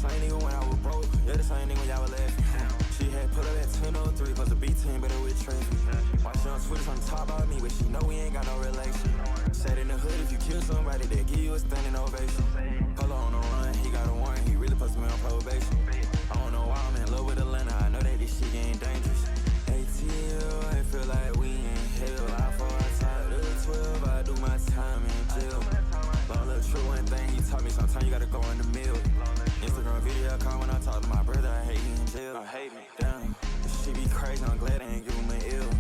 same nigga when I was broke. Yeah, the same nigga when y'all was laughing. She had put up at 1003, plus a B-team, but it with traffic. Why she on Twitter on top of me, but she know we ain't got no relation. Sat in the hood, if you kill somebody, they give you a standing ovation. Polo on the run, he got a warrant, he really supposed to be on probation. I don't know why I'm in love with Atlanta, I know that this shit ain't dangerous. ATL, I feel like we in hell. I fall outside of the 12, I do my time in jail. Long little true, one thing he taught me, sometimes you gotta go in the middle. Instagram video call when I talk to my brother, I hate he in jail. I hate me, damn, this shit be crazy, I'm glad I ain't give him an ill.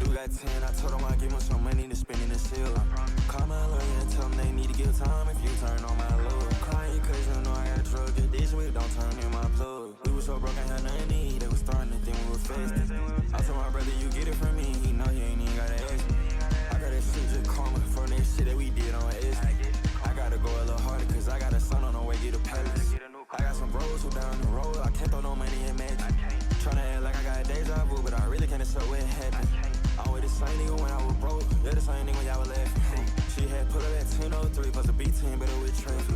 Dude got 10, I told him I'd give him some money to spend in the seal. Call my lawyer and tell him they need to give time if you turn on my load. Crying cause you know I got a drug addiction, we don't turn in my plug. We was so broke, I had nothing to eat, they was starting to think we were festive. I told my brother, you get it from me, he know you ain't even gotta ask me. I got that shit just karma from that shit that we did on S. I gotta go a little harder cause I got a son on the way, get a palace. I got some bros who down the road, I can't throw no money in magic. Tryna act like I got deja vu, but I really can't accept what happened. I'm with the same nigga when I was broke, yeah, the same nigga when y'all was laughing. She had put up at 1003, plus a B-team, but it with traffic.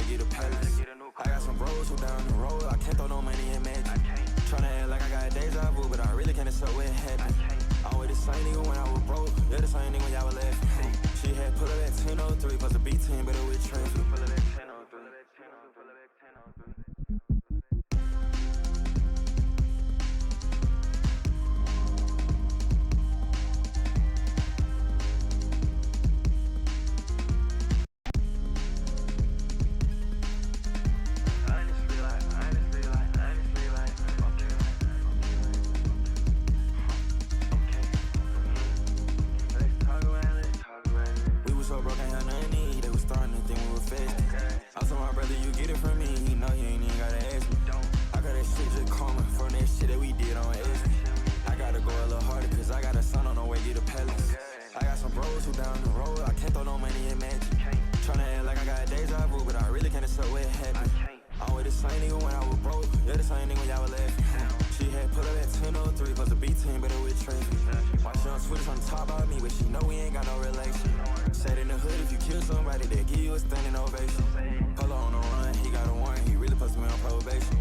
Get a palace. team, better with Trenton. So broke, ain't had nothing to eat. They was starting to think we were festive. I told my brother, you get it from me. He know you ain't even gotta ask me. I got that shit just coming from that shit that we did on S. I gotta go a little harder, cause I got a son on the way, get a palace. I got some bros who down the road. I can't throw no money in magic. Tryna act like I got deja vu, but I really can't accept what happened. I'm with the same nigga when I was broke. You're the same nigga when y'all was laughing. She had put up at 10:03, plus a B team, better with traffic. Watch her on Twitter on top about me, but she know we ain't got no relation. Sat in the hood, if you kill somebody, they give you a standing ovation. Polo on the run, he got a warrant, he really puts me on probation.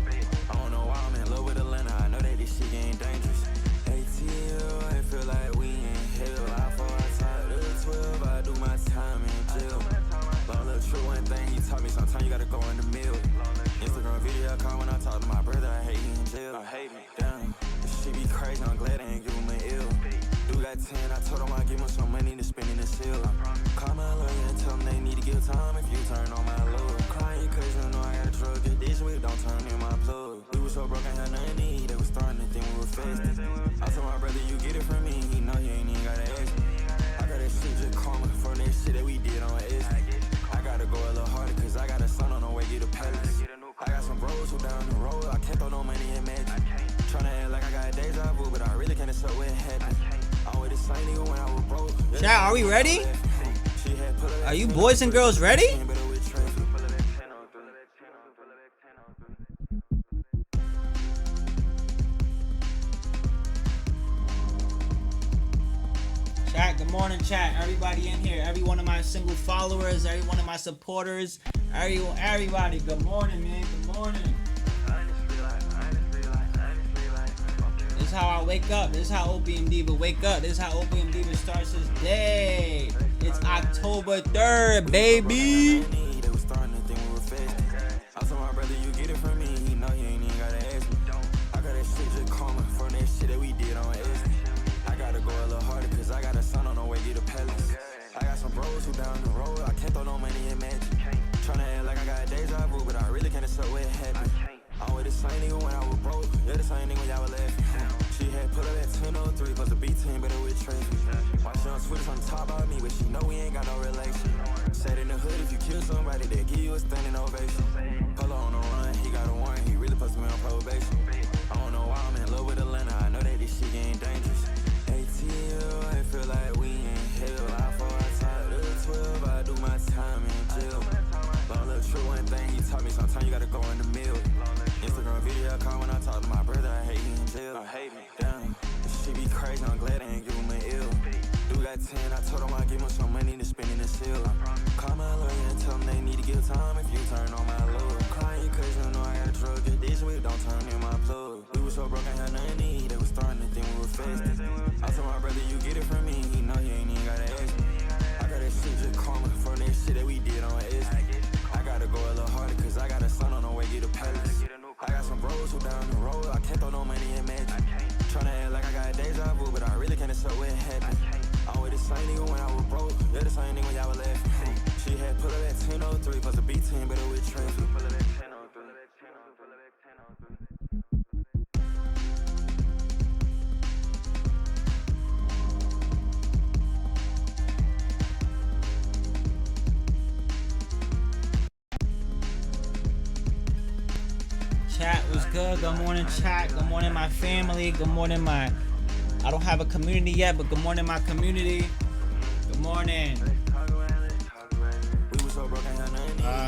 I don't know why I'm in love with Atlanta, I know that this shit ain't dangerous. ATL, I feel like we in hell. I fall outside of the 12, I do my time in jail. Long little true, one thing he taught me, sometimes you gotta go in the middle. Instagram video call when I talk to my brother, I hate he in jail. I hate me, damn. This shit be crazy, I'm glad I ain't give him an ill. Dude got 10, I told him I'd give him some money to spend in the seal. Call my lawyer and tell him they need to give time if you turn on my love. Crying cause you know I got a drug addiction, we don't turn in my plug. We was so broke, ain't had nothing to eat, they was starting to think we were festive. I told my brother, you get it from me, he know you ain't even gotta ask me. I got that shit just coming from that shit that we did on S. I gotta go a little harder, cause I got a son on the way, get a palace. I got some bros who down the road, I can't throw no money in magic. Tryna act like I got deja vu, but I really can't accept what happened. I'm with the same nigga when I was broke. Chat, are we ready? Are you boys and girls ready? Chat, good morning, chat. Everybody in here, every one of my single followers, every one of my supporters, everybody, good morning, man. Good morning. This is how I wake up. This is how Opium Diva wake up. This is how Opium Diva starts his day. It's October 3rd, baby. They was starting to think we were festive. I told my brother, you get it from me, he know you ain't even gotta ask me. I got that shit just coming from that shit that we did on S. I gotta go a little harder, cause I got a son on the way, get a palace. I got some bros who down the road, I can't throw no money in magic. Tryna act like I got deja vu, but I really can't accept what happened. I'm with the same nigga when I was broke, you're the same nigga when y'all was laughing. She had put up at 10:03, plus a B team, better with traffic. Watch her on Twitter on top about me, but she know we ain't got no relation. Sat in the hood, if you kill somebody, they give you a standing ovation. Polo on the run, he got a warrant, he really puts me on probation. I don't know why I'm in love with Atlanta, I know that this shit ain't dangerous. ATL, I feel like we in hell. I fall outside of the 12, I do my time in jail. Long little true, one thing he taught me, sometimes you gotta go in the middle. Instagram video call when I talk to my brother, I hate he in jail. I hate me, damn. This shit be crazy, I'm glad I ain't give him an ill. Dude got 10, I told him I'd give him some money to spend in the seal. Call my lawyer and tell him they need to give time if you turn on my love. Crying cause you know I got a drug addiction, we don't turn in my plug. We was so broke, ain't had nothing to eat, they was starting to think we were festive. I told my brother, you get it from me, he know you ain't even gotta ask me. I got that shit just coming from that shit that we did on S. I gotta go a little harder, cause I got a son on the way, get a palace. I got some bros who down the road, I can't throw no money in magic. Tryna act like I got deja vu, but I really can't accept what happened. I'm with the same nigga when I was broke, you're the same nigga when y'all was laughing. She had put up at 10:03, plus a B team, better with traffic. Chat was good. Good morning, chat. Good morning, my family. Good morning, my... I don't have a community yet, but good morning, my community. Good morning.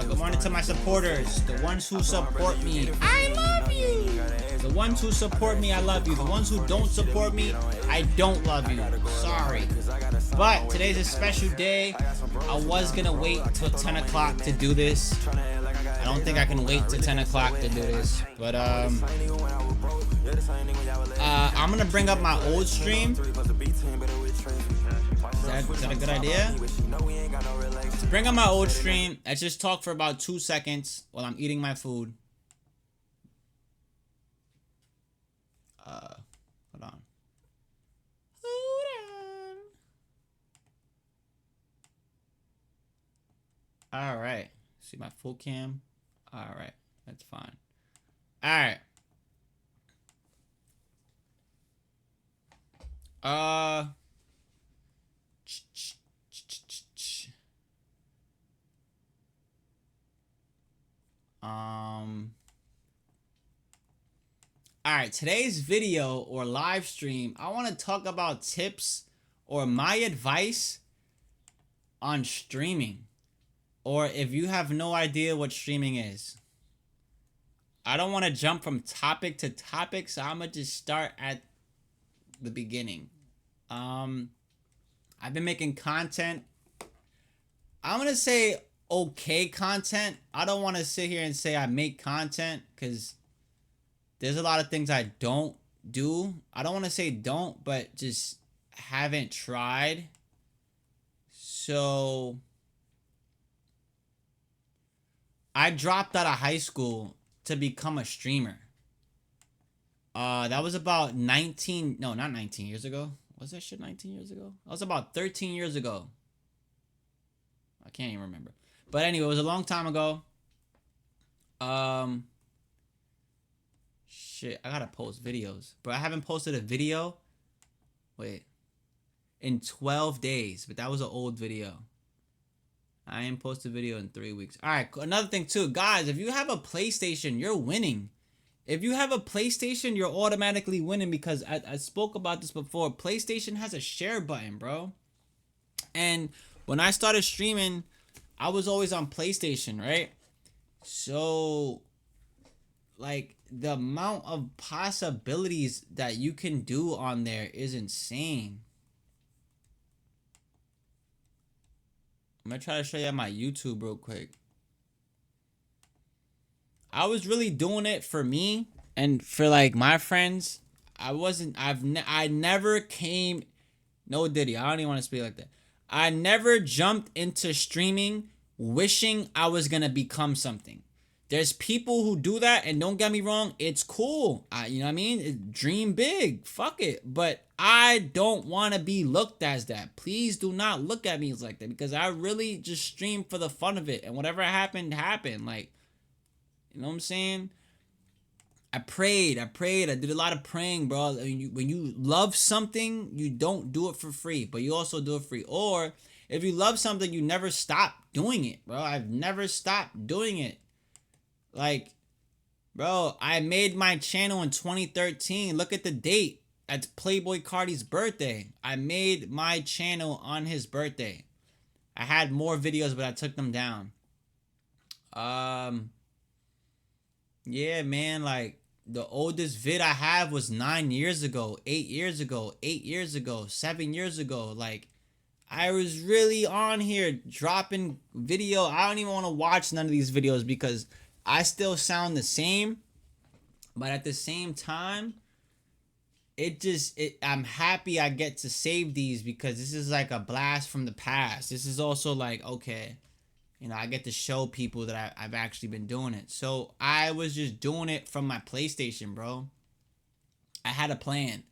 Good morning to my supporters. The ones who support me. I love you. The ones who support me, I love you. The ones who don't support me, I don't love you. Sorry. But today's a special day. I was gonna wait till 10 o'clock to do this. I don't think I can wait till 10 o'clock to do this. But I'm gonna bring up my old stream. Is that a good idea? Let's bring up my old stream. Let's just talk for about 2 seconds while I'm eating my food. Hold on. All right. See my full cam. All right, that's fine. All right. All right, today's video or live stream, I want to talk about tips or my advice on streaming, or if you have no idea what streaming is. I don't want to jump from topic to topic, so I'm gonna just start at the beginning. I've been making content. I'm gonna say okay content. I don't want to sit here and say I make content, because there's a lot of things I don't do. I don't want to say don't, but just haven't tried. So I dropped out of high school to become a streamer. That was about 19, no, not 19 years ago. Was that shit 19 years ago? That was about 13 years ago. I can't even remember. But anyway, it was a long time ago. Shit, I gotta post videos. But I haven't posted a video, in 12 days. But that was an old video. I ain't posted a video in 3 weeks. Alright, another thing too. Guys, if you have a PlayStation, you're winning. If you have a PlayStation, you're automatically winning, because I spoke about this before. PlayStation has a share button, bro. And when I started streaming, I was always on PlayStation, right? So, like, the amount of possibilities that you can do on there is insane. I'm gonna try to show you my YouTube real quick. I was really doing it for me and for like my friends. I never came, no Diddy, I don't even want to speak like that. I never jumped into streaming wishing I was gonna become something. There's people who do that, and don't get me wrong, it's cool. You know what I mean? Dream big, fuck it. But I don't want to be looked as that. Please do not look at me like that, because I really just stream for the fun of it, and whatever happened, happened. Like, you know what I'm saying? I prayed. I did a lot of praying, bro. When you love something, you don't do it for free, but you also do it free. Or if you love something, you never stop doing it, bro. I've never stopped doing it. Like, bro, I made my channel in 2013. Look at the date. That's Playboy Carti's birthday. I made my channel on his birthday. I had more videos, but I took them down. Yeah, man, like, the oldest vid I have was 9 years ago, 8 years ago, 8 years ago, 7 years ago. Like, I was really on here dropping video. I don't even want to watch none of these videos, because I still sound the same, but at the same time, I'm happy I get to save these, because this is like a blast from the past. This is also like, okay, you know, I get to show people that I've actually been doing it. So I was just doing it from my PlayStation, bro. I had a plan.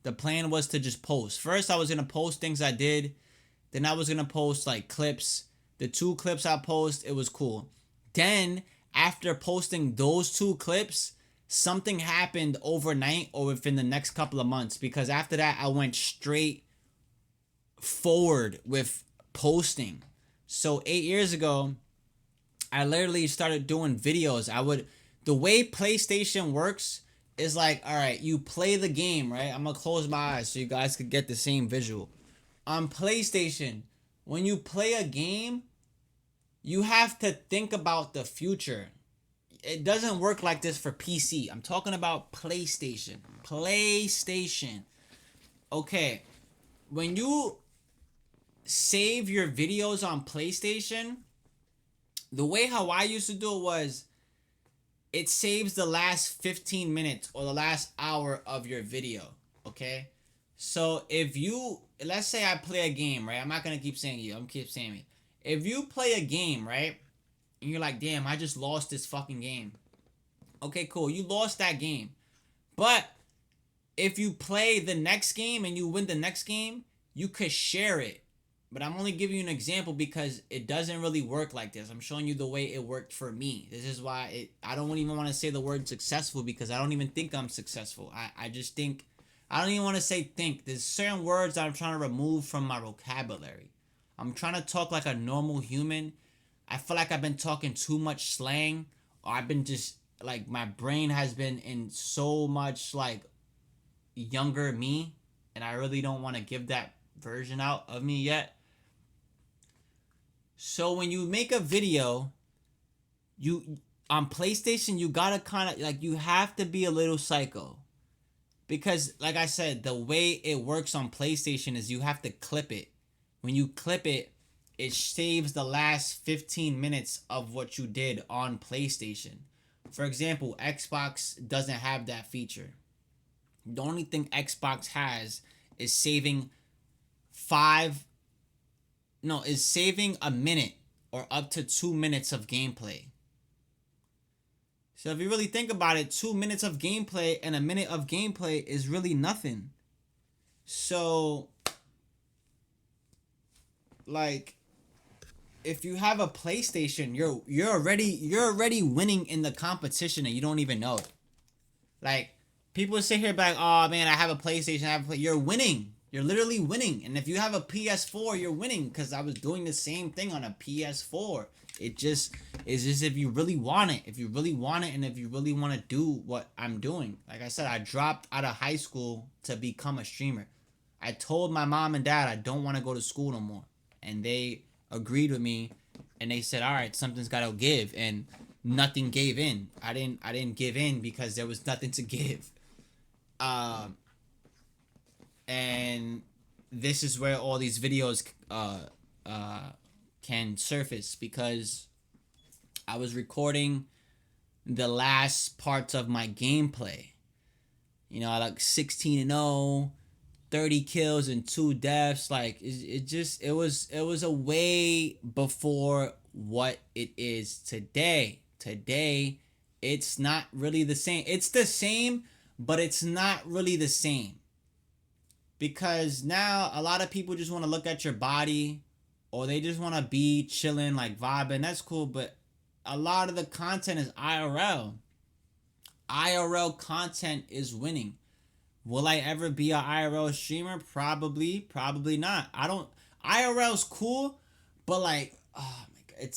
The plan was to just post. First, I was going to post things I did. Then I was going to post like clips. The 2 clips I post, it was cool. Then after posting those 2 clips, something happened overnight or within the next couple of months, because after that I went straight forward with posting. So 8 years ago, I literally started doing videos. The way PlayStation works is like, all right, you play the game, right? I'm gonna close my eyes so you guys could get the same visual. On PlayStation, when you play a game, you have to think about the future. It doesn't work like this for PC. I'm talking about PlayStation. PlayStation. Okay. When you save your videos on PlayStation, the way how I used to do it was, it saves the last 15 minutes or the last hour of your video. Okay? So if you, let's say I play a game, right? I'm not going to keep saying you. I'm going to keep saying me. If you play a game, right, and you're like, damn, I just lost this fucking game. Okay, cool. You lost that game. But if you play the next game and you win the next game, you could share it. But I'm only giving you an example because it doesn't really work like this. I'm showing you the way it worked for me. This is why I don't even want to say the word successful because I don't even think I'm successful. I just think, I don't even want to say think. There's certain words that I'm trying to remove from my vocabulary. I'm trying to talk like a normal human. I feel like I've been talking too much slang, or I've been just, like, my brain has been in so much, like, younger me, and I really don't want to give that version out of me yet. So when you make a video, you on PlayStation, you gotta kind of, like, you have to be a little psycho, because like I said, the way it works on PlayStation is you have to clip it. When you clip it, it saves the last 15 minutes of what you did on PlayStation. For example, Xbox doesn't have that feature. The only thing Xbox has is saving saving a minute or up to 2 minutes of gameplay. So if you really think about it, 2 minutes of gameplay and a minute of gameplay is really nothing. So, like, if you have a PlayStation, you're already winning in the competition and you don't even know it. Like, people sit here like, oh man, I have a PlayStation, you're winning. You're literally winning. And if you have a PS4, you're winning, because I was doing the same thing on a PS4. It just is just if you really want it. If you really want it and if you really want to do what I'm doing. Like I said, I dropped out of high school to become a streamer. I told my mom and dad I don't want to go to school no more. And they agreed with me, and they said, all right, something's got to give. And nothing gave in. I didn't give in because there was nothing to give. And this is where all these videos can surface, because I was recording the last parts of my gameplay. You know, I like 16-0, 30 kills and 2 deaths. Like, it was a way before what it is today. Today, it's not really the same. It's the same, but it's not really the same. Because now a lot of people just want to look at your body, or they just want to be chilling, like vibing. That's cool, but a lot of the content is IRL. IRL content is winning. Will I ever be an IRL streamer? Probably not. IRL's cool, but like, oh my god,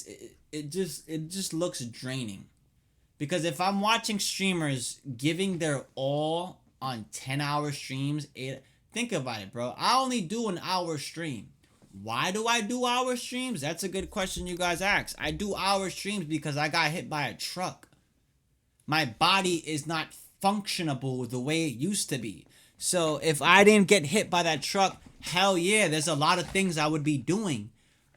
it just looks draining. Because if I'm watching streamers giving their all on 10-hour streams, think about it, bro. I only do an hour stream. Why do I do hour streams? That's a good question you guys ask. I do hour streams because I got hit by a truck. My body is not functionable the way it used to be. So if I didn't get hit by that truck, hell yeah, there's a lot of things I would be doing.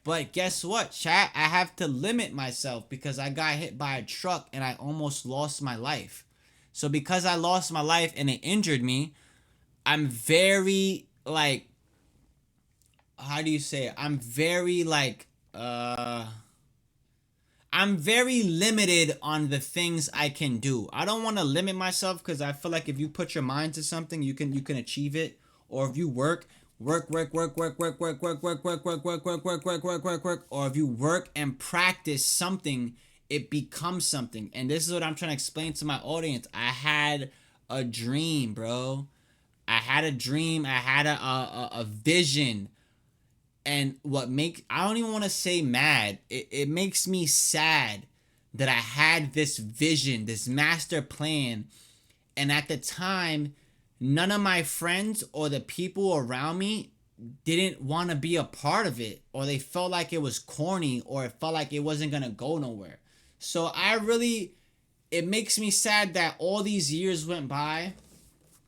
But guess what, chat? I have to limit myself because I got hit by a truck and I almost lost my life. So because I lost my life and it injured me, I'm very, like, how do you say it? I'm very, like, I'm very limited on the things I can do. I don't want to limit myself because I feel like if you put your mind to something, you can achieve it. Or if you work, or if you work and practice something, it becomes something. And this is what I'm trying to explain to my audience. I had a dream, bro. I had a dream. I had a vision. And I don't even want to say mad. It makes me sad that I had this vision, this master plan. And at the time, none of my friends or the people around me didn't want to be a part of it. Or they felt like it was corny, or it felt like it wasn't going to go nowhere. So it makes me sad that all these years went by.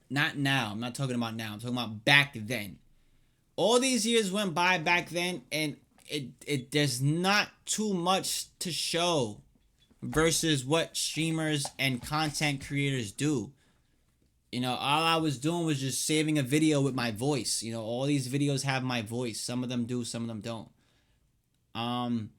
Not now. I'm not talking about now. I'm talking about back then. All these years went by back then, and there's not too much to show versus what streamers and content creators do. You know, all I was doing was just saving a video with my voice. You know, all these videos have my voice. Some of them do, some of them don't. And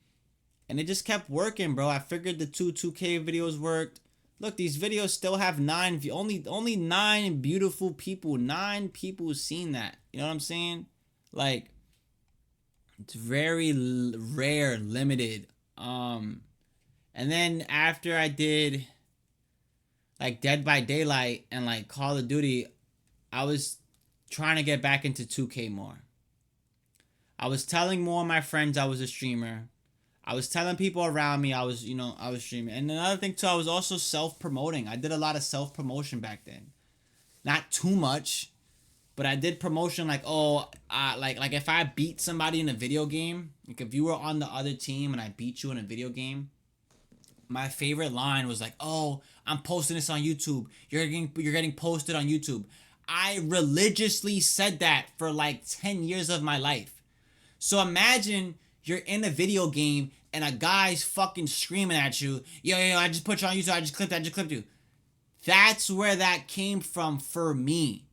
it just kept working, bro. I figured the 2K videos worked. Look, these videos still have only 9 beautiful people. 9 people seen that. You know what I'm saying? Like, it's very rare, limited. And then after I did like Dead by Daylight and like Call of Duty, I was trying to get back into 2K more. I was telling more of my friends I was a streamer. I was telling people around me I was streaming. And another thing too, I was also self-promoting. I did a lot of self-promotion back then. Not too much, but I did promotion like, like if I beat somebody in a video game, like if you were on the other team and I beat you in a video game, my favorite line was like, "Oh, I'm posting this on YouTube. You're getting posted on YouTube." I religiously said that for like 10 years of my life. So imagine you're in a video game and a guy's fucking screaming at you, yo, I just put you on YouTube, I just clipped you. That's where that came from for me.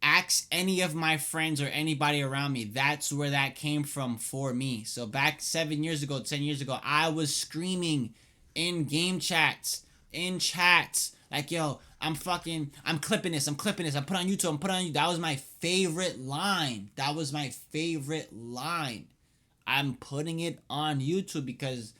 Ask any of my friends or anybody around me. That's where that came from for me. So back 7 years ago, 10 years ago, I was screaming in game chats, like, yo, I'm clipping this, I'm put on YouTube, That was my favorite line. I'm putting it on YouTube because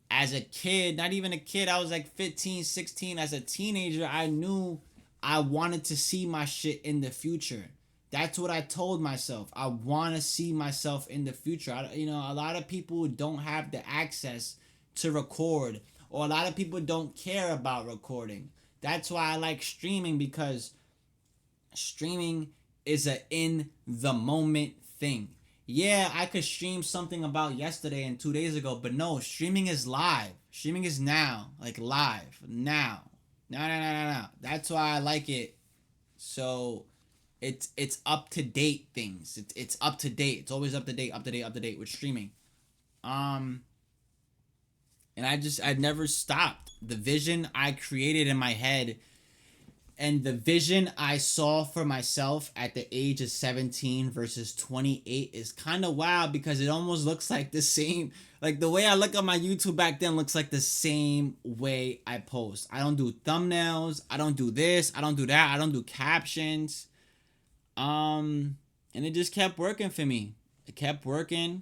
as a kid, not even a kid, I was like 15, 16, as a teenager, I knew I wanted to see my shit in the future. That's what I told myself. I want to see myself in the future. A lot of people don't have the access to record, or a lot of people don't care about recording. That's why I like streaming, because streaming is a in the moment thing. Yeah, I could stream something about yesterday and 2 days ago, but no, streaming is live. Streaming is now, like live, now. No. That's why I like it. So, it's up to date things. It's up to date. It's always up to date with streaming. And I'd never stopped. The vision I created in my head and the vision I saw for myself at the age of 17 versus 28 is kind of wild, because it almost looks like the same. Like the way I look at my YouTube back then looks like the same way I post. I don't do thumbnails. I don't do this. I don't do that. I don't do captions. And it just kept working for me. It kept working.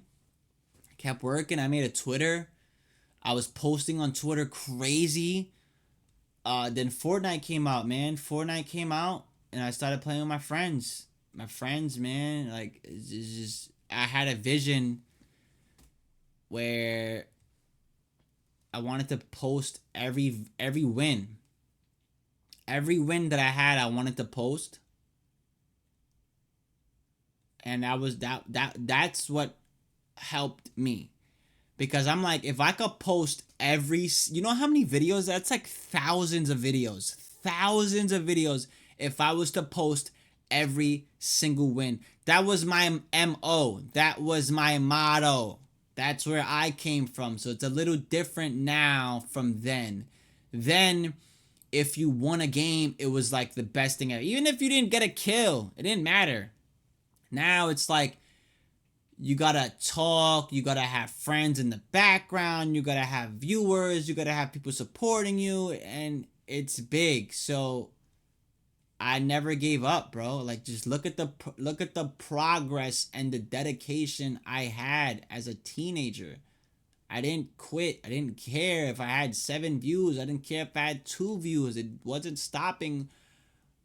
I made a Twitter. I was posting on Twitter crazy. Then Fortnite came out, man. And I started playing with my friends. Man. Like, it's just, I had a vision where I wanted to post every win. Every win that I had, I wanted to post. And that's what helped me. Because I'm like, if I could post you know how many videos? That's like thousands of videos. If I was to post every single win. That was my MO. That was my motto. That's where I came from. So it's a little different now from then. Then, if you won a game, it was like the best thing ever. Even if you didn't get a kill, it didn't matter. Now it's like, you gotta talk, you gotta have friends in the background, you gotta have viewers, you gotta have people supporting you, and it's big. So I never gave up, bro. Like, just look at the progress and the dedication I had as a teenager. I didn't quit. I didn't care if I had 7 views. I didn't care if I had 2 views. It wasn't stopping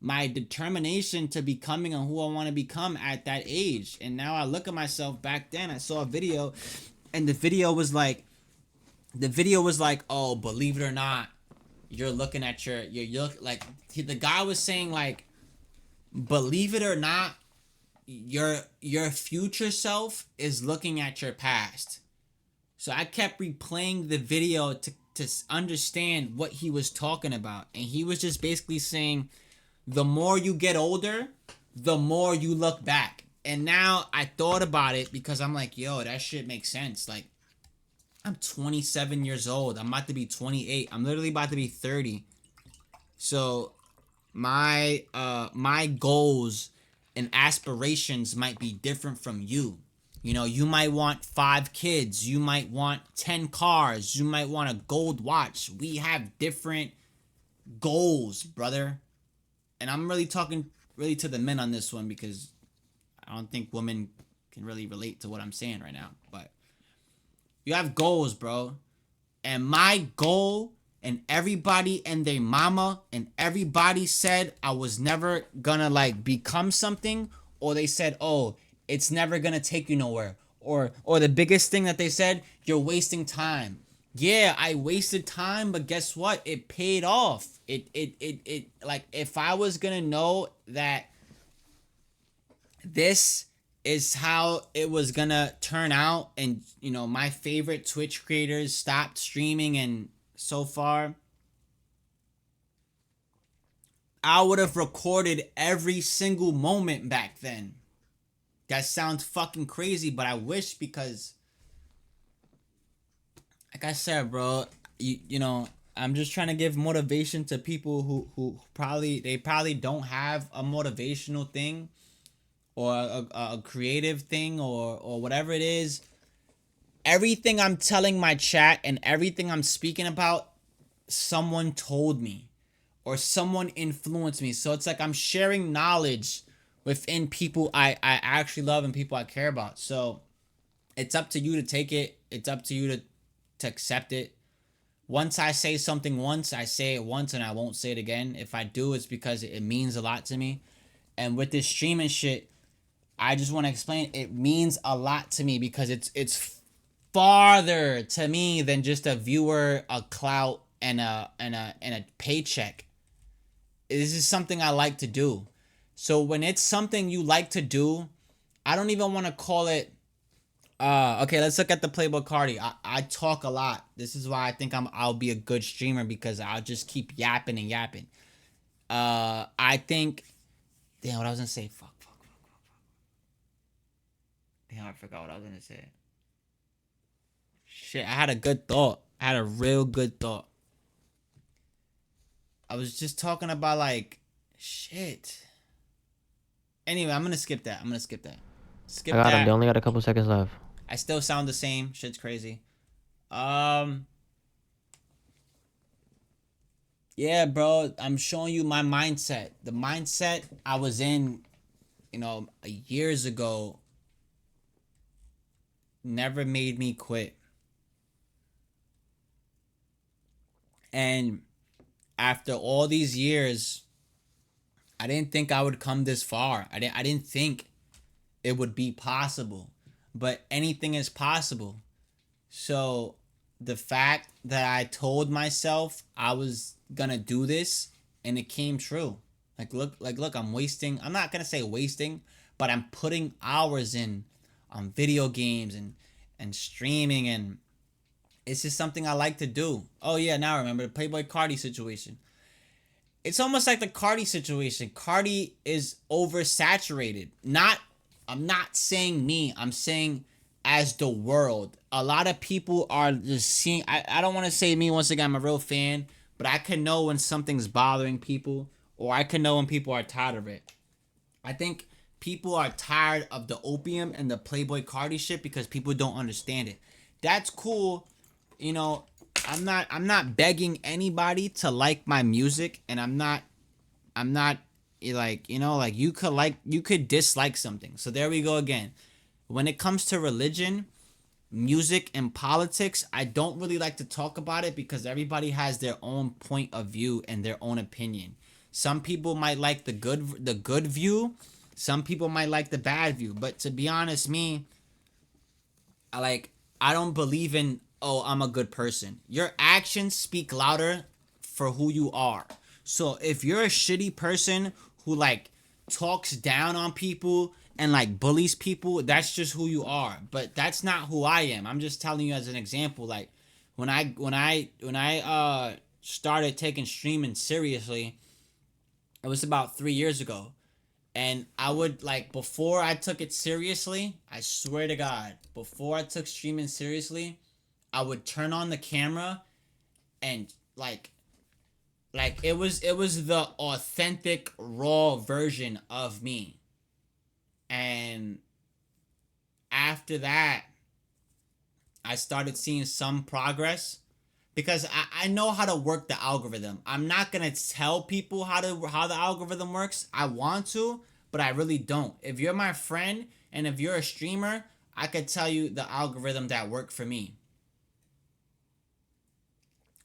my determination to becoming who I want to become at that age. And now I look at myself back then. I saw a video, and the video was like, oh, believe it or not, you're looking at you're like, the guy was saying like, believe it or not, your future self is looking at your past. So I kept replaying the video to understand what he was talking about. And he was just basically saying, the more you get older, the more you look back. And now I thought about it, because I'm like, yo, that shit makes sense. Like, I'm 27 years old. I'm about to be 28. I'm literally about to be 30. So my goals and aspirations might be different from you. You know, you might want 5 kids. You might want 10 cars. You might want a gold watch. We have different goals, brother. And I'm really talking really to the men on this one because I don't think women can really relate to what I'm saying right now. But you have goals, bro. And my goal, and everybody and their mama and everybody said I was never gonna like become something, or they said, oh, it's never gonna take you nowhere, or the biggest thing that they said, you're wasting time. Yeah, I wasted time, but guess what? It paid off. It like, if I was gonna know that this is how it was gonna turn out, and you know, my favorite Twitch creators stopped streaming, and so far I would have recorded every single moment back then. That sounds fucking crazy, but I wish, because like I said, bro, you know, I'm just trying to give motivation to people who probably don't have a motivational thing, or a creative thing, or whatever it is. Everything I'm telling my chat and everything I'm speaking about, someone told me or someone influenced me. So it's like I'm sharing knowledge within people I actually love and people I care about. So it's up to you to take it. It's up to you to accept it. Once I say something once, I say it once and I won't say it again. If I do, it's because it means a lot to me. And with this streaming shit, I just want to explain, it means a lot to me because it's farther to me than just a viewer, a clout, and a paycheck. This is something I like to do. So when it's something you like to do, I don't even want to call it okay, let's look at the Playboi Carti. I talk a lot. This is why I think I'll be a good streamer, because I'll just keep yapping and yapping. I think, damn, what I was gonna say. Fuck. Damn, I forgot what I was gonna say. Shit, I had a good thought. I had a real good thought. I was just talking about like, shit. Anyway, I'm gonna skip that. Skip I got that. him. They only got a couple seconds left. I still sound the same. Shit's crazy. Yeah, bro. I'm showing you my mindset. The mindset I was in, you know, years ago, never made me quit. And after all these years, I didn't think I would come this far. I didn't think it would be possible. But anything is possible. So the fact that I told myself I was gonna do this and it came true. Look, I'm not gonna say wasting, but I'm putting hours in on video games and streaming, and it's just something I like to do. Oh yeah, now I remember the Playboi Carti situation. It's almost like the Carti situation. Carti is oversaturated. I'm not saying me. I'm saying as the world. A lot of people are just seeing. I don't want to say me once again. I'm a real fan, but I can know when something's bothering people, or I can know when people are tired of it. I think people are tired of the opium and the Playboi Carti shit because people don't understand it. That's cool. You know, I'm not begging anybody to like my music, and I'm not like, you know, like you could dislike something. So there we go again. When it comes to religion, music, and politics, I don't really like to talk about it because everybody has their own point of view and their own opinion. Some people might like the good view, some people might like the bad view. But to be honest, I don't believe in, oh, I'm a good person. Your actions speak louder for who you are. So if you're a shitty person who like talks down on people and like bullies people, that's just who you are. But that's not who I am. I'm just telling you as an example. Like when I started taking streaming seriously, it was about 3 years ago. And I would, like, before I took it seriously, I swear to God, before I took streaming seriously, I would turn on the camera and like it was the authentic raw version of me. And after that, I started seeing some progress because I know how to work the algorithm. I'm not gonna tell people how the algorithm works. I want to, but I really don't. If you're my friend and if you're a streamer, I could tell you the algorithm that worked for me.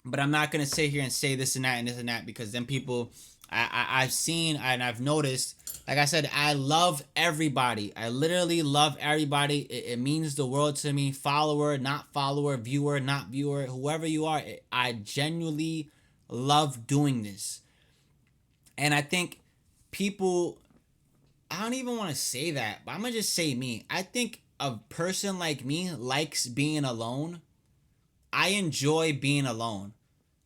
But I'm not gonna sit here and say this and that and this and that, because then people, I've seen and I've noticed. Like I said, I love everybody. I literally love everybody. It means the world to me. Follower, not follower, viewer, not viewer, whoever you are. I genuinely love doing this. And I think people, I don't even want to say that, but I'm going to just say me. I think a person like me likes being alone. I enjoy being alone.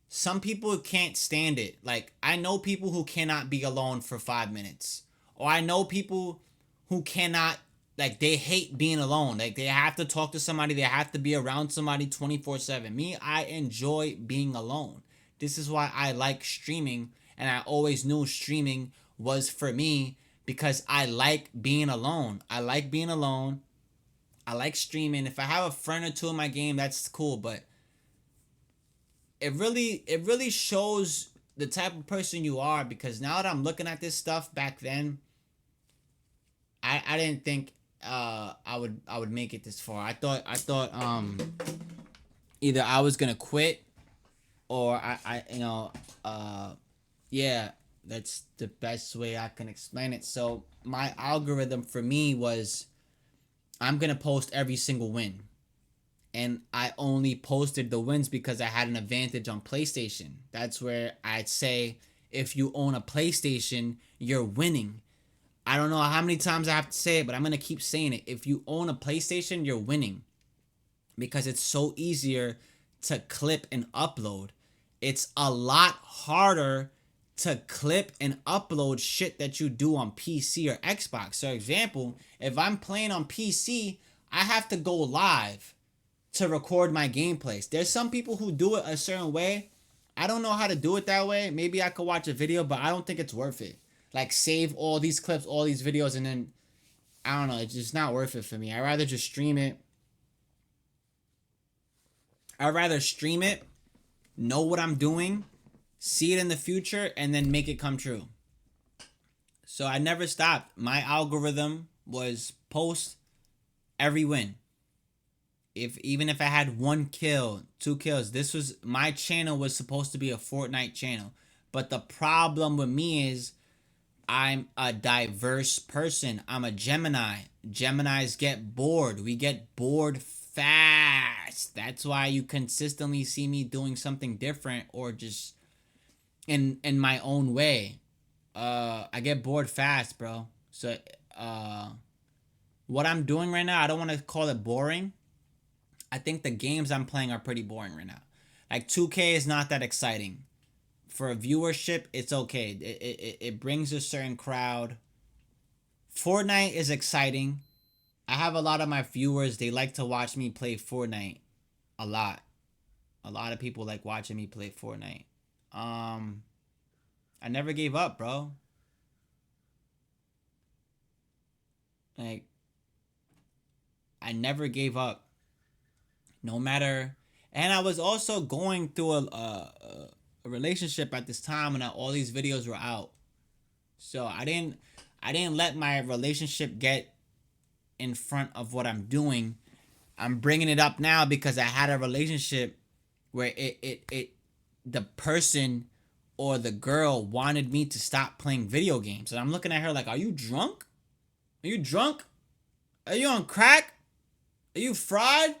Some people can't stand it. Like, I know people who cannot be alone for 5 minutes. Or I know people who cannot, like, they hate being alone. Like, they have to talk to somebody. They have to be around somebody 24/7. Me, I enjoy being alone. This is why I like streaming. And I always knew streaming was for me, because I like being alone. I like being alone. I like streaming. If I have a friend or two in my game, that's cool. But it really shows the type of person you are, because now that I'm looking at this stuff back then, I didn't think I would make it this far. I thought either I was gonna quit, or I yeah, that's the best way I can explain it. So my algorithm for me was, I'm gonna post every single win. And I only posted the wins because I had an advantage on PlayStation. That's where I'd say, if you own a PlayStation, you're winning. I don't know how many times I have to say it, but I'm going to keep saying it. If you own a PlayStation, you're winning. Because it's so easier to clip and upload. It's a lot harder to clip and upload shit that you do on PC or Xbox. So, example, if I'm playing on PC, I have to go live to record my gameplays. There's some people who do it a certain way. I don't know how to do it that way. Maybe I could watch a video, but I don't think it's worth it. Like, save all these clips, all these videos, and then, I don't know, it's just not worth it for me. I'd rather just stream it. I'd rather stream it, know what I'm doing, see it in the future, and then make it come true. So I never stopped. My algorithm was post every win. Even if I had 1 kill, 2 kills, my channel was supposed to be a Fortnite channel. But the problem with me is, I'm a diverse person. I'm a Gemini. Geminis get bored. We get bored fast. That's why you consistently see me doing something different, or just in my own way. I get bored fast, bro. So what I'm doing right now, I don't want to call it boring. I think the games I'm playing are pretty boring right now. Like, 2K is not that exciting. For a viewership, it's okay. It brings a certain crowd. Fortnite is exciting. I have a lot of my viewers, they like to watch me play Fortnite a lot. A lot of people like watching me play Fortnite. I never gave up, bro. Like, I never gave up. No matter, and I was also going through a relationship at this time when all these videos were out. So I didn't let my relationship get in front of what I'm doing. I'm bringing it up now because I had a relationship where the person or the girl wanted me to stop playing video games. And I'm looking at her like, are you drunk? Are you drunk? Are you on crack? Are you fried?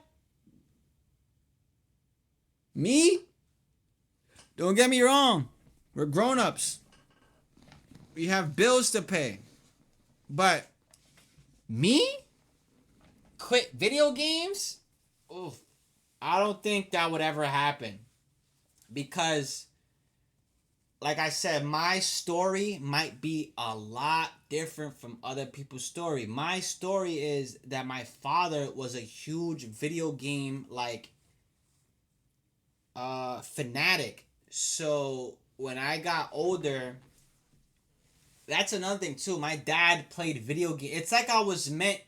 Me? Don't get me wrong. We're grown-ups. We have bills to pay. But me? Quit video games? Oof. I don't think that would ever happen. Because, like I said, my story might be a lot different from other people's story. My story is that my father was a huge video game, like, fanatic. So when I got older, that's another thing too. My dad played video games. It's like I was meant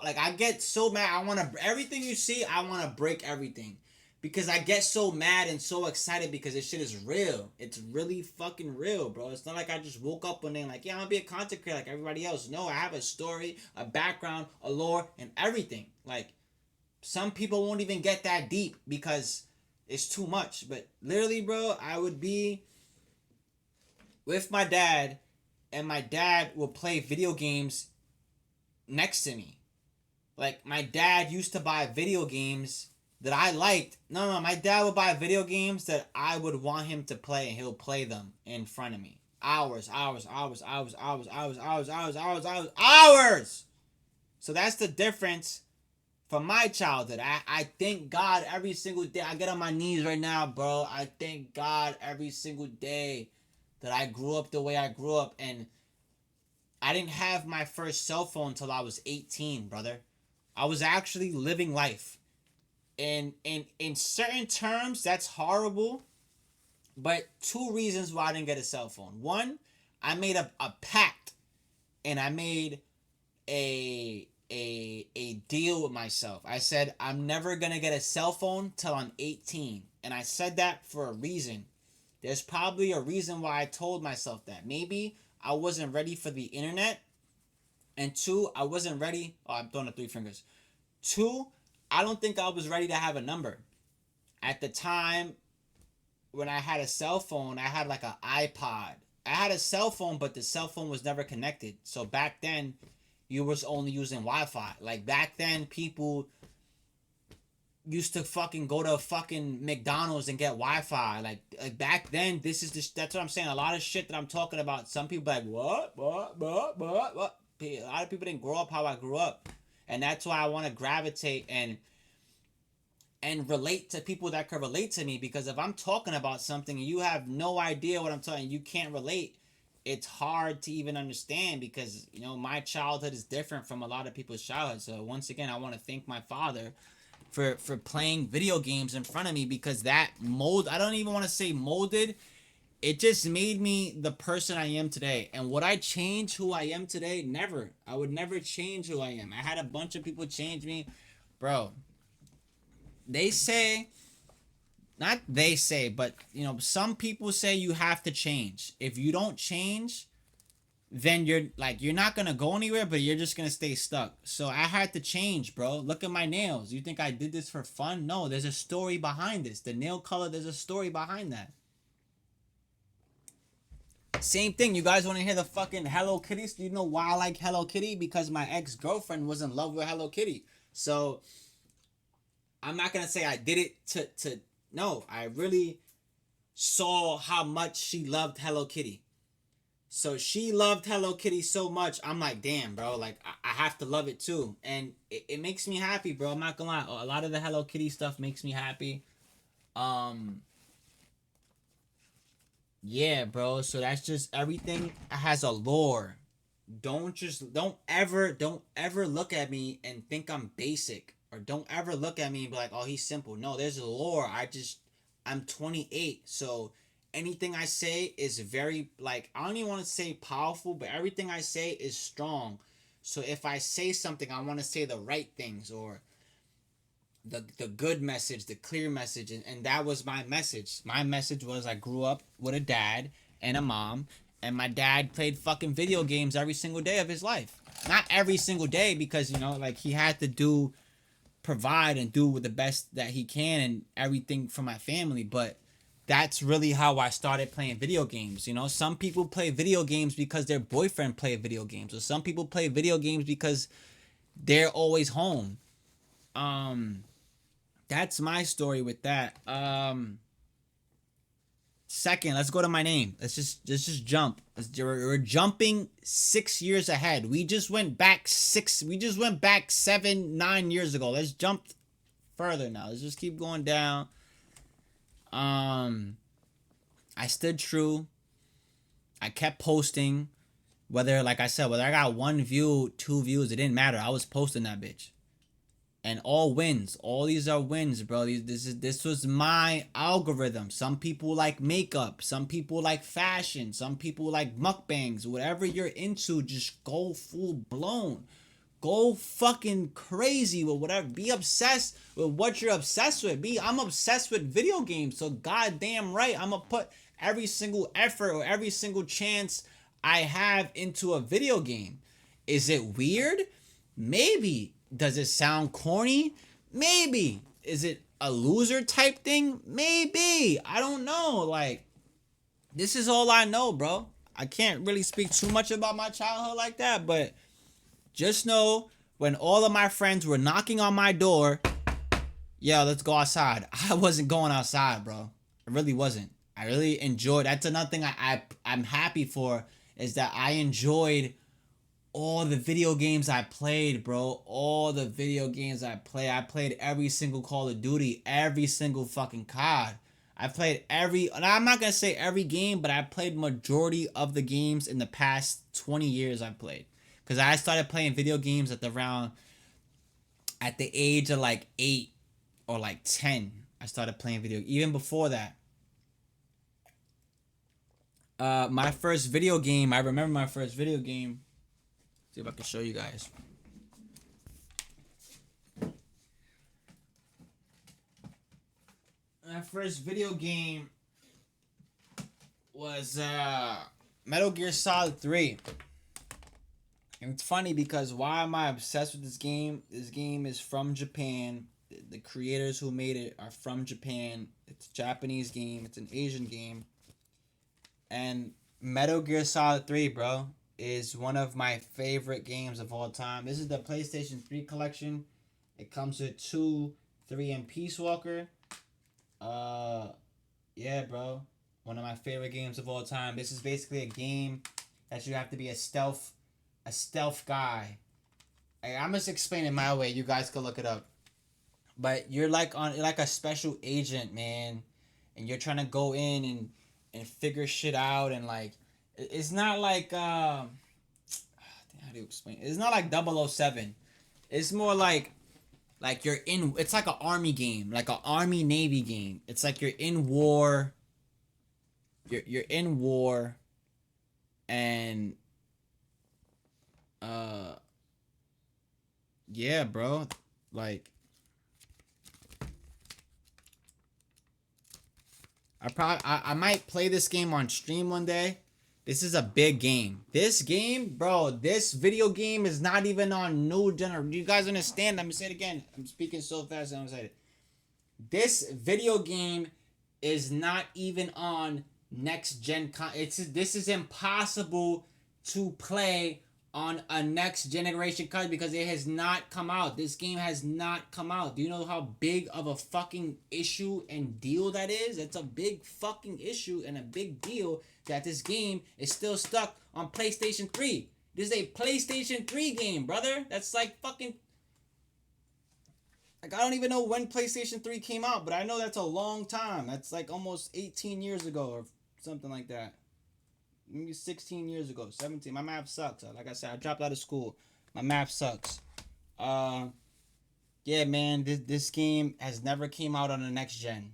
like I get so mad. I want to everything you see. I want to break everything because I get so mad and so excited because this shit is real. It's really fucking real, bro. It's not like I just woke up one day and like, yeah, I'm gonna be a content creator like everybody else. No, I have a story, a background, a lore, and everything. Like some people won't even get that deep because it's too much. But literally, bro, I would be with my dad, and my dad will play video games next to me. Like my dad used to buy video games that I liked. No, my dad would buy video games that I would want him to play, and he'll play them in front of me. Hours. So that's the difference from my childhood. I thank God every single day. I get on my knees right now, bro. I thank God every single day that I grew up the way I grew up, and I didn't have my first cell phone until I was 18, brother. I was actually living life. And in certain terms, that's horrible. But two reasons why I didn't get a cell phone. One, I made a pact, and I made a deal with myself. I said, I'm never going to get a cell phone till I'm 18. And I said that for a reason. There's probably a reason why I told myself that. Maybe I wasn't ready for the internet. And two, I wasn't ready. Oh, I'm throwing up 3 fingers. Two, I don't think I was ready to have a number. At the time when I had a cell phone, I had like an iPod. I had a cell phone, but the cell phone was never connected. So back then, you was only using Wi-Fi. Like back then, people used to fucking go to fucking McDonald's and get Wi-Fi. Like back then, that's what I'm saying. A lot of shit that I'm talking about, some people like, what? A lot of people didn't grow up how I grew up. And that's why I want to gravitate and relate to people that can relate to me. Because if I'm talking about something and you have no idea what I'm talking, you can't relate, it's hard to even understand because, you know, my childhood is different from a lot of people's childhood. So once again, I want to thank my father for playing video games in front of me because that I don't even want to say molded. It just made me the person I am today. And would I change who I am today? Never. I would never change who I am. I had a bunch of people change me. Bro, they say, not they say, but, you know, some people say you have to change. If you don't change, then you're not going to go anywhere, but you're just going to stay stuck. So I had to change, bro. Look at my nails. You think I did this for fun? No, there's a story behind this. The nail color, there's a story behind that. Same thing. You guys want to hear the fucking Hello Kitty? You know why I like Hello Kitty? Because my ex-girlfriend was in love with Hello Kitty. So I'm not going to say I did it to no, I really saw how much she loved Hello Kitty. So she loved Hello Kitty so much, I'm like, damn, bro, like, I have to love it too. And it makes me happy, bro. I'm not gonna lie. A lot of the Hello Kitty stuff makes me happy. Yeah, bro. So that's just, everything has a lore. Don't ever look at me and think I'm basic. Or don't ever look at me and be like, oh, he's simple. No, there's a lore. I'm 28. So anything I say is very, like, I don't even want to say powerful, but everything I say is strong. So if I say something, I want to say the right things or the good message, the clear message. And that was my message. My message was I grew up with a dad and a mom, and my dad played fucking video games every single day of his life. Not every single day because, you know, like, he had to provide and do the best that he can and everything for my family, but that's really how I started playing video games. You know, some people play video games because their boyfriend played video games, or some people play video games because they're always home. That's my story with that. Second, let's go to my name. Let's just jump. We're jumping 6 years ahead. We just went back 7-9 years ago. Let's jump further now. Let's just keep going down. I stood true. I kept posting. Whether, like I said, whether I got 1 view, 2 views, it didn't matter. I was posting that bitch. And all wins. All these are wins, bro. This was my algorithm. Some people like makeup. Some people like fashion. Some people like mukbangs. Whatever you're into, just go full blown. Go fucking crazy with whatever. Be obsessed with what you're obsessed with. I'm obsessed with video games, so goddamn right, I'm gonna put every single effort or every single chance I have into a video game. Is it weird? Maybe. Does it sound corny? Maybe. Is it a loser type thing? Maybe. I don't know. Like, this is all I know, bro. I can't really speak too much about my childhood like that, but just know when all of my friends were knocking on my door, yo, let's go outside. I wasn't going outside, bro. I really wasn't. I really enjoyed. That's another thing I'm happy for, is that I enjoyed all the video games I played, bro. All the video games I played. I played every single Call of Duty, every single fucking COD. I played and I'm not gonna say every game, but I played majority of the games in the past 20 years I played. Because I started playing video games at the age of like 8 or like 10. I started playing video. Even before that. My first video game, I remember my first video game. See if I can show you guys. My first video game was Metal Gear Solid 3. And it's funny because why am I obsessed with this game? This game is from Japan. The creators who made it are from Japan. It's a Japanese game. It's an Asian game. And Metal Gear Solid 3, bro, is one of my favorite games of all time. This is the PlayStation 3 collection. It comes with 2, 3, and Peace Walker. Yeah, bro. One of my favorite games of all time. This is basically a game that you have to be a stealth guy. I'm just explaining it my way. You guys can look it up. But you're like a special agent, man. And you're trying to go in and figure shit out, and like it's not like how do you explain? It's not like 007. It's more like you're in. It's like an army game, like an army navy game. It's like you're in war. You're in war, and yeah, bro, like I might play this game on stream one day. This is a big game. This game, bro, this video game is not even on new generation. Do you guys understand? I'm gonna say it again. I'm speaking so fast and I'm excited. This video game is not even on next gen. This is impossible to play on a next generation card because it has not come out. This game has not come out. Do you know how big of a fucking issue and deal that is? It's a big fucking issue and a big deal that this game is still stuck on PlayStation 3. This is a PlayStation 3 game, brother. That's like fucking... Like, I don't even know when PlayStation 3 came out, but I know that's a long time. That's like almost 18 years ago or something like that. Maybe 16 years ago, 17. My math sucks. Like I said, I dropped out of school. My math sucks. Yeah, man, this game has never came out on the next gen.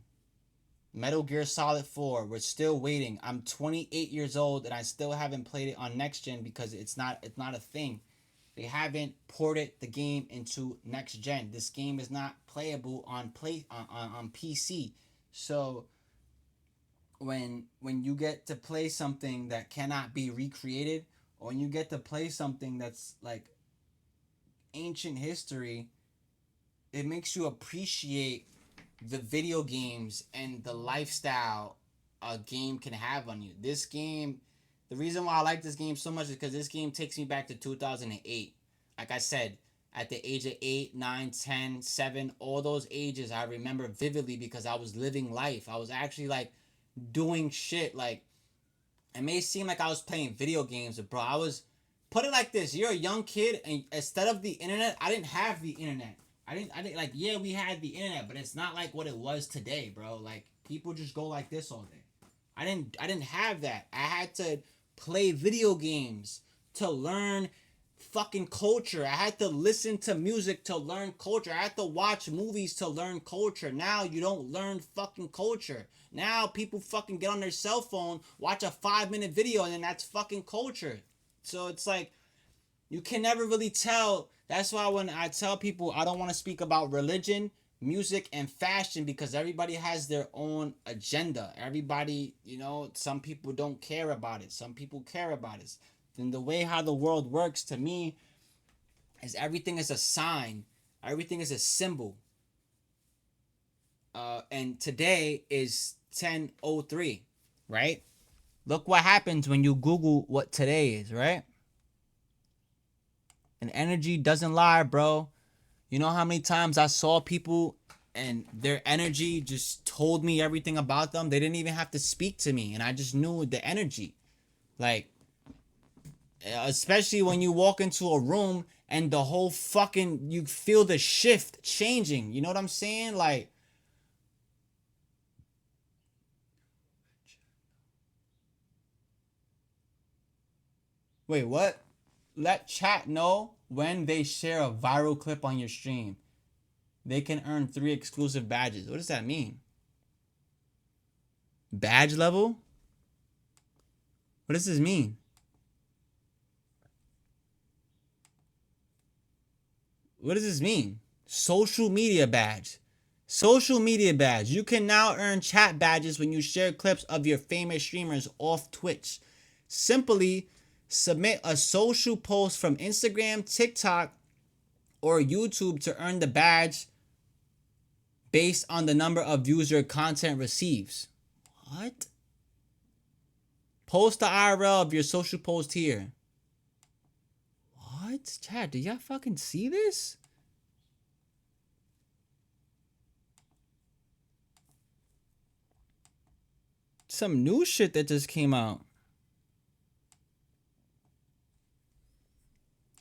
Metal Gear Solid 4, we're still waiting. I'm 28 years old and I still haven't played it on next gen because it's not a thing. They haven't ported the game into next gen. This game is not playable on PC. So when you get to play something that cannot be recreated, or when you get to play something that's like ancient history, it makes you appreciate the video games and the lifestyle a game can have on you. This game, the reason why I like this game so much is because this game takes me back to 2008. Like I said, at the age of 8, 9, 10, 7, all those ages I remember vividly because I was living life. I was actually like doing shit. Like, it may seem like I was playing video games, but bro, I was, put it like this, you're a young kid and instead of the internet, I didn't have the internet. I didn't like, yeah, we had the internet, but it's not like what it was today, bro. Like, people just go like this all day. I didn't have that. I had to play video games to learn fucking culture. I had to listen to music to learn culture. I had to watch movies to learn culture. Now you don't learn fucking culture. Now people fucking get on their cell phone, watch a 5-minute video, and then that's fucking culture. So it's like, you can never really tell That's why when I tell people I don't want to speak about religion, music, and fashion, because everybody has their own agenda. Everybody, some people don't care about it. Some people care about it. Then the way how the world works to me is everything is a sign. Everything is a symbol. And today is 10:03, right? Look what happens when you Google what today is, right? And energy doesn't lie, bro. You know how many times I saw people and their energy just told me everything about them? They didn't even have to speak to me, and I just knew the energy. Like, especially when you walk into a room and the whole fucking, you feel the shift changing. You know what I'm saying? Like, wait, what? Let chat know when they share a viral clip on your stream. They can earn 3 exclusive badges. What does that mean? Badge level? What does this mean? What does this mean? Social media badge. Social media badge. You can now earn chat badges when you share clips of your famous streamers off Twitch. Simply submit a social post from Instagram, TikTok, or YouTube to earn the badge based on the number of views your content receives. What? Post the IRL of your social post here. What? Chat, do y'all fucking see this? Some new shit that just came out.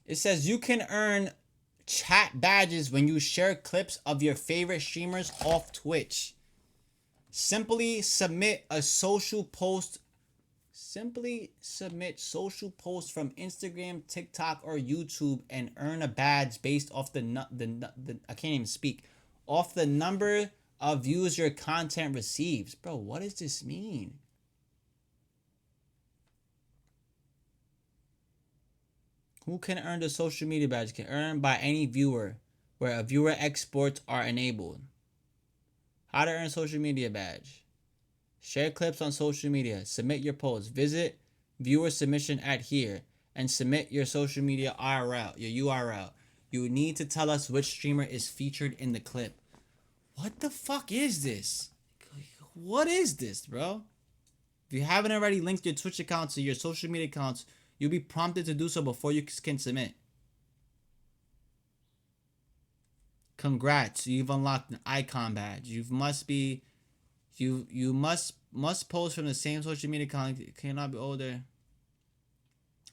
It says you can earn chat badges when you share clips of your favorite streamers off Twitch. Simply submit social posts from Instagram, TikTok, or YouTube and earn a badge based off the I can't even speak. Off the number of views your content receives. Bro, what does this mean? Who can earn the social media badge? Can earn by any viewer, where a viewer exports are enabled. How to earn social media badge. Share clips on social media. Submit your posts. Visit viewer submission at here and submit your social media URL, your URL. You need to tell us which streamer is featured in the clip. What the fuck is this? What is this, bro? If you haven't already linked your Twitch account to your social media accounts, you'll be prompted to do so before you can submit. Congrats, you've unlocked an icon badge. You must post from the same social media account. It cannot be older.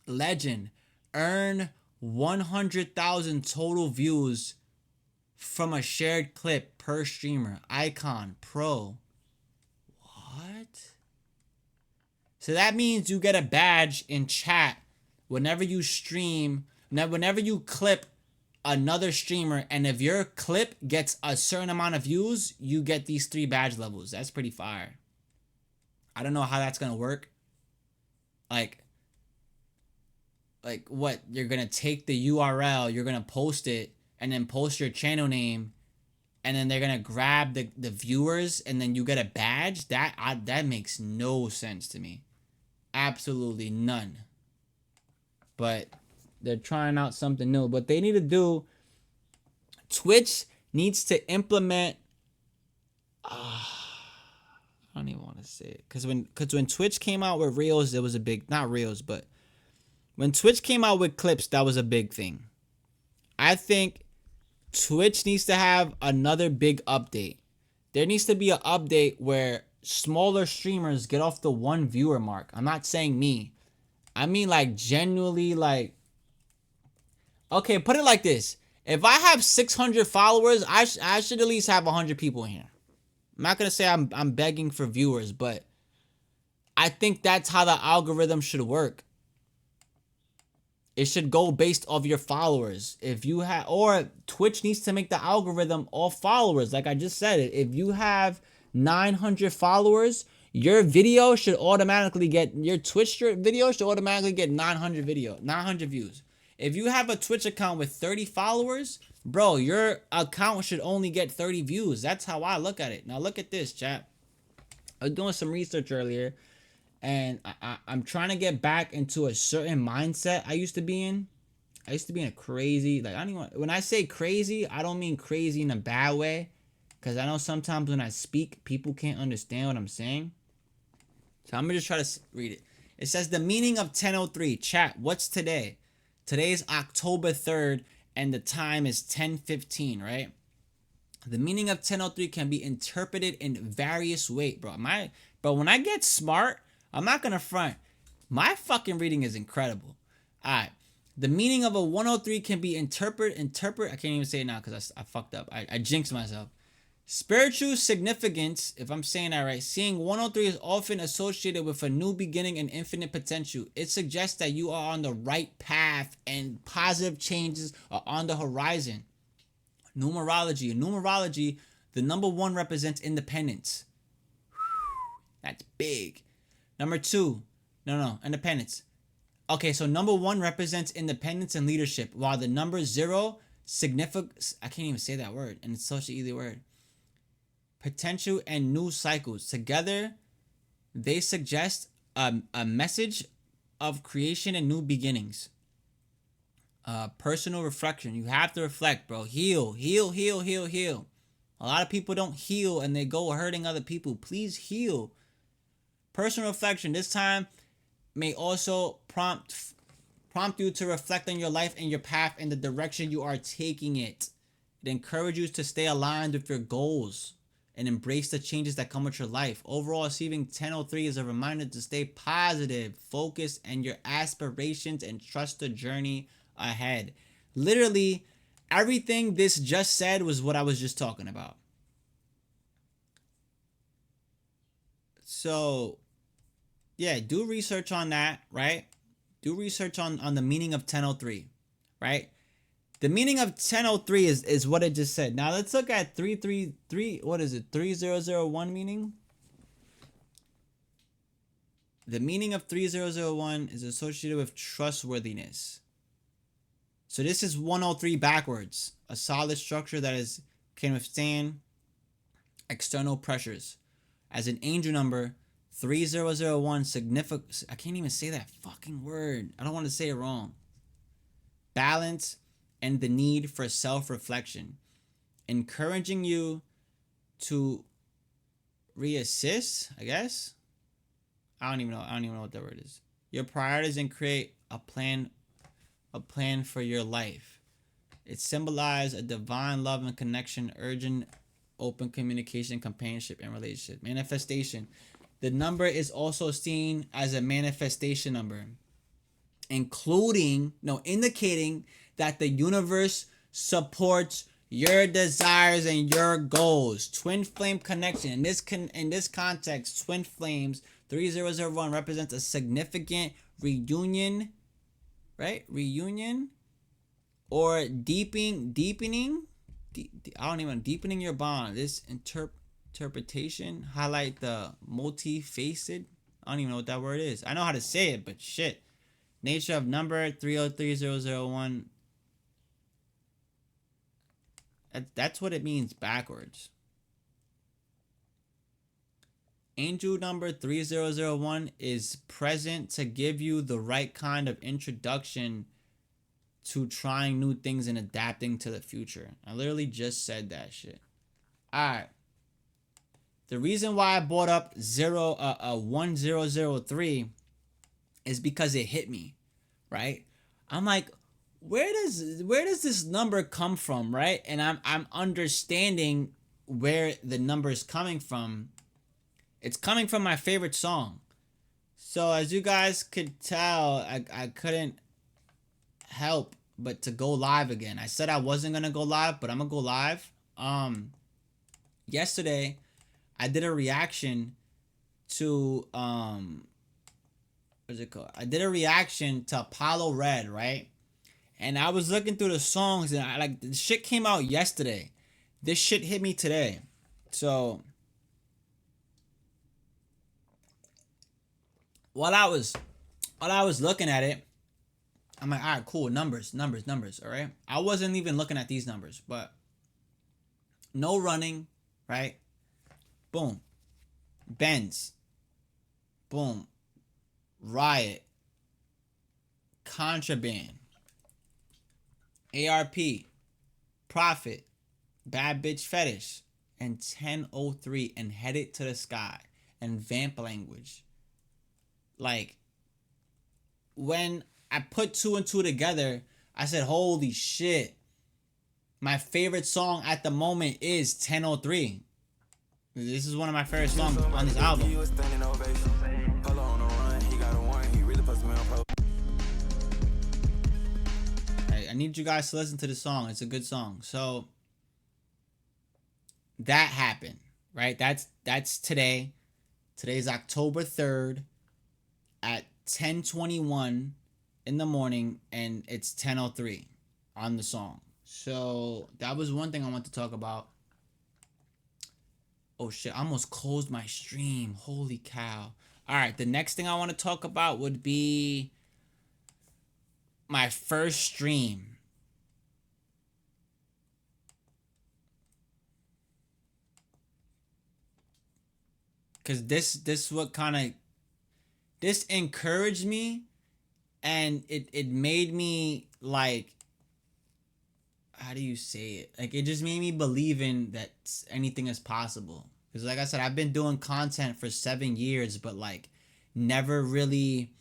Legend. Earn 100,000 total views from a shared clip per streamer. Icon Pro. What? So that means you get a badge in chat whenever you stream, whenever you clip another streamer, and if your clip gets a certain amount of views, you get these 3 badge levels. That's pretty fire. I don't know how that's gonna work. Like what? You're gonna take the URL, you're gonna post it, and then post your channel name, and then they're gonna grab the viewers, and then you get a badge? That makes no sense to me. Absolutely none. But they're trying out something new. But they need to do... Twitch needs to implement... I don't even want to say it. Because when Twitch came out with Reels, there was a big... Not Reels, but... When Twitch came out with clips, that was a big thing. I think Twitch needs to have another big update. There needs to be an update where smaller streamers get off the 1 viewer mark. I'm not saying me. I mean, like, genuinely, like... Okay, put it like this. If I have 600 followers, I should at least have 100 people in here. I'm not going to say I'm begging for viewers, but I think that's how the algorithm should work. It should go based off your followers. If you have... Or Twitch needs to make the algorithm all followers. Like I just said it. If you have 900 followers... Your video should automatically get... Your Twitch video should automatically get 900 views. If you have a Twitch account with 30 followers, bro, your account should only get 30 views. That's how I look at it. Now look at this, chat. I was doing some research earlier, and I'm trying to get back into a certain mindset I used to be in. I used to be in a crazy, like, I don't even, when I say crazy, I don't mean crazy in a bad way, because I know sometimes when I speak, people can't understand what I'm saying. So I'm gonna just try to read it. It says the meaning of 10:03. Chat, what's today? Today's October 3rd, and the time is 10:15, right? The meaning of 10:03 can be interpreted in various ways, bro. When I get smart, I'm not gonna front. My fucking reading is incredible. All right. The meaning of a 103 can be interpret. I can't even say it now because I fucked up. I jinxed myself. Spiritual significance, if I'm saying that right, seeing 103 is often associated with a new beginning and infinite potential. It suggests that you are on the right path and positive changes are on the horizon. Numerology. In numerology, the number 1 represents independence. That's big. Number 2, independence. Okay, so number 1 represents independence and leadership, while the number 0 significance, I can't even say that word, and it's such an easy word. Potential and new cycles. Together, they suggest a message of creation and new beginnings. Personal reflection. You have to reflect, bro. Heal. A lot of people don't heal and they go hurting other people. Please heal. Personal reflection. This time may also prompt you to reflect on your life and your path and the direction you are taking it. It encourages you to stay aligned with your goals and embrace the changes that come with your life. Overall, receiving 10:03 is a reminder to stay positive, focus on your aspirations, and trust the journey ahead. Literally, everything this just said was what I was just talking about. So, yeah, do research on that, right? Do research on the meaning of 10:03, right? The meaning of 10:03 is what it just said. Now let's look at 333. What is it? 3001 meaning. The meaning of 3001 is associated with trustworthiness. So this is 103 backwards. A solid structure that can withstand external pressures. As an angel number, 3001 significant. I can't even say that fucking word. I don't want to say it wrong. Balance and the need for self-reflection, encouraging you to reassess, I guess. I don't even know what that word is. Your priorities and create a plan for your life. It symbolizes a divine love and connection, urgent, open communication, companionship, and relationship. Manifestation. The number is also seen as a manifestation number, indicating that the universe supports your desires and your goals. Twin flame connection. In this context, twin flames 3001 represents a significant reunion, right? Reunion or deepening. Deepening your bond. This interpretation highlight the multifaceted. I don't even know what that word is. I know how to say it, but shit. Nature of number 303001. That's what it means backwards. Angel number 3001 is present to give you the right kind of introduction to trying new things and adapting to the future. I literally just said that shit. Alright. The reason why I brought up 1003 is because it hit me, right? I'm like, where does this number come from, right? And I'm understanding where the number is coming from. It's coming from my favorite song. So as you guys could tell, I couldn't help but to go live again. I said I wasn't gonna go live, but I'm gonna go live. Yesterday I did a reaction to what's it called? I did a reaction to Apollo Red, right? And I was looking through the songs and the shit came out yesterday. This shit hit me today. So while I was looking at it, I'm like, all right, cool, numbers, all right? I wasn't even looking at these numbers, but no running, right? Boom. Benz. Boom. Riot. Contraband. ARP. Profit. Bad Bitch Fetish. And 1003 and Headed to the Sky. And Vamp Language. Like, when I put 2 and 2 together, I said, holy shit. My favorite song at the moment is 1003. This is one of my favorite songs on this album. I need you guys to listen to the song. It's a good song. So that happened, right? That's today. Today's October 3rd at 10:21 in the morning, and it's 10:03 on the song. So that was one thing I want to talk about. Oh shit, I almost closed my stream. Holy cow. Alright, the next thing I want to talk about would be my first stream. Cause this what kind of this encouraged me, and it made me like, how do you say it? Like, it just made me believe in that anything is possible. Because like I said, I've been doing content for 7 years, but like never really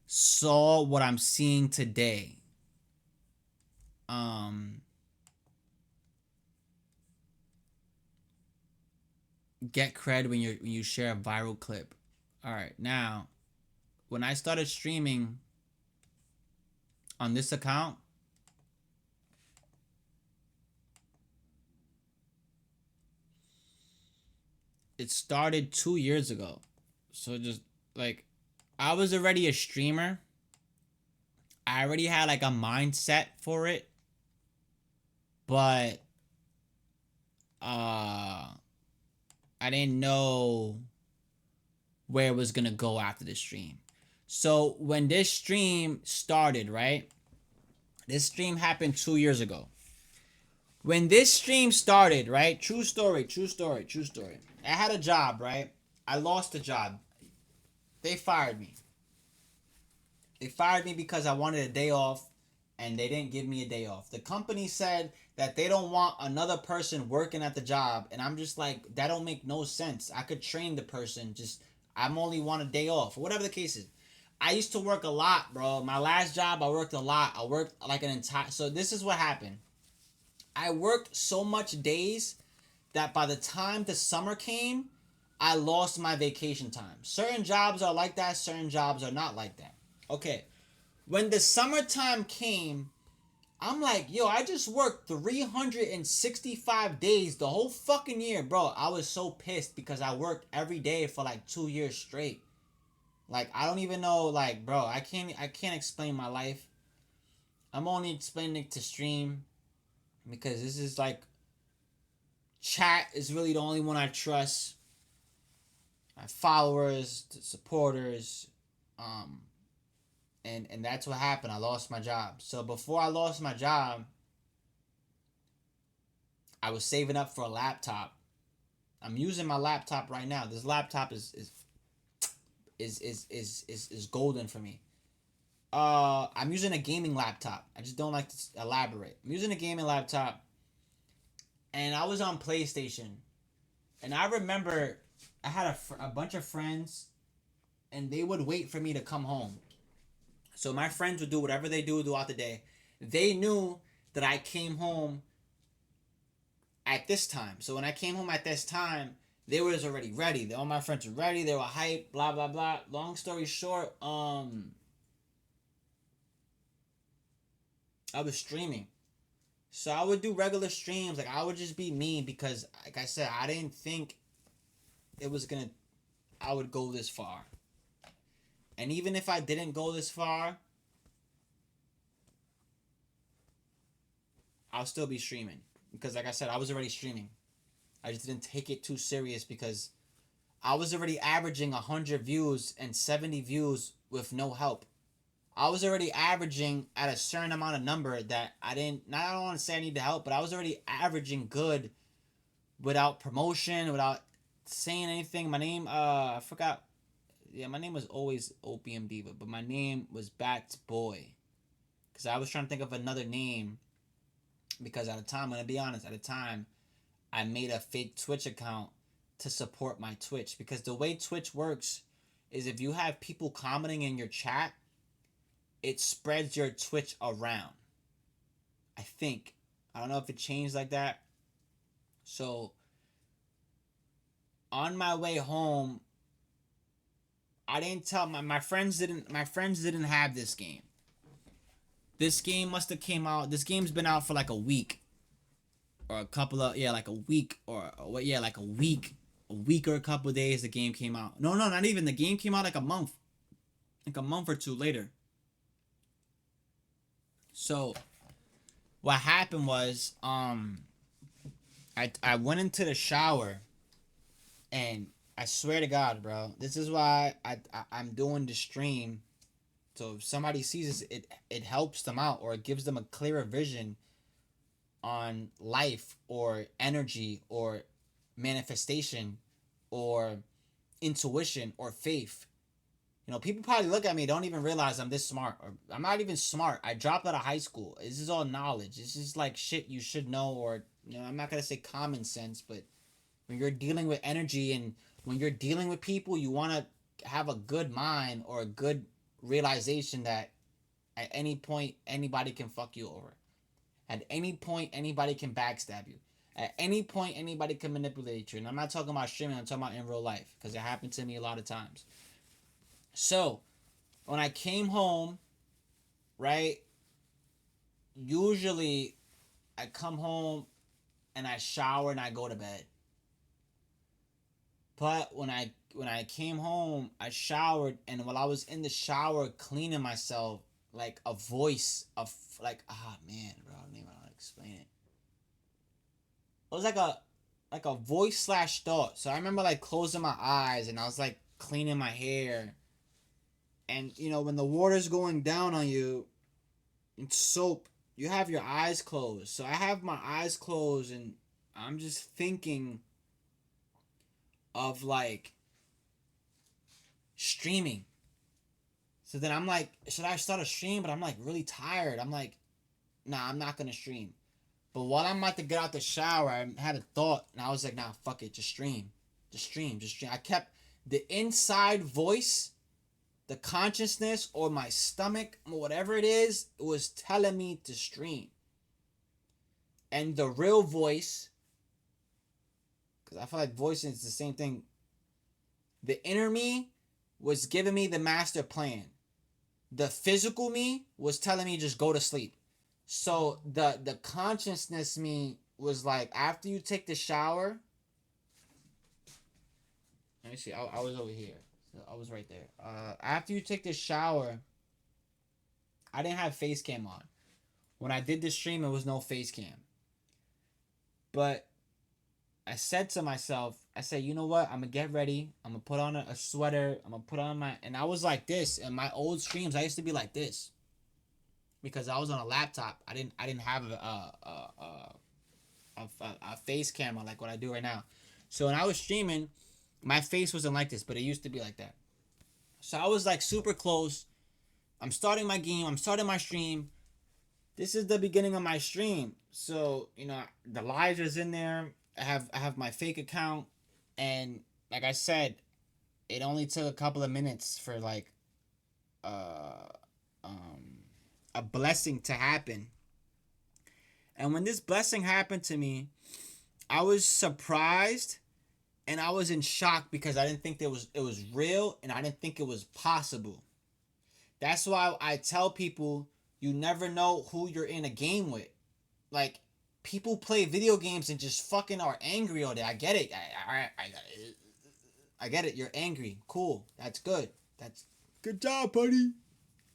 saw what I'm seeing today. Get cred when you share a viral clip. All right, now when I started streaming on this account, it started 2 years ago. So just like, I was already a streamer. I already had like a mindset for it. But I didn't know where it was gonna go after the stream. So when this stream started, right? This stream happened 2 years ago. When this stream started, right? True story. I had a job, right? I lost the job. They fired me. They fired me because I wanted a day off, and they didn't give me a day off. The company said that they don't want another person working at the job, and I'm just like, that don't make no sense. I could train the person, just I'm only want a day off, or whatever the case is. I used to work a lot, bro. My last job, I worked a lot. I worked like an entire... So this is what happened. I worked so much days that by the time the summer came, I lost my vacation time. Certain jobs are like that. Certain jobs are not like that. Okay. When the summertime came, I'm like, yo, I just worked 365 days the whole fucking year, bro. I was so pissed because I worked every day for like 2 years straight. Like, I don't even know, like, bro, I can't explain my life. I'm only explaining it to stream because this is like, chat is really the only one I trust. My followers, supporters, and that's what happened. I lost my job. So before I lost my job, I was saving up for a laptop. I'm using my laptop right now. This laptop is golden for me. I'm using a gaming laptop. I just don't like to elaborate. I'm using a gaming laptop, and I was on PlayStation, and I remember I had a bunch of friends, and they would wait for me to come home. So my friends would do whatever they do throughout the day. They knew that I came home at this time. So when I came home at this time, they was already ready. All my friends were ready. They were hyped. Blah blah blah. Long story short, I was streaming. So I would do regular streams. Like, I would just be me because, like I said, I didn't think I would go this far. And even if I didn't go this far, I'll still be streaming. Because like I said, I was already streaming. I just didn't take it too serious because I was already averaging 100 views and 70 views with no help. I was already averaging at a certain amount of number that I didn't. Now I don't want to say I need the help, but I was already averaging good without promotion, without saying anything. My name, I forgot. Yeah, my name was always Opium Diva, but my name was Bats Boy, because I was trying to think of another name. Because at the time, I'm gonna be honest, at the time, I made a fake Twitch account to support my Twitch, because the way Twitch works is if you have people commenting in your chat, it spreads your Twitch around. I think. I don't know if it changed like that. So on my way home, I didn't tell my friends didn't have this game. This game must have came out. This game's been out for like a week. Or a couple of like a week like a week or a couple of days the game came out. No, not even. The game came out like a month or two later. So what happened was I went into the shower, and I swear to God, bro, this is why I'm doing the stream. So if somebody sees this, it helps them out, or it gives them a clearer vision on life or energy or manifestation or intuition or faith. You know, people probably look at me, don't even realize I'm this smart, or I'm not even smart. I dropped out of high school. This is all knowledge. This is like shit you should know, or I'm not gonna say common sense, but when you're dealing with energy and when you're dealing with people, you want to have a good mind or a good realization that at any point anybody can fuck you over. At any point anybody can backstab you. At any point anybody can manipulate you. And I'm not talking about streaming, I'm talking about in real life, because it happened to me a lot of times. So when I came home, right, usually I come home and I shower and I go to bed. But when I came home, I showered, and while I was in the shower cleaning myself, like a voice of like, man, bro, I don't even know how to explain it. It was like a voice slash thought. So I remember like closing my eyes and I was like cleaning my hair. And when the water's going down on you, in soap, you have your eyes closed. So I have my eyes closed and I'm just thinking of like streaming. So then I'm like, should I start a stream? But I'm like really tired. I'm like, nah, I'm not gonna stream. But while I'm about to get out the shower, I had a thought and I was like, nah, fuck it, just stream. Just stream. I kept the inside voice, the consciousness, or my stomach, or whatever it is, it was telling me to stream. And the real voice, because I feel like voicing is the same thing, the inner me was giving me the master plan. The physical me was telling me just go to sleep. So the consciousness me was like, after you take the shower, let me see, I was over here. So I was right there. After you take the shower, I didn't have face cam on. When I did the stream, it was no face cam. But I said to myself, I said, you know what? I'm going to get ready. I'm going to put on a sweater. I'm going to put on and I was like this. In my old streams, I used to be like this. Because I was on a laptop. I didn't have a face camera like what I do right now. So when I was streaming, my face wasn't like this, but it used to be like that. So I was like super close. I'm starting my game. I'm starting my stream. This is the beginning of my stream. So, the lives is in there. I have my fake account. And like I said, it only took a couple of minutes for like a blessing to happen. And when this blessing happened to me, I was surprised and I was in shock because I didn't think it was real and I didn't think it was possible. That's why I tell people you never know who you're in a game with. Like, people play video games and just fucking are angry all day. I get it. I get it. You're angry. Cool. That's good. That's good job, buddy.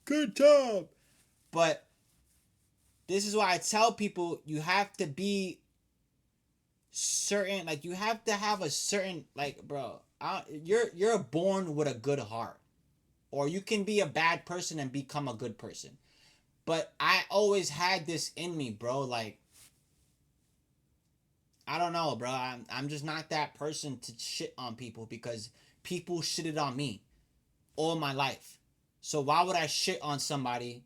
Good job. But this is why I tell people you have to be certain, like you have to have a certain, like, bro, you're born with a good heart. or you can be a bad person and become a good person. But I always had this in me, bro. Like, I don't know, bro. I'm just not that person to shit on people because people shitted on me all my life. So why would I shit on somebody?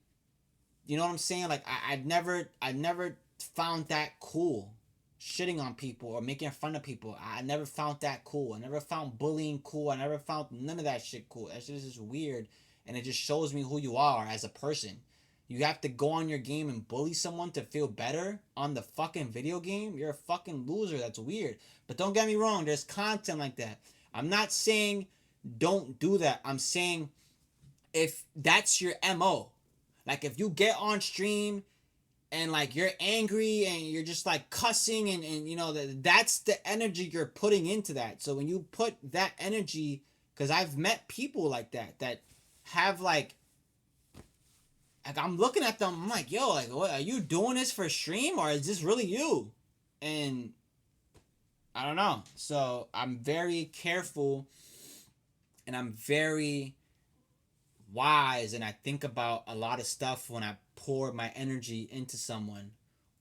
You know what I'm saying? Like, I never found that cool, shitting on people or making fun of people. I never found that cool. I never found bullying cool. I never found none of that shit cool. That shit is just weird, and it just shows me who you are as a person. You have to go on your game and bully someone to feel better on the fucking video game? You're a fucking loser. That's weird. But don't get me wrong, there's content like that. I'm not saying don't do that. I'm saying if that's your MO, like if you get on stream and like you're angry and you're just like cussing and you know that's the energy you're putting into that. So when you put that energy, because I've met people like that have like I'm looking at them, I'm like, yo, like, what, are you doing this for stream or is this really you? And I don't know. So I'm very careful and I'm very wise, and I think about a lot of stuff when I pour my energy into someone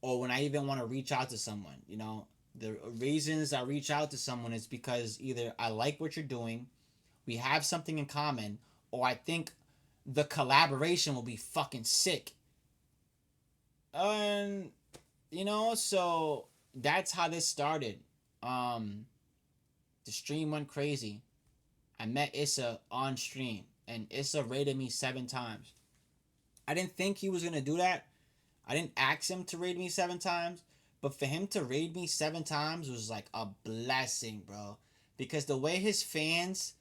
or when I even want to reach out to someone. You know, the reasons I reach out to someone is because either I like what you're doing, we have something in common, or I think the collaboration will be fucking sick. And you know, so that's how this started. The stream went crazy. I met Issa on stream and Issa rated me 7 times. I didn't think he was gonna do that. I didn't ask him to raid me 7 times, but for him to raid me 7 times was like a blessing, bro. Because the way his fans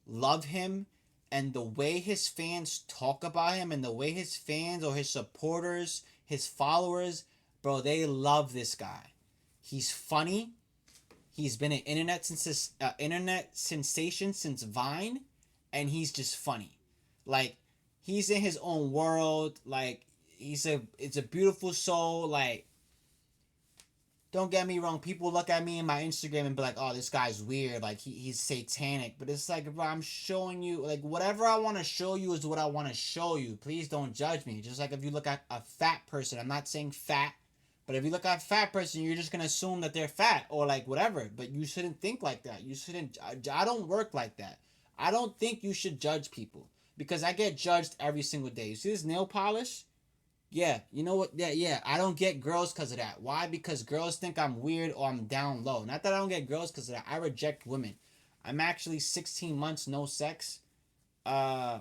love him and the way his fans talk about him and the way his fans or his supporters, his followers, bro, they love this guy. He's funny. He's been an internet sensation since Vine, and he's just funny. Like, he's in his own world. Like, it's a beautiful soul. Like, don't get me wrong, people look at me in my Instagram and be like, oh, this guy's weird, like he's satanic. But it's like, bro, I'm showing you, like, whatever I want to show you is what I want to show you. Please don't judge me. Just like if you look at a fat person, I'm not saying fat, but if you look at a fat person, you're just gonna assume that they're fat or like whatever. But you shouldn't think like that. You shouldn't. I don't work like that. I don't think you should judge people because I get judged every single day. You see this nail polish? Yeah, you know what? Yeah. I don't get girls because of that. Why? Because girls think I'm weird or I'm down low. Not that I don't get girls because of that. I reject women. I'm actually 16 months no sex. That's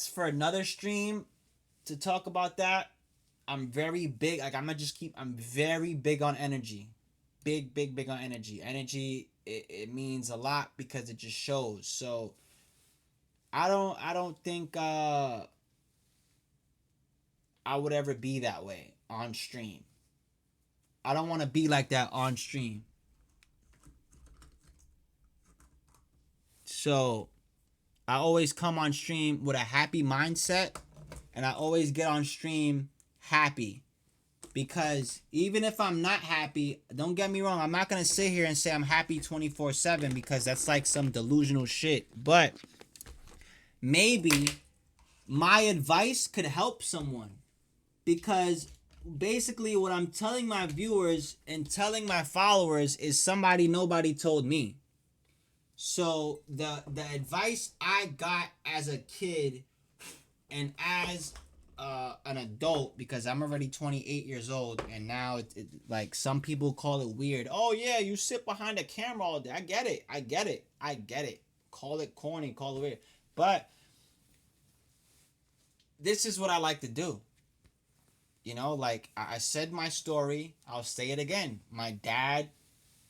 for another stream to talk about that. I'm very big. Like, I'm very big on energy. Big on energy. Energy, it means a lot because it just shows. So, I don't think, I would ever be that way on stream. I don't want to be like that on stream. So, I always come on stream with a happy mindset, and I always get on stream happy. Because even if I'm not happy, don't get me wrong, I'm not going to sit here and say I'm happy 24/7 because that's like some delusional shit. But maybe my advice could help someone. Because basically what I'm telling my viewers and telling my followers is somebody nobody told me. So the advice I got as a kid and as an adult, because I'm already 28 years old and now it like some people call it weird. Oh yeah, you sit behind a camera all day. I get it. Call it corny, call it weird. But this is what I like to do. You know, like I said my story, I'll say it again. My dad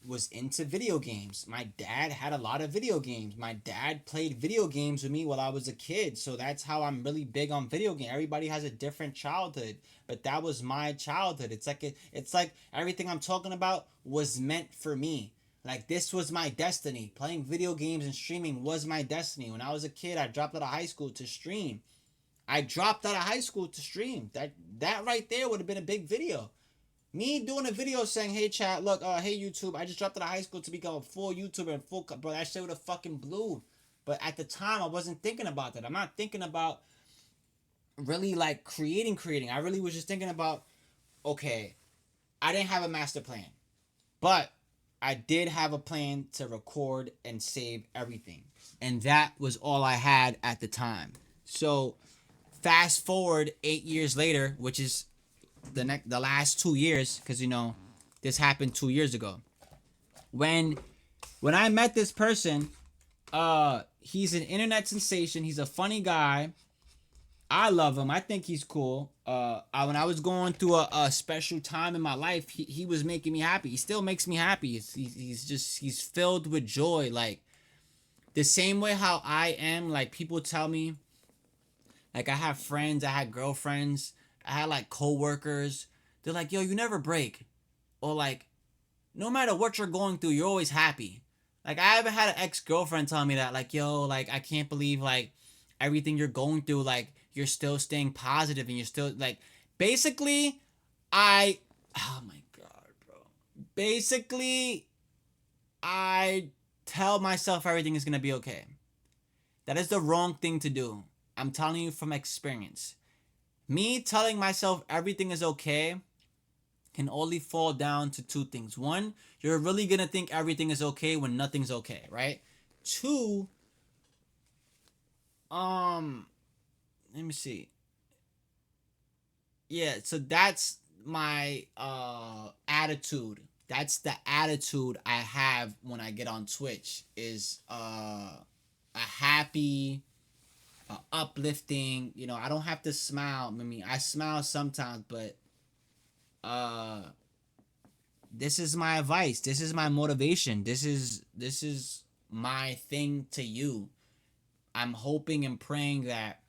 was into video games. My dad had a lot of video games. My dad played video games with me while I was a kid. So that's how I'm really big on video games. Everybody has a different childhood, but that was my childhood. It's like everything I'm talking about was meant for me. Like, this was my destiny. Playing video games and streaming was my destiny. When I was a kid, I dropped out of high school to stream. That right there would have been a big video. Me doing a video saying, hey chat, look, hey YouTube, I just dropped out of high school to become a full YouTuber and full, bro, that shit would have fucking blew. But at the time, I wasn't thinking about that. I'm not thinking about really like creating. I really was just thinking about, okay, I didn't have a master plan, but I did have a plan to record and save everything. And that was all I had at the time. So fast forward 8 years later, which is the last 2 years, because this happened 2 years ago. When I met this person, he's an internet sensation. He's a funny guy. I love him. I think he's cool. When I was going through a special time in my life, he was making me happy. He still makes me happy. He's filled with joy. Like the same way how I am. Like people tell me, like I have friends, I had girlfriends, I had like coworkers. They're like, yo, you never break, or like, no matter what you're going through, you're always happy. Like I ever had an ex-girlfriend tell me that, like, yo, like I can't believe like everything you're going through, like you're still staying positive and you're still like, basically, oh my god, bro. Basically, I tell myself everything is gonna be okay. That is the wrong thing to do. I'm telling you from experience. Me telling myself everything is okay can only fall down to two things. One, you're really gonna think everything is okay when nothing's okay, right? Two, let me see. Yeah, so that's my attitude. That's the attitude I have when I get on Twitch, is a happy, uplifting, I don't have to smile. I mean, I smile sometimes, but this is my advice. This is my motivation. This is my thing to you. I'm hoping and praying that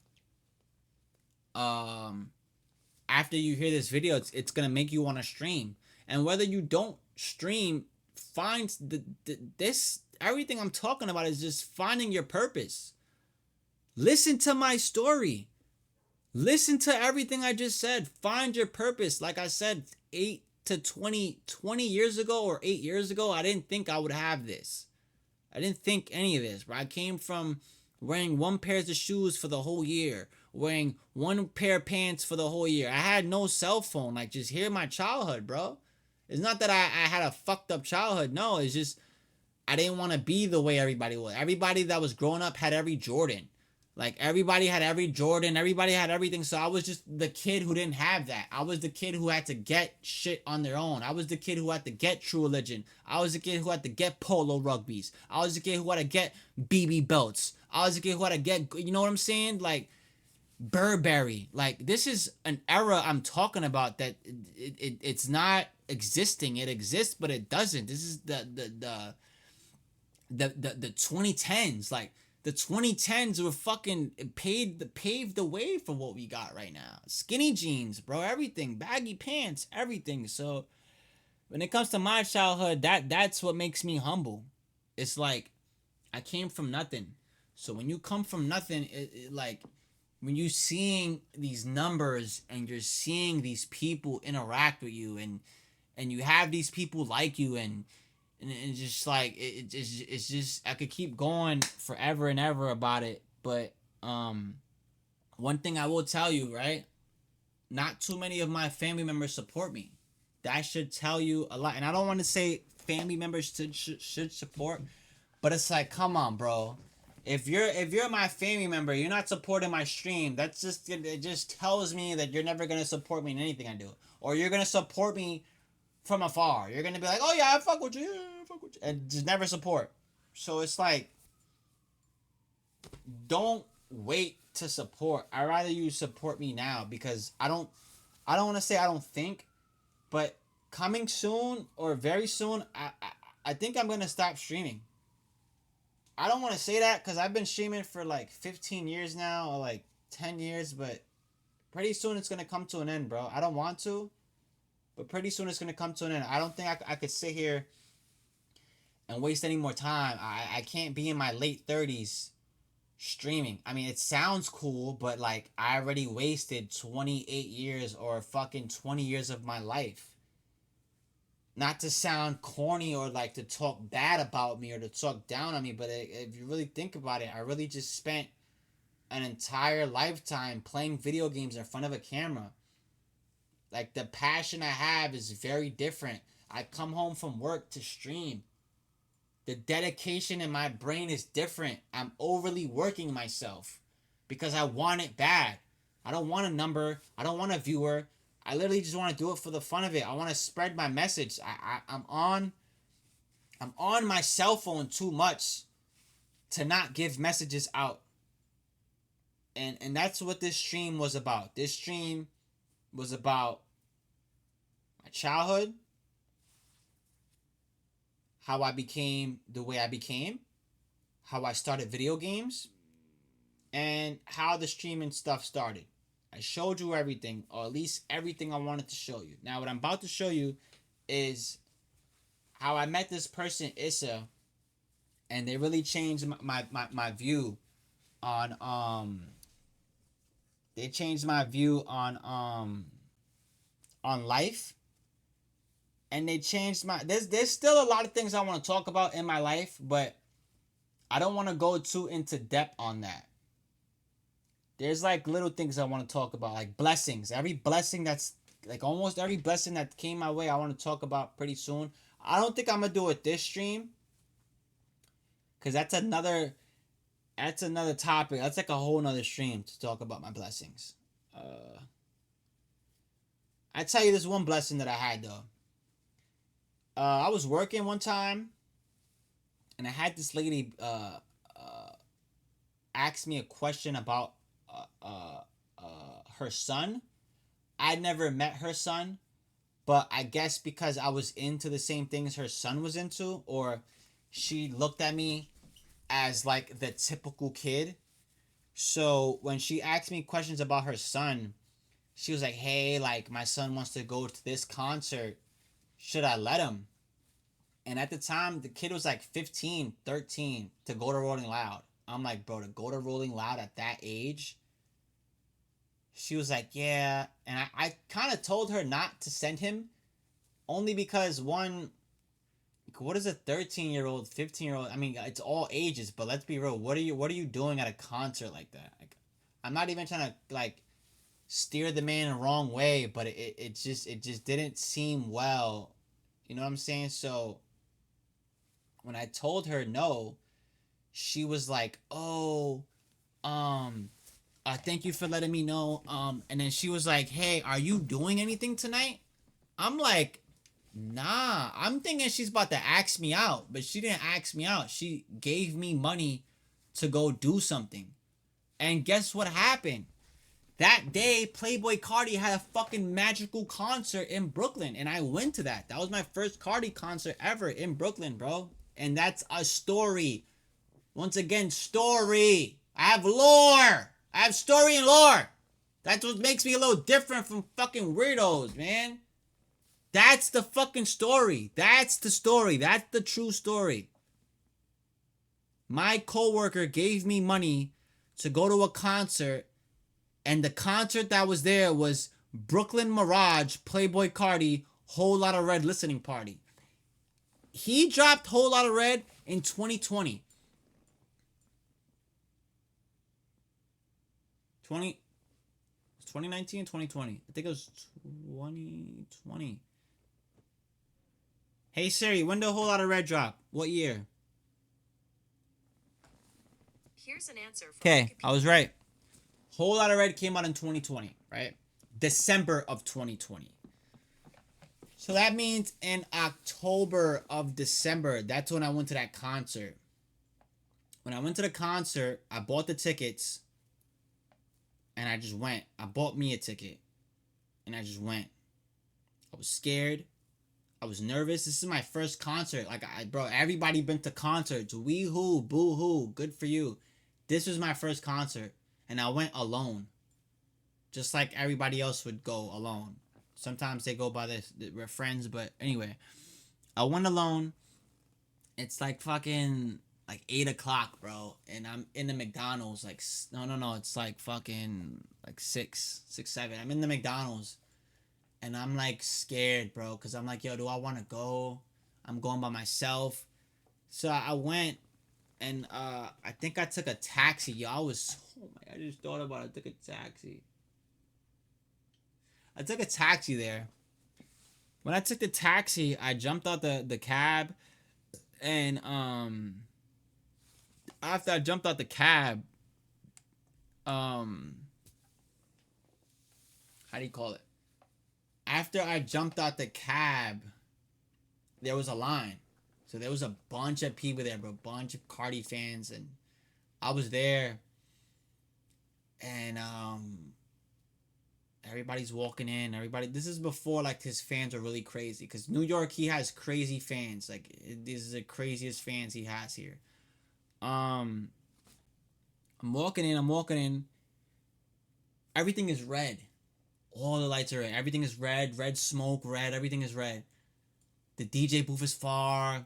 after you hear this video, it's gonna make you want to stream. And whether you don't stream, find this everything I'm talking about is just finding your purpose. Listen to my story. Listen to everything I just said. Find your purpose. Like I said, 8 to 20 years ago or 8 years ago, I didn't think I would have this. I didn't think any of this, bro. I came from wearing one pair of shoes for the whole year, wearing one pair of pants for the whole year. I had no cell phone. Like, just hear my childhood, bro. It's not that I had a fucked up childhood. No, it's just I didn't want to be the way everybody was. Everybody that was growing up had every Jordan. Like, everybody had every Jordan. Everybody had everything. So I was just the kid who didn't have that. I was the kid who had to get shit on their own. I was the kid who had to get True Religion. I was the kid who had to get Polo Rugbies. I was the kid who had to get BB belts. I was the kid who had to get, you know what I'm saying? Like, Burberry. Like, this is an era I'm talking about that it's not existing. It exists, but it doesn't. This is the 2010s. Like, the 2010s were fucking paved the way for what we got right now. Skinny jeans, bro, everything, baggy pants, everything. So when it comes to my childhood, that's what makes me humble. It's like I came from nothing. So when you come from nothing, it like when you seeing these numbers and you're seeing these people interact with you and you have these people like you and just like it's just I could keep going forever and ever about it, but one thing I will tell you, right? Not too many of my family members support me. That should tell you a lot. And I don't want to say family members should support, but it's like, come on, bro. If you're my family member, you're not supporting my stream. It just tells me that you're never gonna support me in anything I do, or you're gonna support me from afar. You're gonna be like, oh yeah, I fuck with you, and just never support. So it's like, don't wait to support. I'd rather you support me now, because I don't want to say I don't think, but coming soon or very soon, I think I'm gonna stop streaming. I don't want to say that because I've been streaming for like 15 years now, or like 10 years, but pretty soon it's gonna come to an end, bro. I don't want to, but pretty soon it's going to come to an end. I don't think I could sit here and waste any more time. I can't be in my late 30s streaming. I mean, it sounds cool, but like I already wasted 28 years or fucking 20 years of my life. not to sound corny or like to talk bad about me or to talk down on me, but if you really think about it, I really just spent an entire lifetime playing video games in front of a camera. Like, the passion I have is very different. I come home from work to stream. The dedication in my brain is different. I'm overly working myself because I want it bad. I don't want a number. I don't want a viewer. I literally just want to do it for the fun of it. I want to spread my message. I'm on my cell phone too much to not give messages out. And that's what this stream was about. This stream was about my childhood, how I became the way I became, how I started video games, and how the streaming stuff started. I showed you everything, or at least everything I wanted to show you. Now, what I'm about to show you is how I met this person, Issa, and they really changed my view on they changed my view on life, and they changed my there's still a lot of things I want to talk about in my life, but I don't want to go too into depth on that. There's like little things I want to talk about, like blessings. Every blessing that's like almost every blessing that came my way, I want to talk about pretty soon. I don't think I'm gonna do it this stream, cause that's another topic. That's like a whole nother stream to talk about my blessings. I tell you this one blessing that I had though. I was working one time, and I had this lady ask me a question about her son. I'd never met her son, but I guess because I was into the same things her son was into, or she looked at me as like the typical kid. So when she asked me questions about her son, she was like, hey, like, my son wants to go to this concert. Should I let him? And at the time, the kid was like 15, 13 to go to Rolling Loud. I'm like, bro, to go to Rolling Loud at that age? She was like, yeah. And I kind of told her not to send him, only because, one, what is a 13-year-old, 15-year-old? I mean, it's all ages, but let's be real. What are you doing at a concert like that? Like, I'm not even trying to like steer the man in the wrong way, but it just didn't seem well. You know what I'm saying? So when I told her no, she was like, "Oh, thank you for letting me know." And then she was like, "Hey, are you doing anything tonight?" I'm like, "Nah." I'm thinking she's about to ask me out, but she didn't ask me out. She gave me money to go do something. And guess what happened? That day, Playboi Carti had a fucking magical concert in Brooklyn, and I went to that. That was my first Carti concert ever in Brooklyn, bro. And that's a story. Once again, story. I have lore. I have story and lore. That's what makes me a little different from fucking weirdos, man. That's the fucking story. That's the story. That's the true story. My coworker gave me money to go to a concert, and the concert that was there was Brooklyn Mirage, Playboi Carti, Whole Lotta Red listening party. He dropped Whole Lotta Red in 2020. 2019, 2020. I think it was 2020. Hey Siri, when did Whole Lotta Red drop? What year? Here's an answer. Okay, I was right. Whole Lotta Red came out in 2020, right? December of 2020. So that means in October of December, that's when I went to that concert. When I went to the concert, I bought the tickets, and I just went. I bought me a ticket, and I just went. I was scared. I was nervous. This is my first concert. Like, bro, everybody been to concerts. Wee hoo, boo hoo, good for you. This was my first concert, and I went alone. Just like everybody else would go alone. Sometimes they go by their friends, but anyway. I went alone. It's like fucking like 8 o'clock, bro. And I'm in the McDonald's. Like, no. It's like fucking like 6, 7. I'm in the McDonald's. And I'm like scared, bro, because I'm like, yo, do I want to go? I'm going by myself. So I went, and I think I took a taxi. Yo, oh my, I just thought about it. I took a taxi. I took a taxi there. When I took the taxi, I jumped out the cab, and after I jumped out the cab, how do you call it? After I jumped out the cab, there was a line. So there was a bunch of people there, bro. A bunch of Cardi fans, and I was there. And everybody's walking in. This is before like his fans are really crazy, because New York, he has crazy fans. Like, this is the craziest fans he has here. I'm walking in. Everything is red. All the lights are red. Everything is red. Red smoke, red. Everything is red. The DJ booth is far.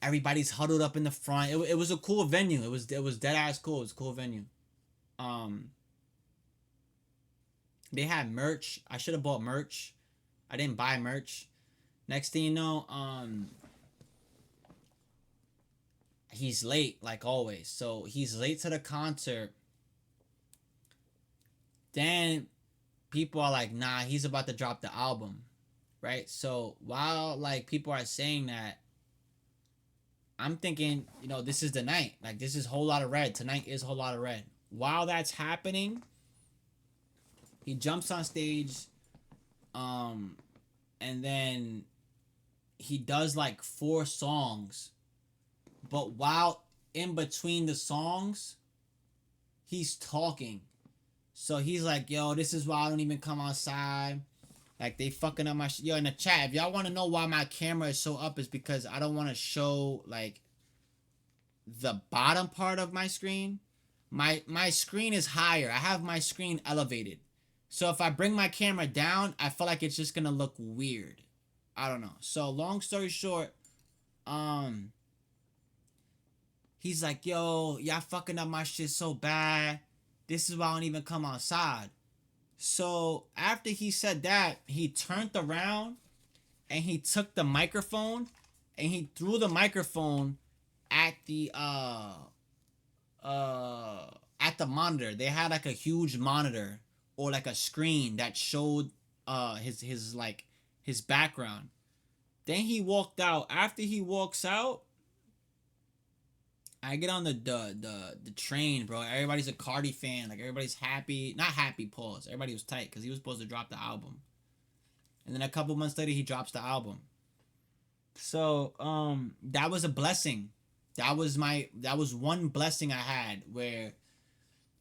Everybody's huddled up in the front. It was a cool venue. It was dead ass cool. It was a cool venue. They had merch. I should have bought merch. I didn't buy merch. Next thing you know, he's late like always. So he's late to the concert. Then people are like, nah, he's about to drop the album, right? So while like people are saying that, I'm thinking, this is the night. Like, this is Whole Lotta Red. Tonight is Whole Lotta Red. While that's happening, he jumps on stage, and then he does like 4 songs. But while in between the songs, he's talking. So he's like, yo, this is why I don't even come outside. Like, they fucking up my yo, in the chat, if y'all want to know why my camera is so up, is because I don't want to show like the bottom part of my screen. My screen is higher. I have my screen elevated. So if I bring my camera down, I feel like it's just gonna look weird. I don't know. So long story short, he's like, yo, y'all fucking up my shit so bad. This is why I don't even come outside. So after he said that, he turned around and he took the microphone and he threw the microphone at the monitor. They had like a huge monitor or like a screen that showed his background. Then he walked out. After he walks out, I get on the train, bro. Everybody's a Cardi fan. Like, everybody's happy. Not happy, pause. Everybody was tight because he was supposed to drop the album. And then a couple months later, he drops the album. So, that was a blessing. That was one blessing I had, where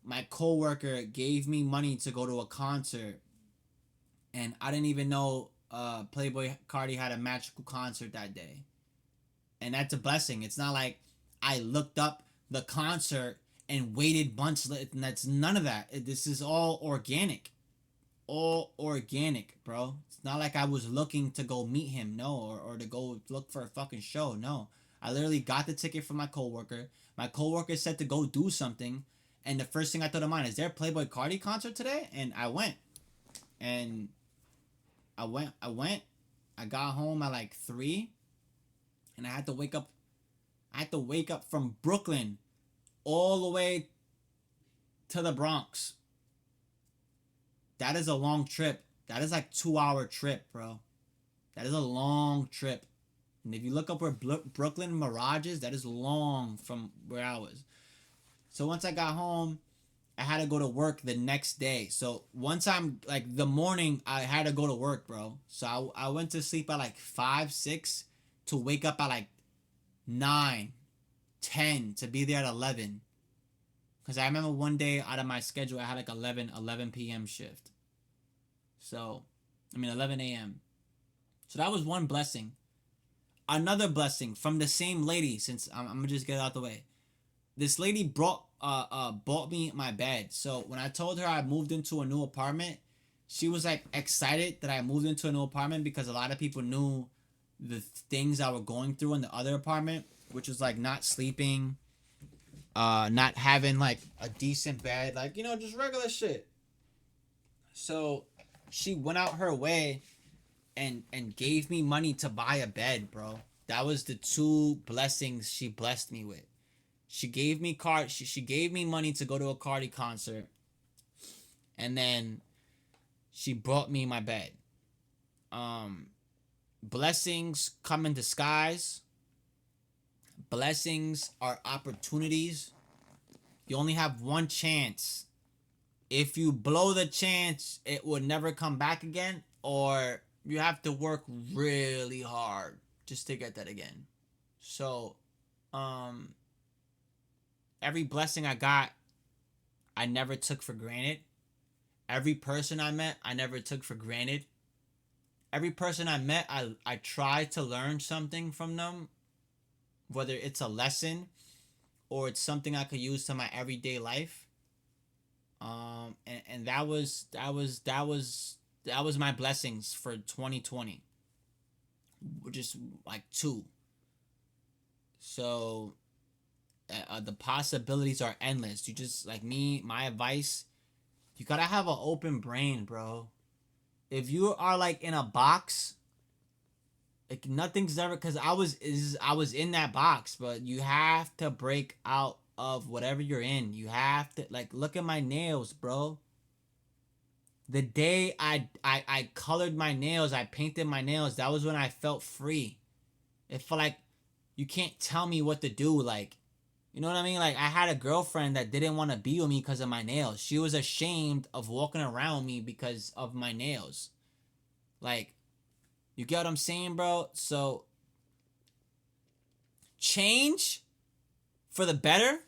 my coworker gave me money to go to a concert. And I didn't even know Playboi Carti had a magical concert that day. And that's a blessing. It's not like I looked up the concert and waited months. And that's none of that. This is all organic. All organic, bro. It's not like I was looking to go meet him, no, or to go look for a fucking show, no. I literally got the ticket from my coworker. My coworker said to go do something, and the first thing I thought of mine is, there a Playboi Carti concert today? And I went. And I went. I got home at like 3, and I had to wake up from Brooklyn all the way to the Bronx. That is a long trip. That is like 2-hour trip, bro. That is a long trip. And if you look up where Brooklyn Mirage is, that is long from where I was. So once I got home, I had to go to work the next day. So once I'm like the morning, I had to go to work, bro. So I went to sleep at like 5, 6 to wake up at like 9, 10 to be there at 11. Because I remember one day out of my schedule, I had like 11 p.m. shift. So, 11 a.m. So that was one blessing. Another blessing from the same lady, since I'm going to just get it out the way. This lady bought me my bed. So when I told her I moved into a new apartment, she was like excited that I moved into a new apartment, because a lot of people knew the things I were going through in the other apartment, which was like not sleeping, not having like a decent bed, like, just regular shit. So She went out her way and gave me money to buy a bed, bro. That was the two blessings she blessed me with. She gave me she gave me money to go to a Cardi concert, and then she brought me my bed. Blessings come in disguise. Blessings are opportunities. You only have one chance. If you blow the chance, it will never come back again, or you have to work really hard just to get that again. So, every blessing I got, I never took for granted. Every person I met, I never took for granted. Every person I met, I tried to learn something from them, whether it's a lesson or it's something I could use to my everyday life. And that was my blessings for 2020. Just like two. So the possibilities are endless. You just, like me, my advice, you gotta have an open brain, bro. If you are like in a box, like nothing's ever, because I was in that box, but you have to break out of whatever you're in. You have to, like, look at my nails, bro. The day I colored my nails, I painted my nails, that was when I felt free. It felt like you can't tell me what to do. Like, you know what I mean? Like, I had a girlfriend that didn't want to be with me because of my nails. She was ashamed of walking around me because of my nails. Like, you get what I'm saying, bro? So, change for the better,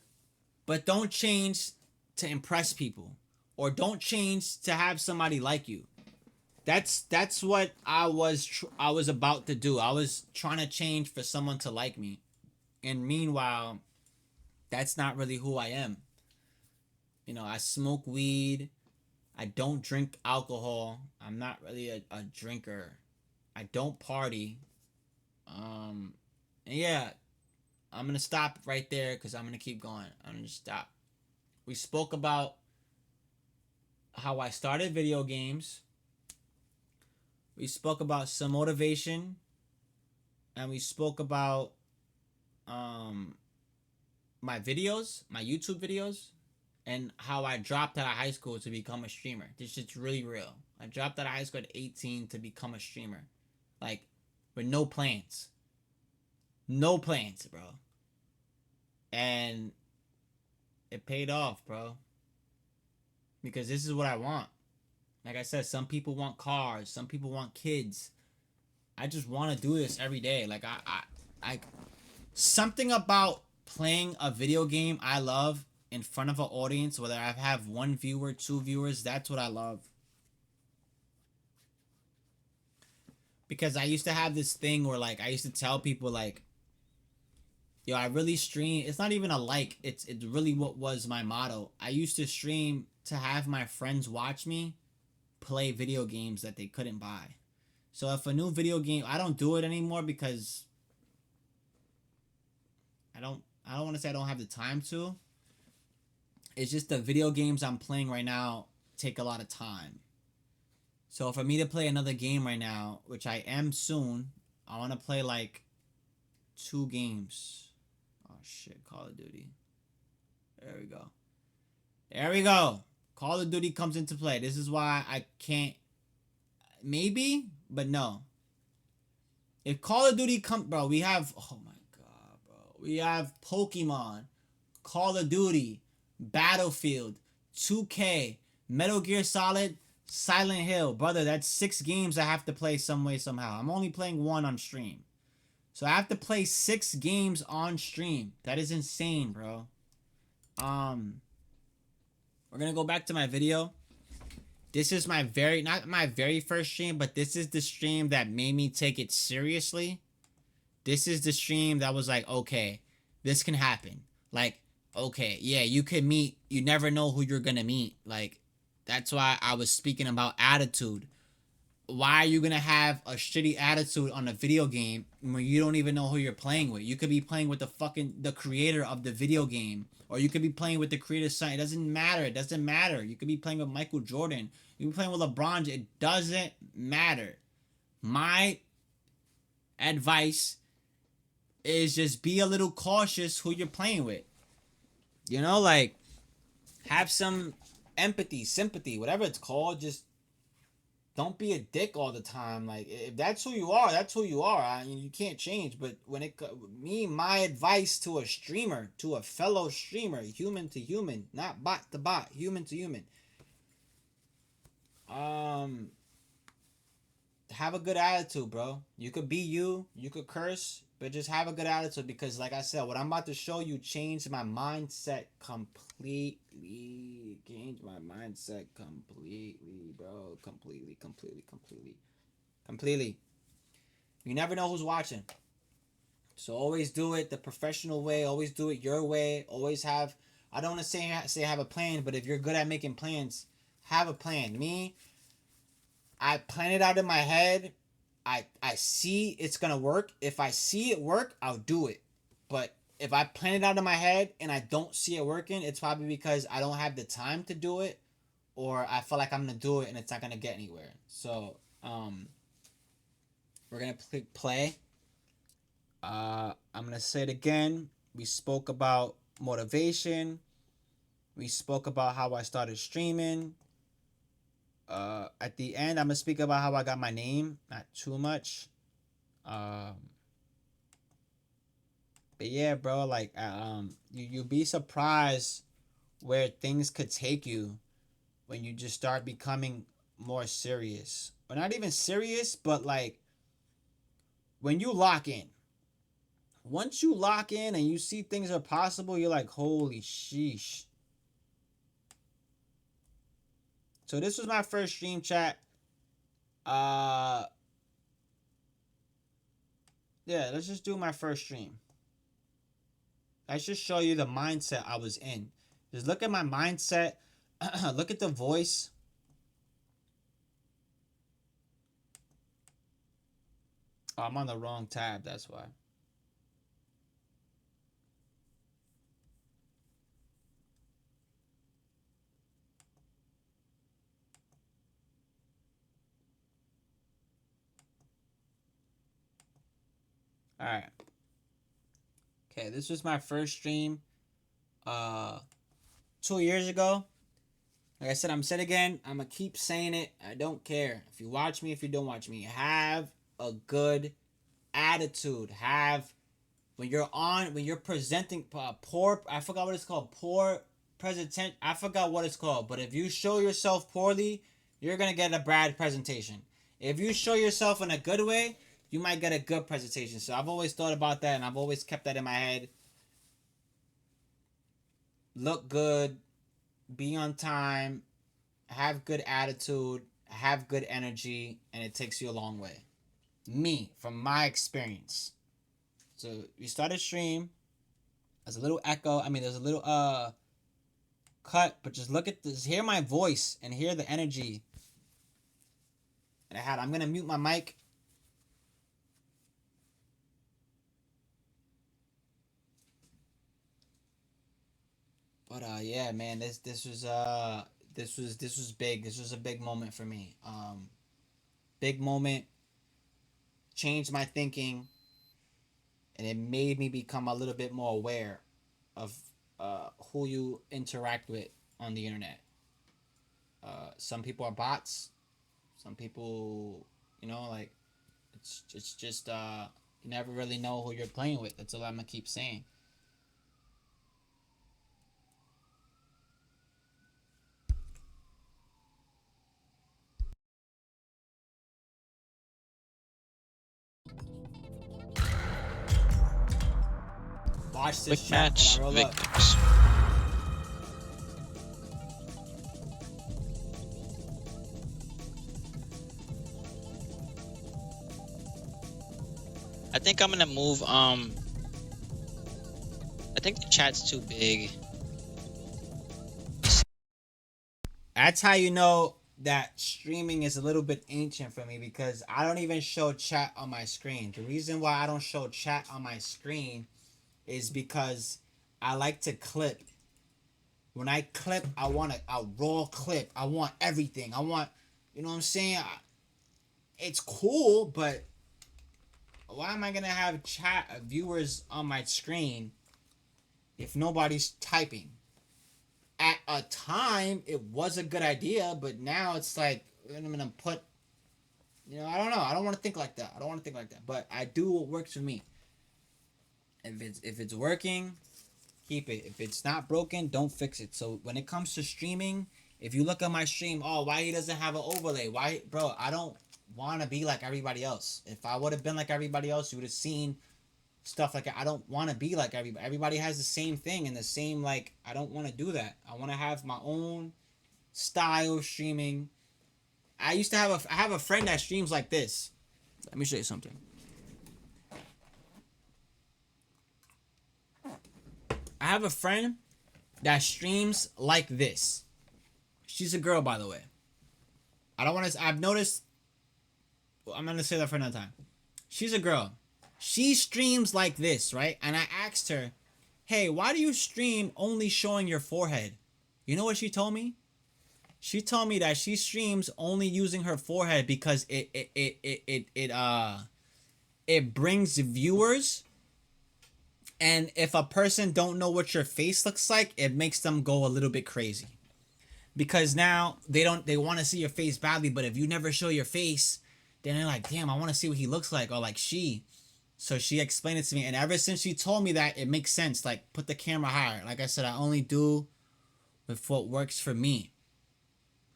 but don't change to impress people, or don't change to have somebody like you. That's what I was about to do. I was trying to change for someone to like me, and meanwhile, that's not really who I am. You know, I smoke weed. I don't drink alcohol. I'm not really a drinker. I don't party. And yeah, I'm gonna stop right there because I'm gonna keep going. I'm gonna stop. We spoke about how I started video games. We spoke about some motivation, and we spoke about my videos, my YouTube videos, and how I dropped out of high school to become a streamer. This shit's really real. I dropped out of high school at 18 to become a streamer, like, with no plans. No plans, bro. And it paid off, bro. Because this is what I want. Like I said, some people want cars, some people want kids. I just want to do this every day. Like, I something about playing a video game I love in front of an audience, whether I have one viewer, two viewers, that's what I love. Because I used to have this thing where, like, I used to tell people, like, yo, I really stream. It's not even a like. It's really what was my motto. I used to stream to have my friends watch me play video games that they couldn't buy. So if a new video game, I don't do it anymore because I don't want to say I don't have the time to. It's just the video games I'm playing right now take a lot of time. So for me to play another game right now, which I am soon, I want to play like 2 games. Oh shit, Call of Duty. There we go. There we go. Call of Duty comes into play. This is why I can't. Maybe, but no. If Call of Duty bro, we have, oh my god, bro. We have Pokemon, Call of Duty, Battlefield, 2K, Metal Gear Solid, Silent Hill. Brother, that's 6 games I have to play some way, somehow. I'm only playing 1 on stream. So I have to play 6 games on stream. That is insane, bro. We're gonna go back to my video. This is my not my very first stream, but this is the stream that made me take it seriously. This is the stream that was like, okay, this can happen. Like, okay, yeah, you can meet, you never know who you're gonna meet. Like, that's why I was speaking about attitude. why are you gonna have a shitty attitude on a video game when you don't even know who you're playing with? You could be playing with the creator of the video game, or you could be playing with the creator's son. It doesn't matter. It doesn't matter. You could be playing with Michael Jordan. You could be playing with LeBron. It doesn't matter. My advice is just be a little cautious who you're playing with. You know, like, have some empathy, sympathy, whatever it's called. Just don't be a dick all the time. Like, if that's who you are, that's who you are. I mean, you can't change. But when my advice to a streamer, to a fellow streamer, human to human, not bot to bot, human to human. Have a good attitude, bro. You could be you could curse, but just have a good attitude, because like I said, what I'm about to show you changed my mindset completely. Changed my mindset completely, bro. Completely. You never know who's watching. So always do it the professional way. Always do it your way. Always have, I don't want to say have a plan, but if you're good at making plans, have a plan. Me, I plan it out in my head. I see it's going to work. If I see it work, I'll do it. But if I plan it out in my head and I don't see it working, it's probably because I don't have the time to do it, or I feel like I'm going to do it and it's not going to get anywhere. So, we're going to click play. I'm going to say it again. We spoke about motivation. We spoke about how I started streaming. At the end, I'm gonna speak about how I got my name, not too much. But yeah, bro, like, you'll be surprised where things could take you when you just start becoming more serious. Or not even serious, but like, when you lock in. Once you lock in and you see things are possible, you're like, holy sheesh. So this was my first stream, chat. Yeah, let's just do my first stream. Let's just show you the mindset I was in. Just look at my mindset. Look at the voice. Oh, I'm on the wrong tab, that's why. All right. Okay, this was my first stream 2 years ago. Like I said, I'm saying again, I'm going to keep saying it. I don't care. If you watch me, if you don't watch me, have a good attitude. When you're presenting poor, I forgot what it's called, poor presentation. I forgot what it's called. But if you show yourself poorly, you're going to get a bad presentation. If you show yourself in a good way, you might get a good presentation. So I've always thought about that, and I've always kept that in my head. Look good, be on time, have good attitude, have good energy, and it takes you a long way. Me, from my experience. So we started stream. There's a little echo. I mean, there's a little cut, but just look at this. Hear my voice and hear the energy that I had. I'm gonna mute my mic. But yeah, man, this was big. This was a big moment for me. Big moment. Changed my thinking, and it made me become a little bit more aware of who you interact with on the internet. Some people are bots. Some people, like, it's just you never really know who you're playing with. That's all I'm gonna keep saying. Watch this Quick match victims. I think I'm gonna move. I think the chat's too big. That's how you know that streaming is a little bit ancient for me because I don't even show chat on my screen. The reason why I don't show chat on my screen is because I like to clip. When I clip, I want a raw clip. I want everything. I want, you know what I'm saying? It's cool, but why am I going to have chat viewers on my screen if nobody's typing? At a time, it was a good idea, but now it's like, I'm going to put, I don't know. I don't want to think like that. But I do what works for me. If it's working, keep it. If it's not broken, don't fix it. So when it comes to streaming, if you look at my stream, why he doesn't have an overlay? Why, bro, I don't want to be like everybody else. If I would have been like everybody else, you would have seen stuff like that. I don't want to be like everybody. Everybody has the same thing and the same, like, I don't want to do that. I want to have my own style of streaming. I have a friend that streams like this. Let me show you something. I have a friend that streams like this. She's a girl, by the way. I've noticed, I'm going to say that for another time. She's a girl. She streams like this, right? And I asked her, hey, why do you stream only showing your forehead? You know what she told me? She told me that she streams only using her forehead because it brings viewers. And if a person don't know what your face looks like, it makes them go a little bit crazy. Because now they want to see your face badly, but if you never show your face, then they're like, damn, I want to see what he looks like, or like she. So she explained it to me, and ever since she told me that, it makes sense. Like, put the camera higher. Like I said, I only do with what works for me.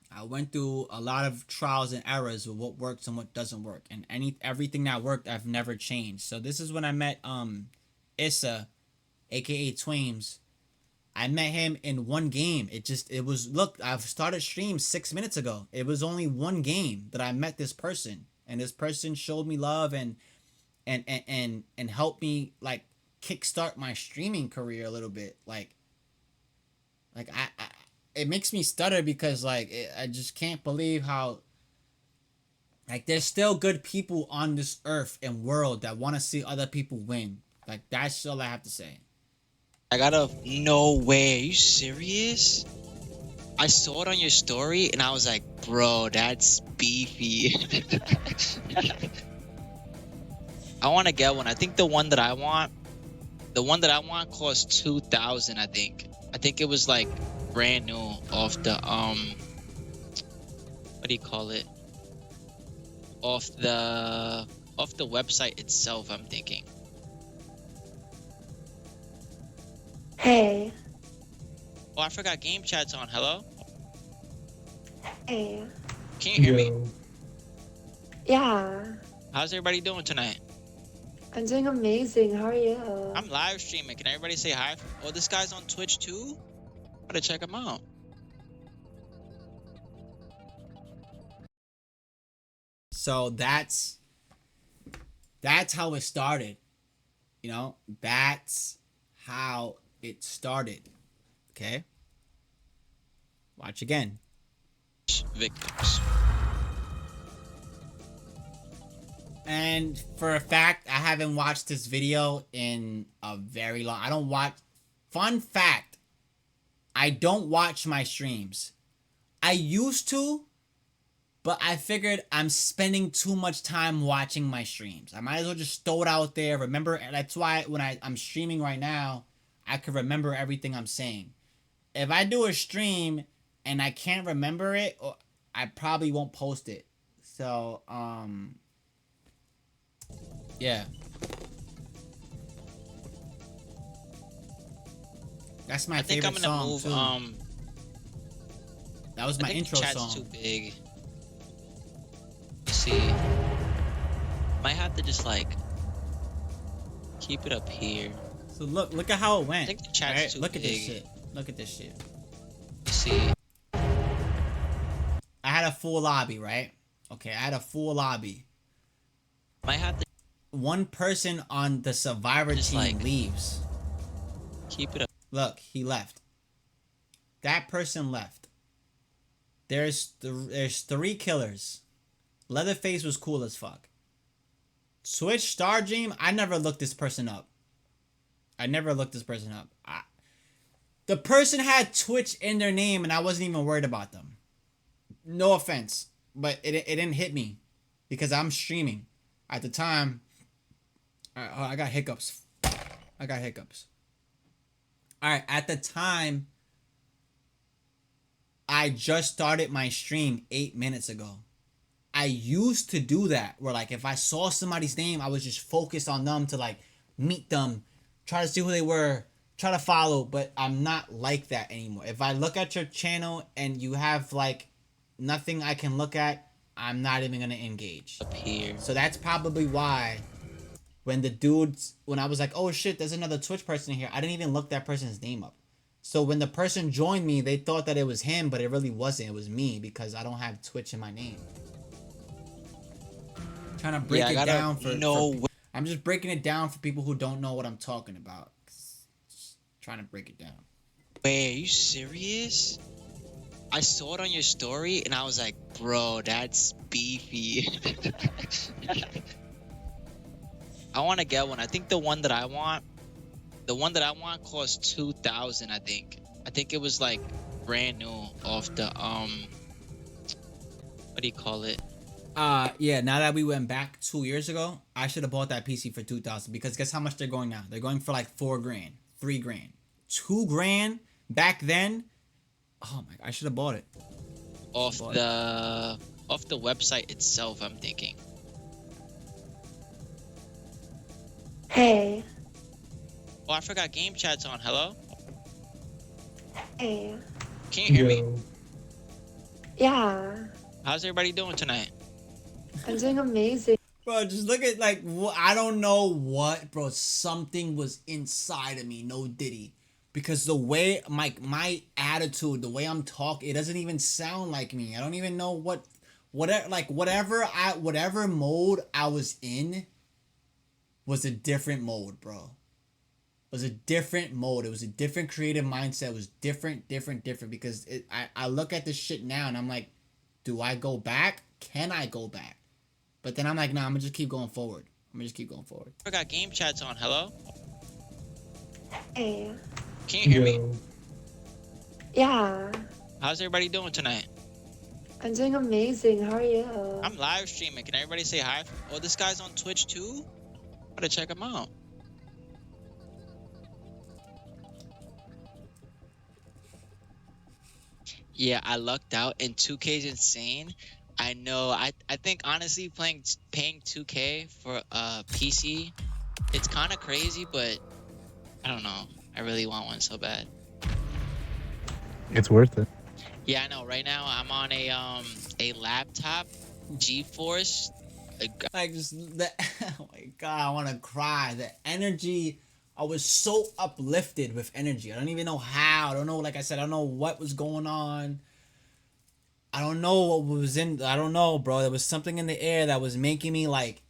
I went through a lot of trials and errors with what works and what doesn't work, and everything that worked, I've never changed. So this is when I met Issa, aka Twames. I met him in one game. Look, I've started stream 6 minutes ago. It was only one game that I met this person, and this person showed me love and helped me, like, kickstart my streaming career a little bit. Like I it makes me stutter because, like, I just can't believe how, like, there's still good people on this earth and world that want to see other people win. Like, that's all I have to say. No way. Are you serious? I saw it on your story and I was like, bro, that's beefy. I want to get one. I think the one that I want costs 2,000, I think. I think it was like brand new off the what do you call it? Off the website itself, I'm thinking. Hey. Oh, I forgot game chat's on. Hello? Hey. Can you hear me? Yeah. How's everybody doing tonight? I'm doing amazing. How are you? I'm live streaming. Can everybody say hi? Oh, this guy's on Twitch too? Gotta check him out. So that's how it started. You know, that's how it started. Okay? Watch again. Victims. And for a fact, I haven't watched this video in a very long... Fun fact, I don't watch my streams. I used to, but I figured I'm spending too much time watching my streams. I might as well just throw it out there. Remember, that's why when I'm streaming right now, I can remember everything I'm saying. If I do a stream and I can't remember it, I probably won't post it. So, yeah. That's my favorite song. I think I'm gonna move, that was my intro song. Chat's too big. Let's see. Might have to just, like, keep it up here. So look at how it went. I think the chat's too big. Look at this shit. Look at this shit. Let's see. I had a full lobby, right? Okay, I had a full lobby. Might have to. One person on the Survivor team, like, leaves. Keep it up. Look, he left. That person left. there's three killers. Leatherface was cool as fuck. Twitch Star Dream, I never looked this person up. The person had Twitch in their name and I wasn't even worried about them. No offense, but it didn't hit me because I'm streaming. At the time, I got hiccups. Alright, at the time, I just started my stream 8 minutes ago. I used to do that where like if I saw somebody's name, I was just focused on them to like meet them, try to see who they were, try to follow, but I'm not like that anymore. If I look at your channel and you have like nothing I can look at, I'm not even gonna engage. Up here. So that's probably why when I was like, oh shit, there's another Twitch person here, I didn't even look that person's name up. So when the person joined me, they thought that it was him, but it really wasn't. It was me because I don't have Twitch in my name. Trying to break it down I'm just breaking it down for people who don't know what I'm talking about. Just trying to break it down. Wait, are you serious? I saw it on your story and I was like, bro, that's beefy. I want to get one. I think the one that I want costs 2,000, I think. I think it was like brand new off the what do you call it? Yeah, now that we went back 2 years ago, I should have bought that PC for 2,000 because guess how much they're going now? They're going for like 4 grand, 3 grand, 2 grand back then. Oh my, I should have bought it. Off the website itself, I'm thinking. Hey. Oh, I forgot game chat's on. Hello? Hey. Can you hear me? Yeah. How's everybody doing tonight? I'm doing amazing. Bro, just look at like, I don't know what, bro. Something was inside of me, no diddy. Because the way my attitude, the way I'm talking, it doesn't even sound like me. I don't even know whatever mode I was in was a different mode, bro. It was a different mode. It was a different creative mindset. It was different. Because I look at this shit now and I'm like, do I go back? Can I go back? But then I'm like, nah, I'm gonna just keep going forward. I forgot game chat's on. Hello? Hey. Can you hear me? Yeah. How's everybody doing tonight? I'm doing amazing. How are you? I'm live streaming. Can everybody say hi? Oh, this guy's on Twitch too? Gotta check him out. Yeah, I lucked out and 2K's insane. I know. I think honestly paying 2K for a PC, it's kind of crazy, but I don't know. I really want one so bad. It's worth it. Yeah, I know. Right now I'm on a laptop, GeForce. Like just oh my god, I want to cry. The energy, I was so uplifted with energy. I don't even know how. I don't know. Like I said, I don't know what was going on. I don't know what was in. I don't know, bro. There was something in the air that was making me like.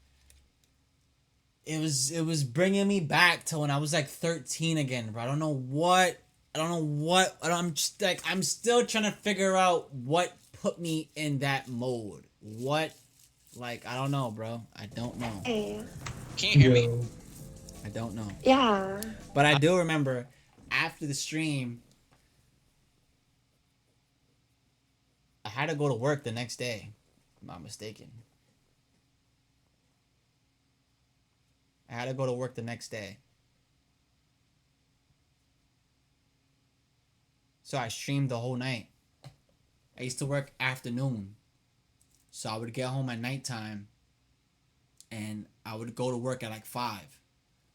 It was bringing me back to when I was like 13 again, bro. I don't know what. I'm just like, I'm still trying to figure out what put me in that mode. What, like, I don't know, bro. I don't know. Hey. Can you hear me? I don't know. Yeah. But I do remember after the stream, I had to go to work the next day. If I'm not mistaken. I had to go to work the next day. So I streamed the whole night. I used to work afternoon. So I would get home at nighttime and I would go to work at like 5.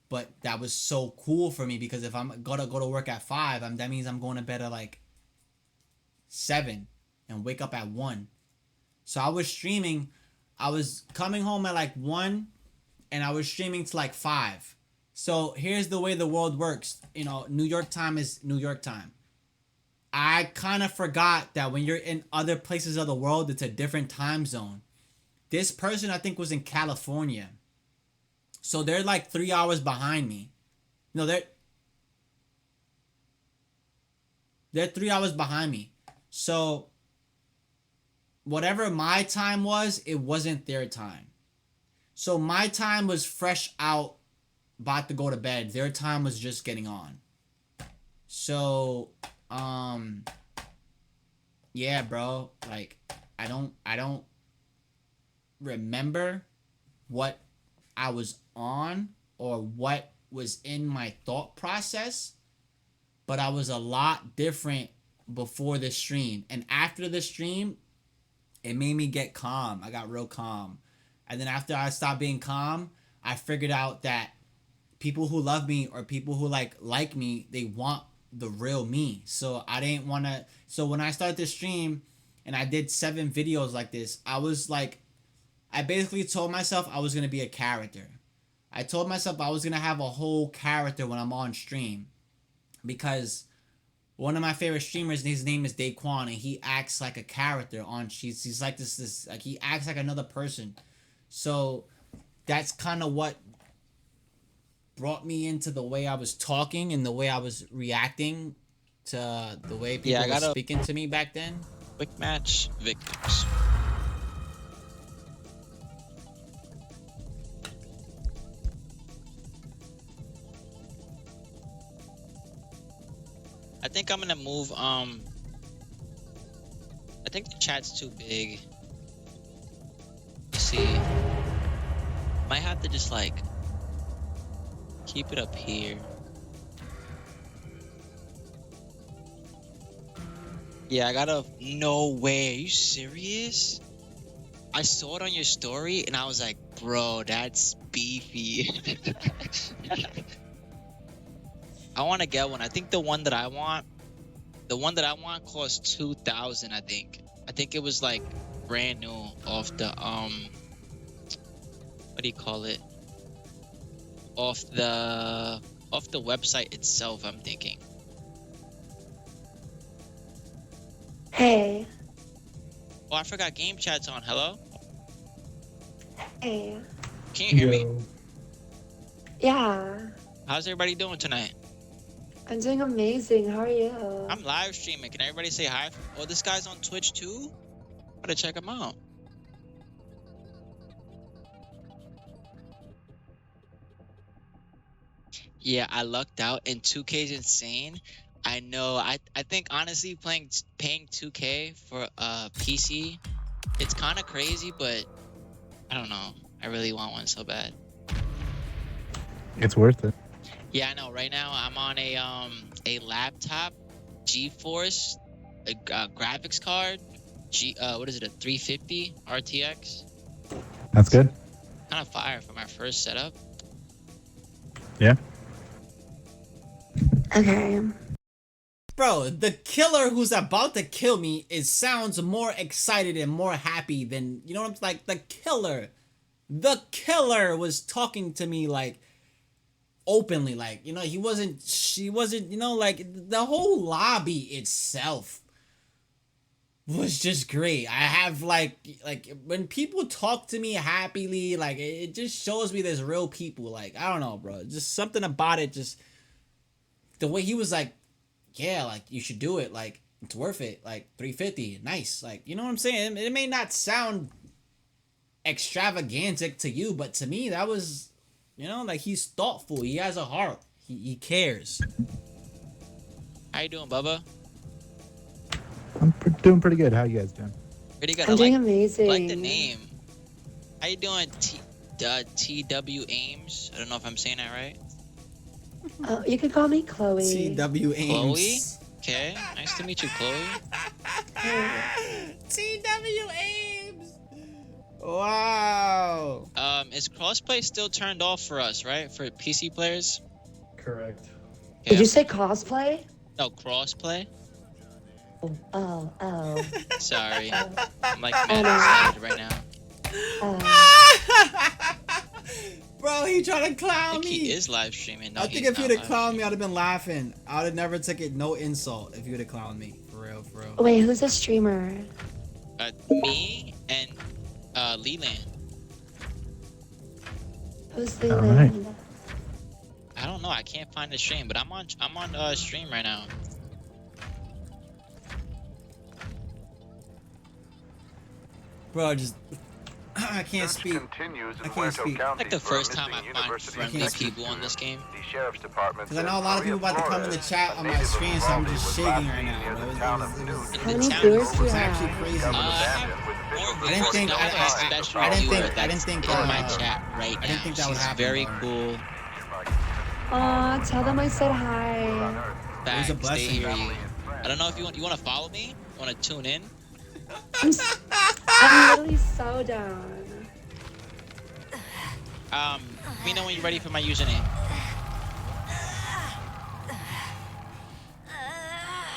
But that was so cool for me because if I'm gonna go to work at 5, that means I'm going to bed at like 7 and wake up at 1. So I was streaming. I was coming home at like 1 and I was streaming to like 5. So here's the way the world works. You know, New York time is New York time. I kind of forgot that when you're in other places of the world, it's a different time zone. This person, I think, was in California. So they're like 3 hours behind me. No, they're 3 hours behind me. So whatever my time was, it wasn't their time. So my time was fresh out, about to go to bed. Their time was just getting on. So, yeah, bro. Like, I don't remember what I was on or what was in my thought process, but I was a lot different before the stream. And after the stream, it made me get calm. I got real calm. And then after I stopped being calm, I figured out that people who love me or people who like me, they want the real me. So I didn't want to. So when I started the stream and I did 7 videos like this, I was like, I basically told myself I was going to be a character. I told myself I was going to have a whole character when I'm on stream, because one of my favorite streamers, his name is Daquan, and he acts like a character on. He's like this like, he acts like another person. So that's kind of what brought me into the way I was talking and the way I was reacting to the way people were speaking to me back then. Quick match victims. I think I'm gonna move. I think the chat's too big. You see, might have to just like keep it up here. Yeah, I gotta. No way. Are you serious? I saw it on your story and I was like, bro, that's beefy. I want to get one. I think the one that I want costs 2,000. I think it was like brand new off the what do you call it? Off the website itself. I'm thinking. Hey. Oh, I forgot game chat's on. Hello? Hey. Can you hear me? Yeah. How's everybody doing tonight? I'm doing amazing. How are you? I'm live streaming. Can everybody say hi? Oh, this guy's on Twitch too? Gotta check him out. Yeah, I lucked out and 2K's insane. I know. I think honestly paying 2K for a PC, it's kind of crazy, but I don't know. I really want one so bad. It's worth it. Yeah, I know. Right now I'm on a laptop, GeForce, a graphics card, what is it, a 350 RTX? That's good. Kind of fire for my first setup. Yeah. Okay. Bro, the killer who's about to kill me sounds more excited and more happy than, you know what I'm like, the killer was talking to me like openly, like, you know, she wasn't, you know, like the whole lobby itself was just great. I have like when people talk to me happily, like it just shows me there's real people. Like, I don't know, bro, just something about it, just the way he was like, yeah, like you should do it, like it's worth it, like 350, nice, like, you know what I'm saying? It may not sound extravagantic to you, but to me that was, you know, like he's thoughtful, he has a heart, he cares. How you doing, Bubba? I'm doing pretty good. How you guys doing? Pretty good. I'm doing amazing. I like the name. How you doing, TW Ames? I don't know if I'm saying that right. Oh, you could call me Chloe. TW Ames. Chloe? Okay, nice to meet you, Chloe. TW Ames. Wow. Is crossplay still turned off for us, right? For PC players? Correct. Okay. Did you say cosplay? No, crossplay? Oh. Sorry. I'm like mad excited right now. Bro, he trying to I clown think me. he is live streaming. No, I think he's if he not would have live clowned me, streaming. I'd have been laughing. I would have never took it no insult if he would have clowned me. For real, for real. Wait, who's a streamer? Me and Leland. Who's the Alright. I don't know. I can't find the stream, but I'm on stream right now. Bro, just I can't speak. I can't speak. Like the first time I find friendly people on this game. Because I know a lot of people about to come in the chat on my screen, so I'm just shaking right now. Bro. In How the many town. viewers do you It's actually have? crazy. I didn't think- I didn't think, in my uh, chat right I didn't think that now. would She's happen, very bro. cool. Aw, tell them I said hi. It was a Facts, they blessing, hear bro. you. I don't know if you want to follow me. Want to tune in? I'm literally so down. Let me know when you're ready for my username.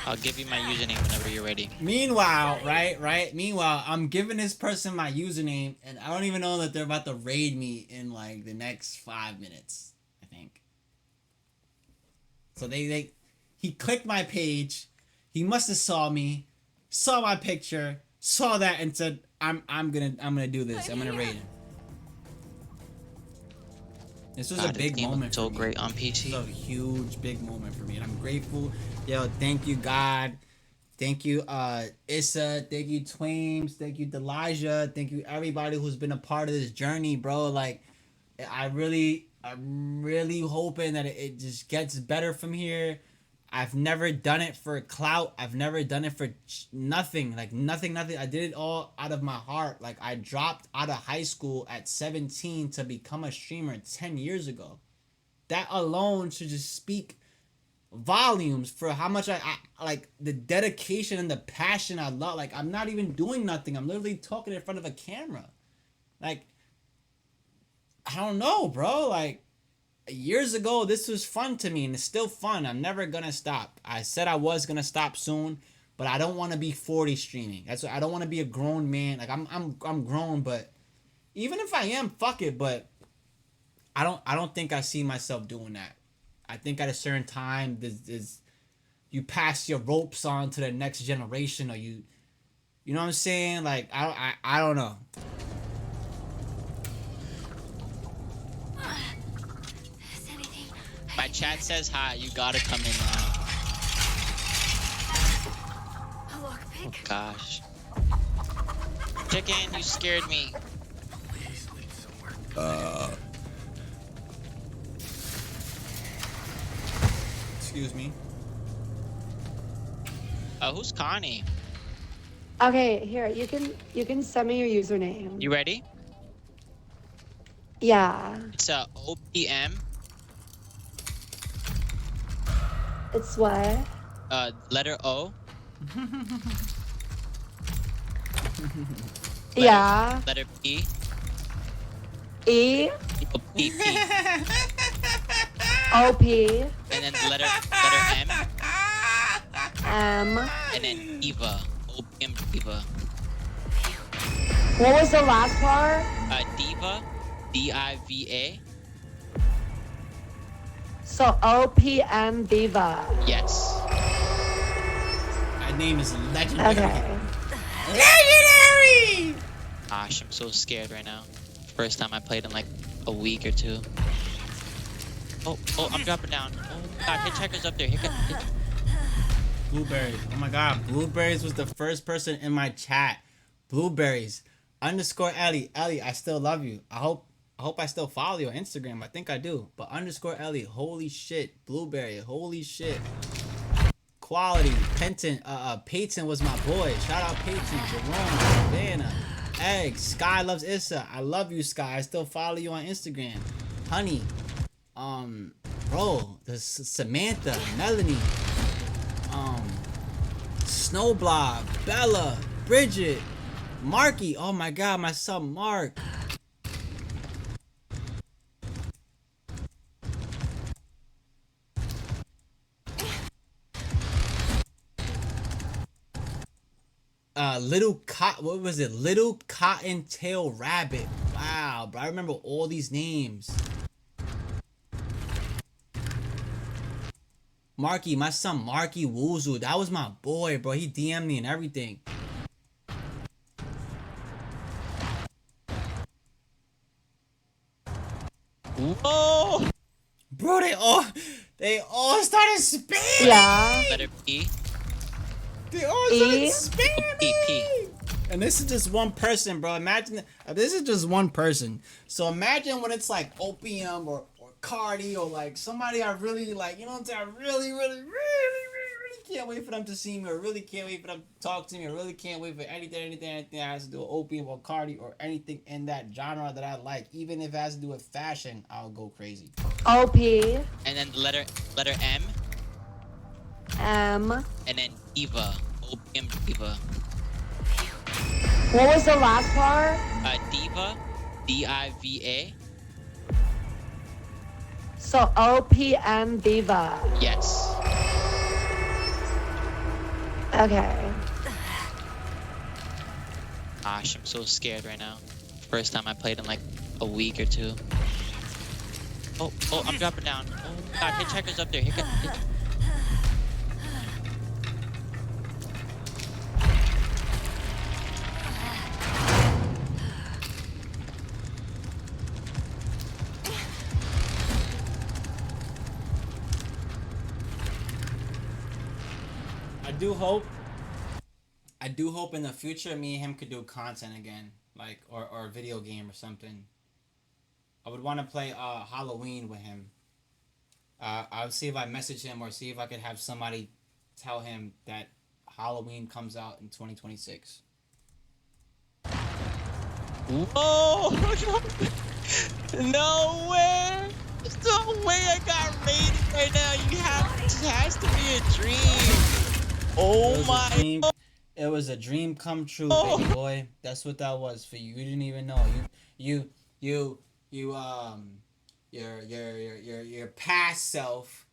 I'll give you my username whenever you're ready. Meanwhile, right? Meanwhile, I'm giving this person my username, and I don't even know that they're about to raid me in like the next 5 minutes, I think. So he clicked my page, he must have saw me, saw my picture, saw that, and said, I'm gonna do this. I'm gonna raid him. This was a God, this big game was moment so for me. great on This PC. was a huge, big moment for me, and I'm grateful. Yo, thank you, God. Thank you, Issa. Thank you, Twames. Thank you, Delijah. Thank you, everybody who's been a part of this journey, bro. Like, I'm really hoping that it just gets better from here. I've never done it for clout. I've never done it for nothing. Like, nothing. I did it all out of my heart. Like, I dropped out of high school at 17 to become a streamer 10 years ago. That alone should just speak volumes for how much I like the dedication and the passion I love. Like, I'm not even doing nothing. I'm literally talking in front of a camera. Like, I don't know, bro. Like, years ago, this was fun to me, and it's still fun. I'm never gonna stop. I said I was gonna stop soon, but I don't want to be 40 streaming. That's what, I don't want to be a grown man. Like, I'm grown, but even if I am, fuck it. But I don't think I see myself doing that. I think at a certain time, you pass your ropes on to the next generation, or you know what I'm saying? Like, I don't know. My chat says hi. You gotta come in now. Oh gosh. Chicken, you scared me. Excuse me. Who's Connie? Okay, here, you can send me your username. You ready? Yeah. It's OPM. It's what? Letter O. Yeah. Letter P. E. Oh, P. O P And then letter M. M. And then Diva. OPM Diva. What was the last part? Diva. DIVA. So OPM Viva. Yes. That name is legendary. Okay. Legendary! Gosh, I'm so scared right now. First time I played in like a week or two. Oh, I'm dropping down. Oh my god, Hitchhiker's up there. Blueberries. Oh my god, Blueberries was the first person in my chat. Blueberries. _ Ellie. Ellie, I still love you. I hope I still follow you on Instagram. I think I do. But _ Ellie, holy shit. Blueberry, holy shit. Quality. Peyton was my boy. Shout out Peyton, Jerome, Savannah, Egg, Sky loves Issa. I love you, Sky. I still follow you on Instagram. Honey. Bro, the Samantha, Melanie, Snowblob, Bella, Bridget, Marky. Oh my god, my son Mark. Little Cottontail Rabbit. Wow, bro, I remember all these names. Marky, my son Marky Wuzu. That was my boy, bro. He DM'd me and everything. Whoa! Bro, they all started spamming. Yeah. Letter P. They all started E. spamming. P. And this is just one person, bro. Imagine this is just one person. So imagine when it's like Opium or Cardi or like somebody I really like, you know what I'm saying? I really can't wait for them to see me, or really can't wait for them to talk to me, or really can't wait for anything that has to do with Opium or Cardi or anything in that genre that I like. Even if it has to do with fashion, I'll go crazy. OP. And then the letter M. M. And then Diva. Opium Diva. What was the last part? Diva. D-I-V-A. So OPM Diva. Yes. Okay. Gosh, I'm so scared right now. First time I played in like a week or two. Oh, I'm dropping down. Oh God, Hitchhiker's up there. I do hope in the future me and him could do content again, like or a video game or something. I would want to play Halloween with him. I would see if I message him or see if I could have somebody tell him that Halloween comes out in 2026. Whoa! No way! There's no way I got raided right now. It has to be a dream. Oh my! It was a dream come true, baby boy. That's what that was for you. You didn't even know. Your past self,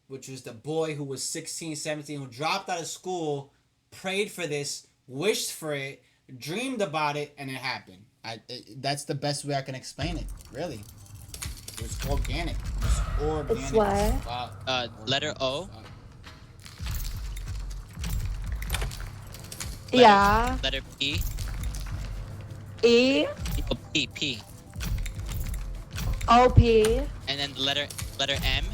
which was the boy who was 16, 17, who dropped out of school, prayed for this, wished for it, dreamed about it, and it happened. That's the best way I can explain it, really. It was organic. It was organic. It's what? Wow. Letter O. Yeah. Letter P. E. Oh, P. OP. And then the letter M.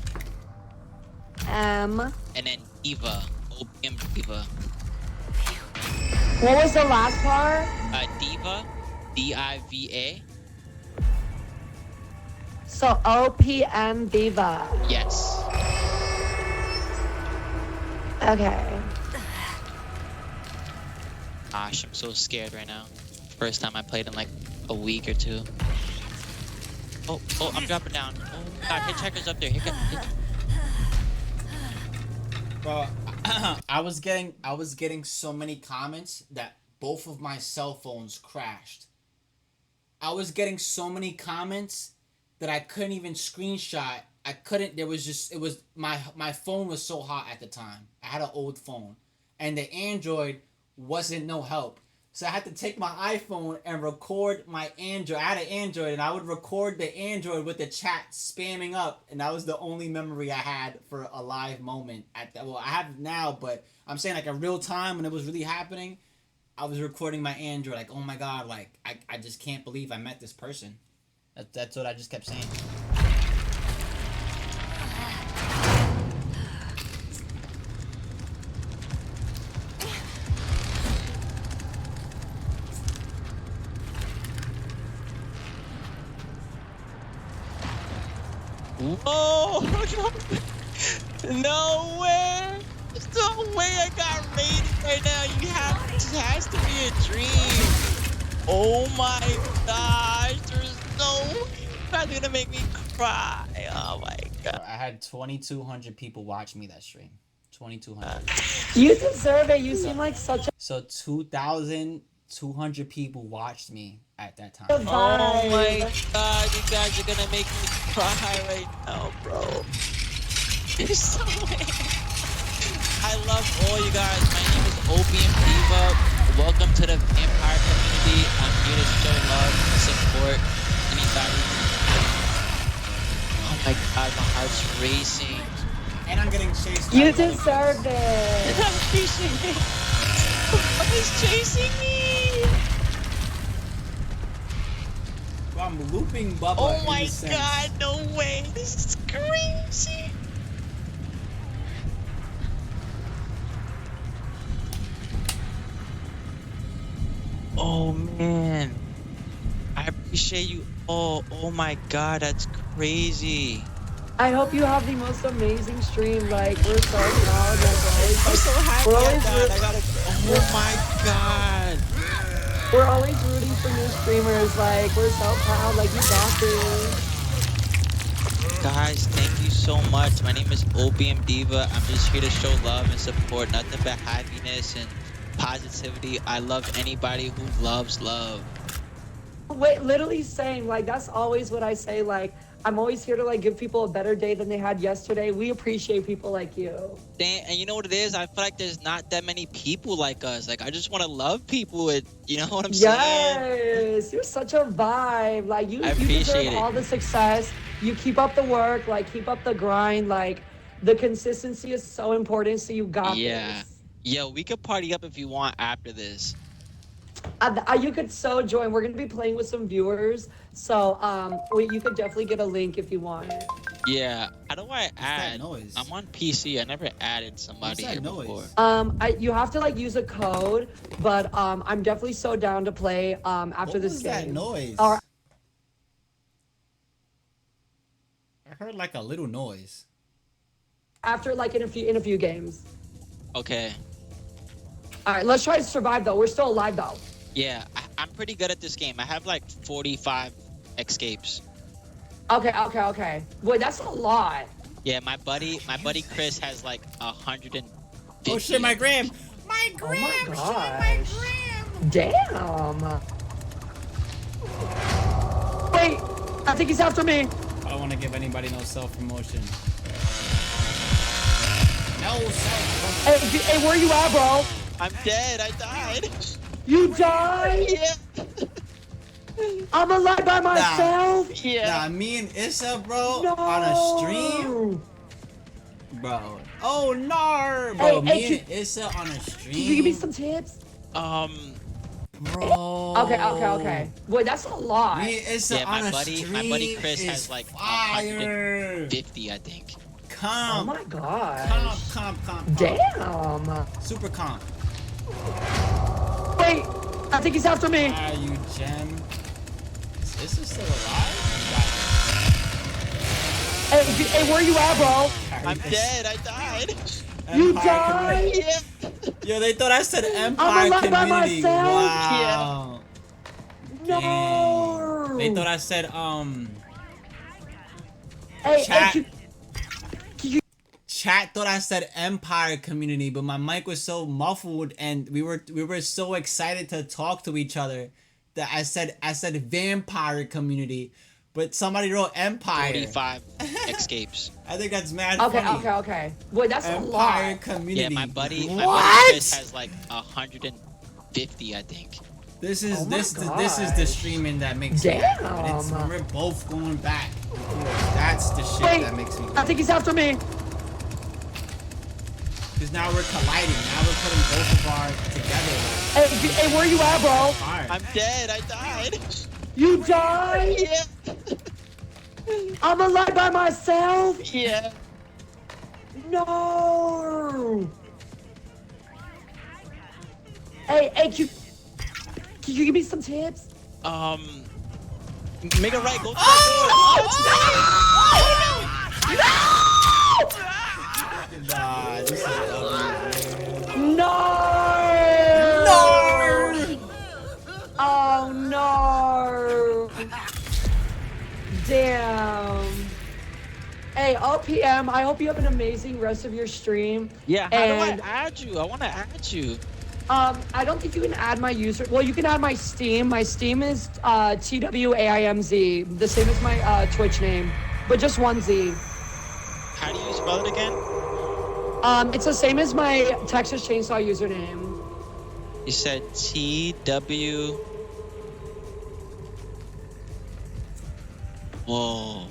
M. And then Diva. Opium Diva. What was the last part? Diva. D-I-V-A. So OPM Diva. Yes. Okay. Gosh, I'm so scared right now. First time I played in like a week or two. Oh, I'm dropping down. Oh God, Hitchhiker's up there. Bro, I was getting so many comments that both of my cell phones crashed. I was getting so many comments that I couldn't even screenshot. My phone was so hot at the time. I had an old phone, and the Android wasn't no help. So I had to take my iPhone and record my Android. I had an Android, and I would record the Android with the chat spamming up, and that was the only memory I had for a live moment. Well, I have it now, but I'm saying like in real time when it was really happening, I was recording my Android like, oh my God, like I just can't believe I met this person. That's what I just kept saying. Whoa! No way! There's no way I got raided right now. It has to be a dream. Oh my gosh! There's no way. That's gonna make me cry. Oh my God. I had 2,200 people watch me that stream. 2,200. You deserve it. You seem like such a So 2,200 people watched me at that time. vibe. Oh my God! You guys are gonna make me cry right now, bro. There's so many. I love all you guys. My name is Opium Diva. Welcome to the Vampire community. I'm here to show love and support anybody. Oh my God, my heart's racing. And I'm getting chased. You deserve it. I'm chasing me. Somebody's chasing me. Bro, I'm looping Bubba. Oh my in the sense. God, no way. This is crazy. Oh man, I appreciate you. Oh my God, that's crazy. I hope you have the most amazing stream. Like, we're so proud. Like, I'm so happy we're I always, got. I gotta. Oh my God. we're always rooting for new streamers. Like, we're so proud. Like, you got this. Guys, thank you so much. My name is OBM Diva. I'm just here to show love and support. Nothing but happiness and positivity. I love anybody who loves love. Wait, literally saying, like, that's always what I say. Like, I'm always here to, like, give people a better day than they had yesterday. We appreciate people like you. And you know what it is? I feel like there's not that many people like us. Like, I just want to love people. You know what I'm saying? Yes, you're such a vibe. Like, you appreciate deserve it. all the success. You keep up the work. Like, keep up the grind. Like, the consistency is so important. So you got Yeah. this. Yo, we could party up if you want after this. You could so join. We're gonna be playing with some viewers, so you could definitely get a link if you want. Yeah. How do I add? noise? I'm on PC. I never added somebody that here noise? before. You have to like use a code, but I'm definitely so down to play after What this was game. that noise? Or- I heard like a little noise. After like in a few games. Okay. All right, let's try to survive though. We're still alive though. Yeah, I'm pretty good at this game. I have like 45 escapes. Okay. Wait, that's a lot. Yeah, my buddy Chris has like 150. Oh shit, my gram! My Oh gram! my shit, gosh. my gram! Damn. Wait, I think he's after me. I don't want to give anybody no self-promotion. No self-promotion. Hey, where you at, bro? I'm dead. I died. You died? Yeah. I'm alive by myself? Yeah. Nah, me and Issa, bro, No. on a stream, bro. Oh no, bro. Hey, me and Issa on a stream. Can you give me some tips? Bro. Okay. Wait, that's a lot. Me and Issa Yeah, on my a buddy stream Chris is has like fire. 150, I think. Oh Comp. my gosh. Comp. Damn. Super comp. Wait, I think he's after me. Are you gem? Is Issa still alive? Hey, where you at, bro? I'm dead. I died. You Empire died? community. Yeah. Yo, they thought I said Empire I'm alive by community. myself? Wow. No. Dang. They thought I said Hey, Chat. can you Chat thought I said Empire community, but my mic was so muffled and we were so excited to talk to each other that I said vampire community, but somebody wrote Empire. 45 escapes. I think that's mad funny. Okay. Wait, that's a Empire lot. community. Yeah, my buddy What? Chris has like 150, I think. This is Oh my this is the streaming that makes me happy. And it's when we're both going back. That's the shit Wait, that makes me I think he's after me. because now we're colliding. Now we're putting both of our together. Hey, where you at, bro? Fire. I'm dead. I died. You died? Yeah. I'm alive by myself? Yeah. No. Hey, can you give me some tips? Make a right. Go to Nah, this is ugly. No. No! Oh no. Damn. Hey, OPM, I hope you have an amazing rest of your stream. Yeah. How And- do I add you? I want to add you. I don't think you can add my user. Well, you can add my Steam. My Steam is TWAIMZ, the same as my Twitch name, but just one Z. How do you spell it again? It's the same as my Texas Chainsaw username. You said TW. Whoa.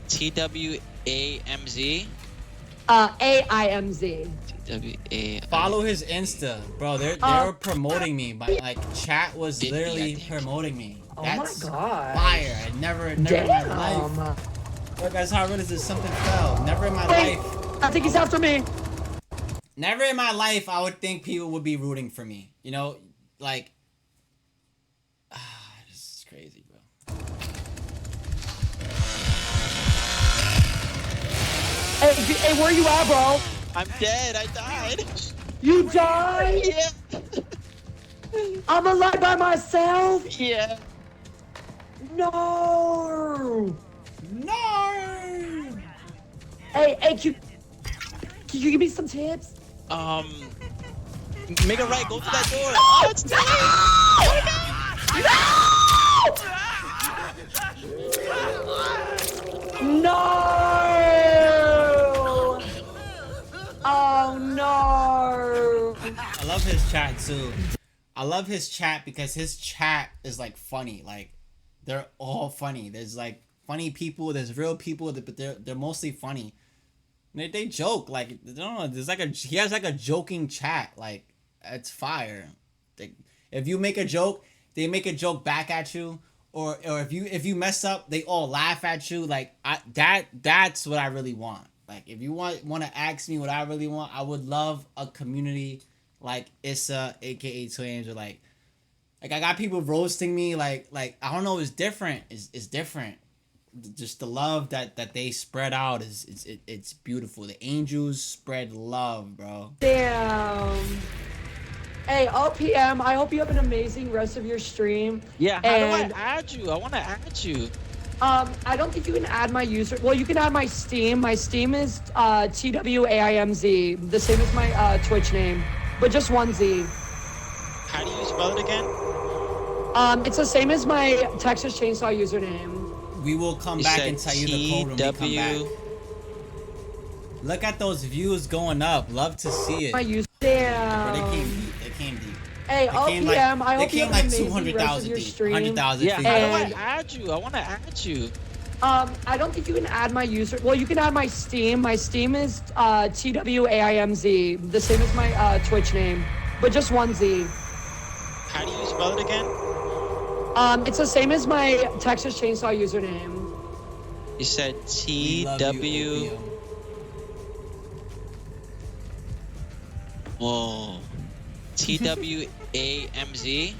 TWAMZ? AIMZ. TWA. Follow his Insta, bro. They were promoting me, but like chat was 50, I literally think. promoting me. Oh That's my god. fire. I never in my life. Damn. Look, guys, how real is this? Something fell. Never in my Wait, life. I think he's after me. Never in my life I would think people would be rooting for me. You know, like Hey, where you at, bro? I'm dead. I died. You died? Yeah. I'm alive by myself? Yeah. No. No. Hey, can you give me some tips? Make a right. Go to that door. Oh, it's too late. No! Oh no! I love his chat too. I love his chat because his chat is like funny. Like they're all funny. There's like funny people. There's real people, but they're mostly funny. They joke like I don't know. There's like he has like a joking chat. Like it's fire. If you make a joke, they make a joke back at you. Or if you mess up, they all laugh at you. Like that's what I really want. Like if you want to ask me what I really want, I would love a community like Issa, aka Twins, or like I got people roasting me. Like I don't know. It's different. It's different. Just the love that they spread out it's beautiful. The angels spread love, bro. Damn. Hey, OPM, I hope you have an amazing rest of your stream. Yeah. How And, do I add you? I want to add you. I don't think you can add my user. Well, you can add my Steam. My Steam is TWAIMZ, the same as my Twitch name, but just one Z. How do you spell it again? It's the same as my Texas Chainsaw username. We will come back and tell you the code when we come back. Look at those views going up. Love to see it. My user. Damn. Bro, they came deep. Hey, OPM, I hope you have an amazing rest of 200,000 your deep. stream. 100,000 Yeah. deep. How do And- I add you? I want to add you. I don't think you can add my user. Well, you can add my Steam. My Steam is TWAIMZ, the same as my Twitch name, but just one Z. How do you spell it again? It's the same as my Texas Chainsaw username. You said We love you, TW. OPM. Whoa. TWAMZ.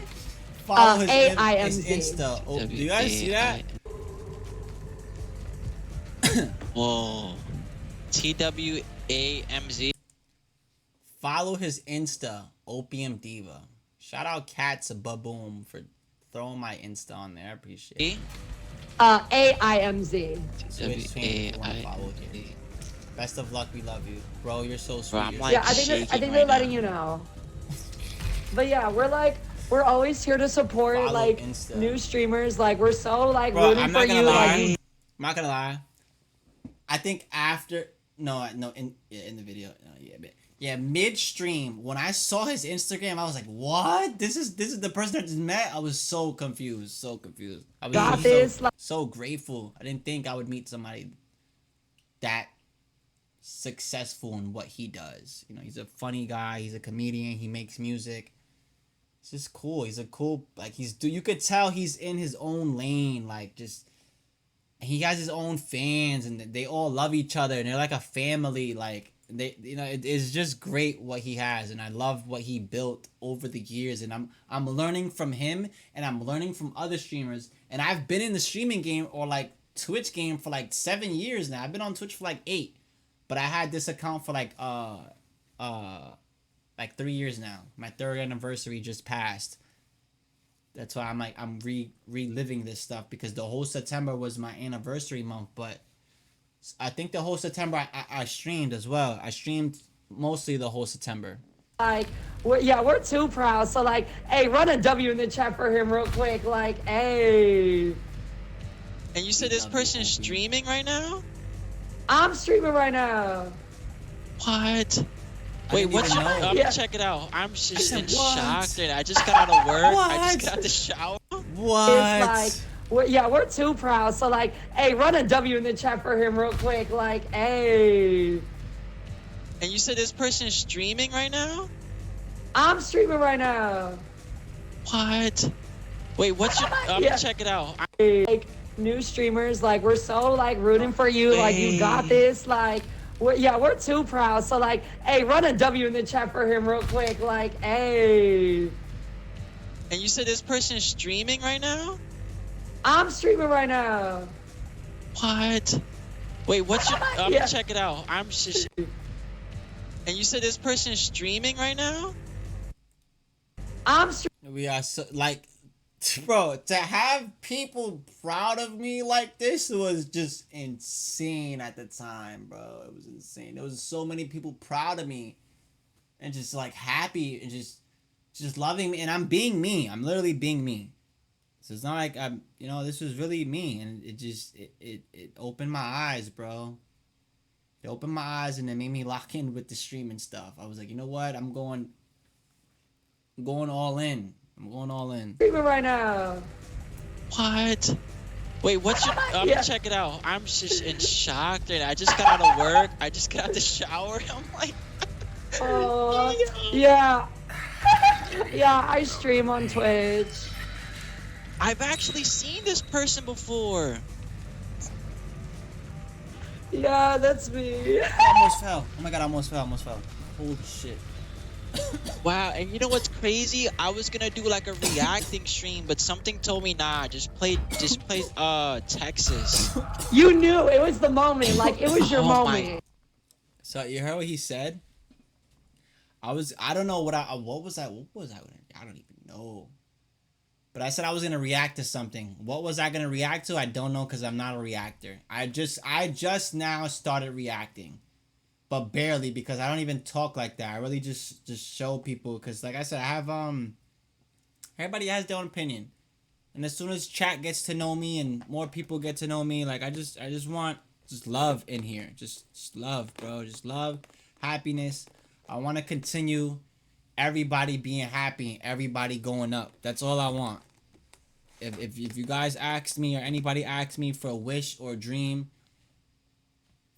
Follow his AIMZ. Insta. Oh, do you guys see that? Whoa. TWAMZ. Follow his Insta, Opium Diva. Shout out Cats a Baboom for throwing my Insta on there. I appreciate it. AIMZ. Switch Twins if you want to follow here. Best of luck. We love you, bro. You're so sweet. I'm You're like- Yeah, I think shaking they're right letting now. you know. But yeah, we're always here to support Follow like Insta. new streamers. Like we're so like Bro, rooting I'm for not gonna you. lie. Like, I'm not gonna lie. I think after in the video, midstream when I saw his Instagram, I was like, "What? This is the person I just met." I was so confused, I was Got this, like- so grateful. I didn't think I would meet somebody that successful in what he does. You know, he's a funny guy. He's a comedian. He makes music. It's just cool. He's a cool you could tell he's in his own lane. Like just. He has his own fans and they all love each other and they're like a family. Like they, you know, it's just great what he has and I love what he built over the years and I'm learning from him and I'm learning from other streamers and I've been in the streaming game or like Twitch game for like 7 years now. I've been on Twitch for like 8, but I had this account for like 3 years now. My 3rd anniversary just passed. That's why I'm reliving this stuff because the whole September was my anniversary month. But I think the whole September I streamed as well. I streamed mostly the whole September. like we're too proud. So like, hey, run a W in the chat for him real quick. Like, hey, And you said this person's streaming right now? I'm streaming right now. What? I Wait, didn't what's even your? know. I'm Yeah. gonna check it out. I'm just said, in what? shock. Dude. I just got out of work. I just What? got out the shower. What? It's like, we're too proud. So like, hey, run a W in the chat for him real quick. Like, hey, And you said this person's streaming right now? I'm streaming right now. What? Wait, what's your? I'm Yeah. gonna check it out. Like new streamers, like we're so like rooting for you. Like you got this. Like we're too proud. So like, hey, run a W in the chat for him real quick. Like, hey, And you said this person's streaming right now? I'm streaming right now. What? Wait, what's your? I'm Yeah. gonna check it out. I'm just. And you said this person is streaming right now? I'm We are so like, bro, to have people proud of me like this was just insane at the time, bro. It was insane. There was so many people proud of me and just like happy and just loving me, and I'm being me. I'm literally being me. So it's not like I'm, this was really me, and it opened my eyes, bro. It opened my eyes, and it made me lock in with the streaming stuff. I was like, you know what? I'm going all in. I'm going all in. streaming right now. What? Wait, what's your? I'm Yeah. gonna check it out. I'm just in shock. And I just got out of work. I just got out the shower. I'm like, Yeah. Yeah, I stream on Twitch. I've actually seen this person before. Yeah, that's me. Almost fell. Oh my god, I almost fell. Holy shit. Wow, and you know what's crazy? I was gonna do like a reacting stream, but something told me nah. Just play Texas. You knew it was the moment. Like it was your Oh my- moment. So you heard what he said? I don't know what was I gonna, I don't even know. But I said I was gonna react to something. What was I gonna react to? I don't know because I'm not a reactor. I just now started reacting. But barely, because I don't even talk like that. I really just show people, because like I said, I have everybody has their own opinion. And as soon as chat gets to know me and more people get to know me, like I just want just love in here. Just love, bro. Just love, happiness. I want to continue everybody being happy, everybody going up. That's all I want. If you guys ask me or anybody asks me for a wish or a dream,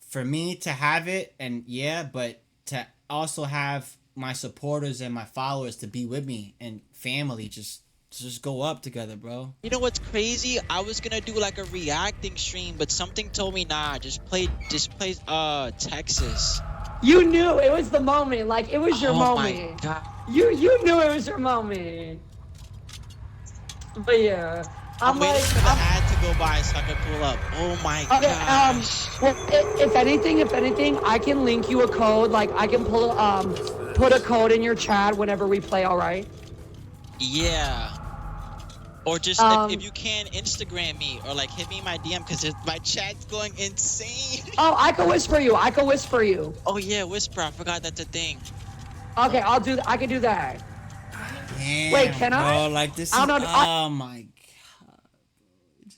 for me to have it, and yeah, but to also have my supporters and my followers to be with me and family just go up together, bro. You know what's crazy? I was gonna do like a reacting stream, but something told me nah. Just play Texas. You knew it was the moment. Like it was your Oh my moment. god. You knew it was your moment. But yeah, I'm waiting for the I'm- ad to go by so I can pull up. Oh my Okay, gosh. well, if anything, I can link you a code. Like I can put a code in your chat whenever we play. All right. Yeah. Or just if you can Instagram me or like hit me in my DM because my chat's going insane. Oh, I can whisper you. Oh yeah, Whisper. I forgot that's a thing. Okay, I can do that. Damn, Wait, can I? bro, like this I is, don't know, oh my god.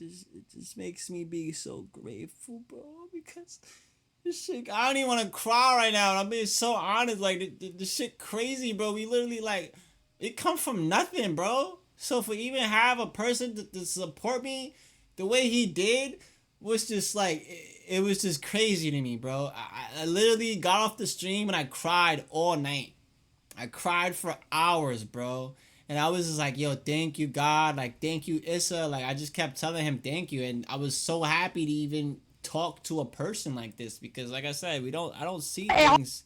It just makes me be so grateful, bro, because this shit, I don't even want to cry right now. And I'm being so honest. Like, the shit crazy, bro. We literally, like, it come from nothing, bro. So for even have a person to support me the way he did was just like, it was just crazy to me, bro. I literally got off the stream and I cried all night. I cried for hours, bro. And I was just like, yo, thank you, God. Like, thank you, Issa. Like, I just kept telling him thank you. And I was so happy to even talk to a person like this. Because, like I said, I don't see things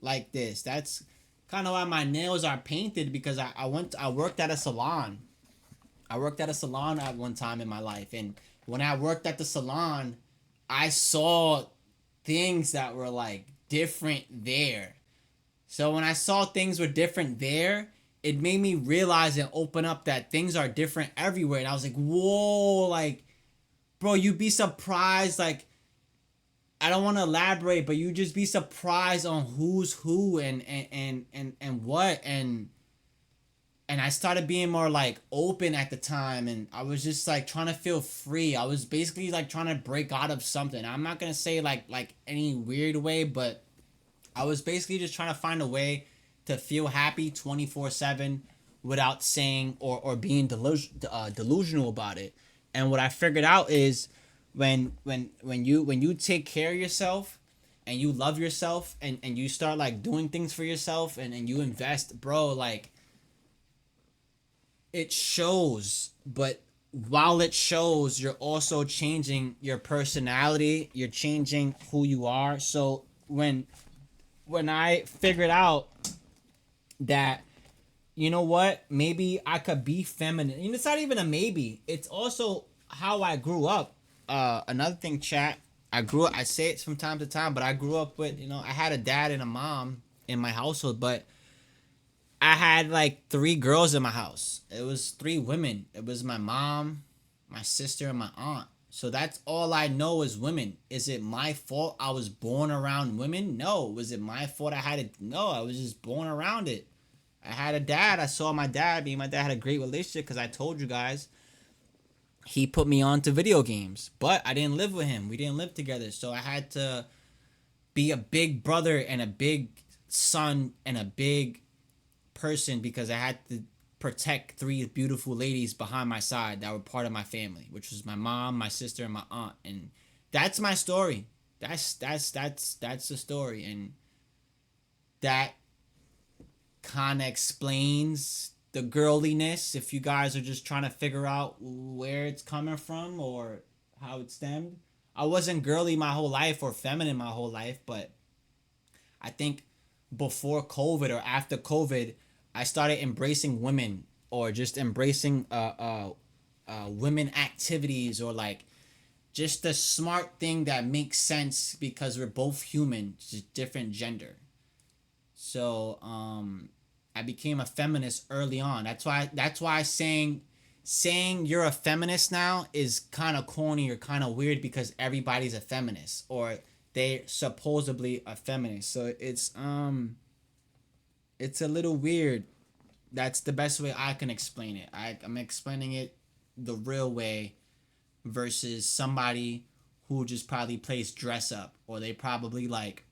like this. That's kind of why my nails are painted. Because I worked at a salon. I worked at a salon at one time in my life. And when I worked at the salon, I saw things that were, like, different there. So when I saw things were different there, it made me realize and open up that things are different everywhere. And I was like, whoa, like, bro, you'd be surprised. Like, I don't want to elaborate, but you just be surprised on who's who and what. And I started being more like open at the time. And I was just like trying to feel free. I was basically like trying to break out of something. I'm not going to say like any weird way, but I was basically just trying to find a way to feel happy 24/7 without saying or being delusional about it. And what I figured out is when you take care of yourself and you love yourself and you start like doing things for yourself and you invest, bro, like it shows. But while it shows, you're also changing your personality, you're changing who you are. So when I figured out that, you know what, maybe I could be feminine. And it's not even a maybe. It's also how I grew up. Another thing, chat, I say it from time to time, but I grew up with, I had a dad and a mom in my household, but I had like 3 girls in my house. It was 3 women. It was my mom, my sister, and my aunt. So that's all I know is women. Is it my fault I was born around women? No. Was it my fault I had it? No, I was just born around it. I had a dad. I saw my dad. Me and my dad had a great relationship because I told you guys he put me on to video games. But I didn't live with him. We didn't live together. So I had to be a big brother and a big son and a big person because I had to protect 3 beautiful ladies behind my side that were part of my family, which was my mom, my sister, and my aunt. And that's my story. That's the story. And that kind of explains the girliness if you guys are just trying to figure out where it's coming from or how it stemmed. I wasn't girly my whole life or feminine my whole life, but I think before COVID or after COVID, I started embracing women or just embracing women activities or like just the smart thing that makes sense because we're both human, just different gender. So I became a feminist early on. That's why saying you're a feminist now is kind of corny or kind of weird because everybody's a feminist or they're supposedly a feminist. So it's a little weird. That's the best way I can explain it. I'm explaining it the real way versus somebody who just probably plays dress up or they probably like,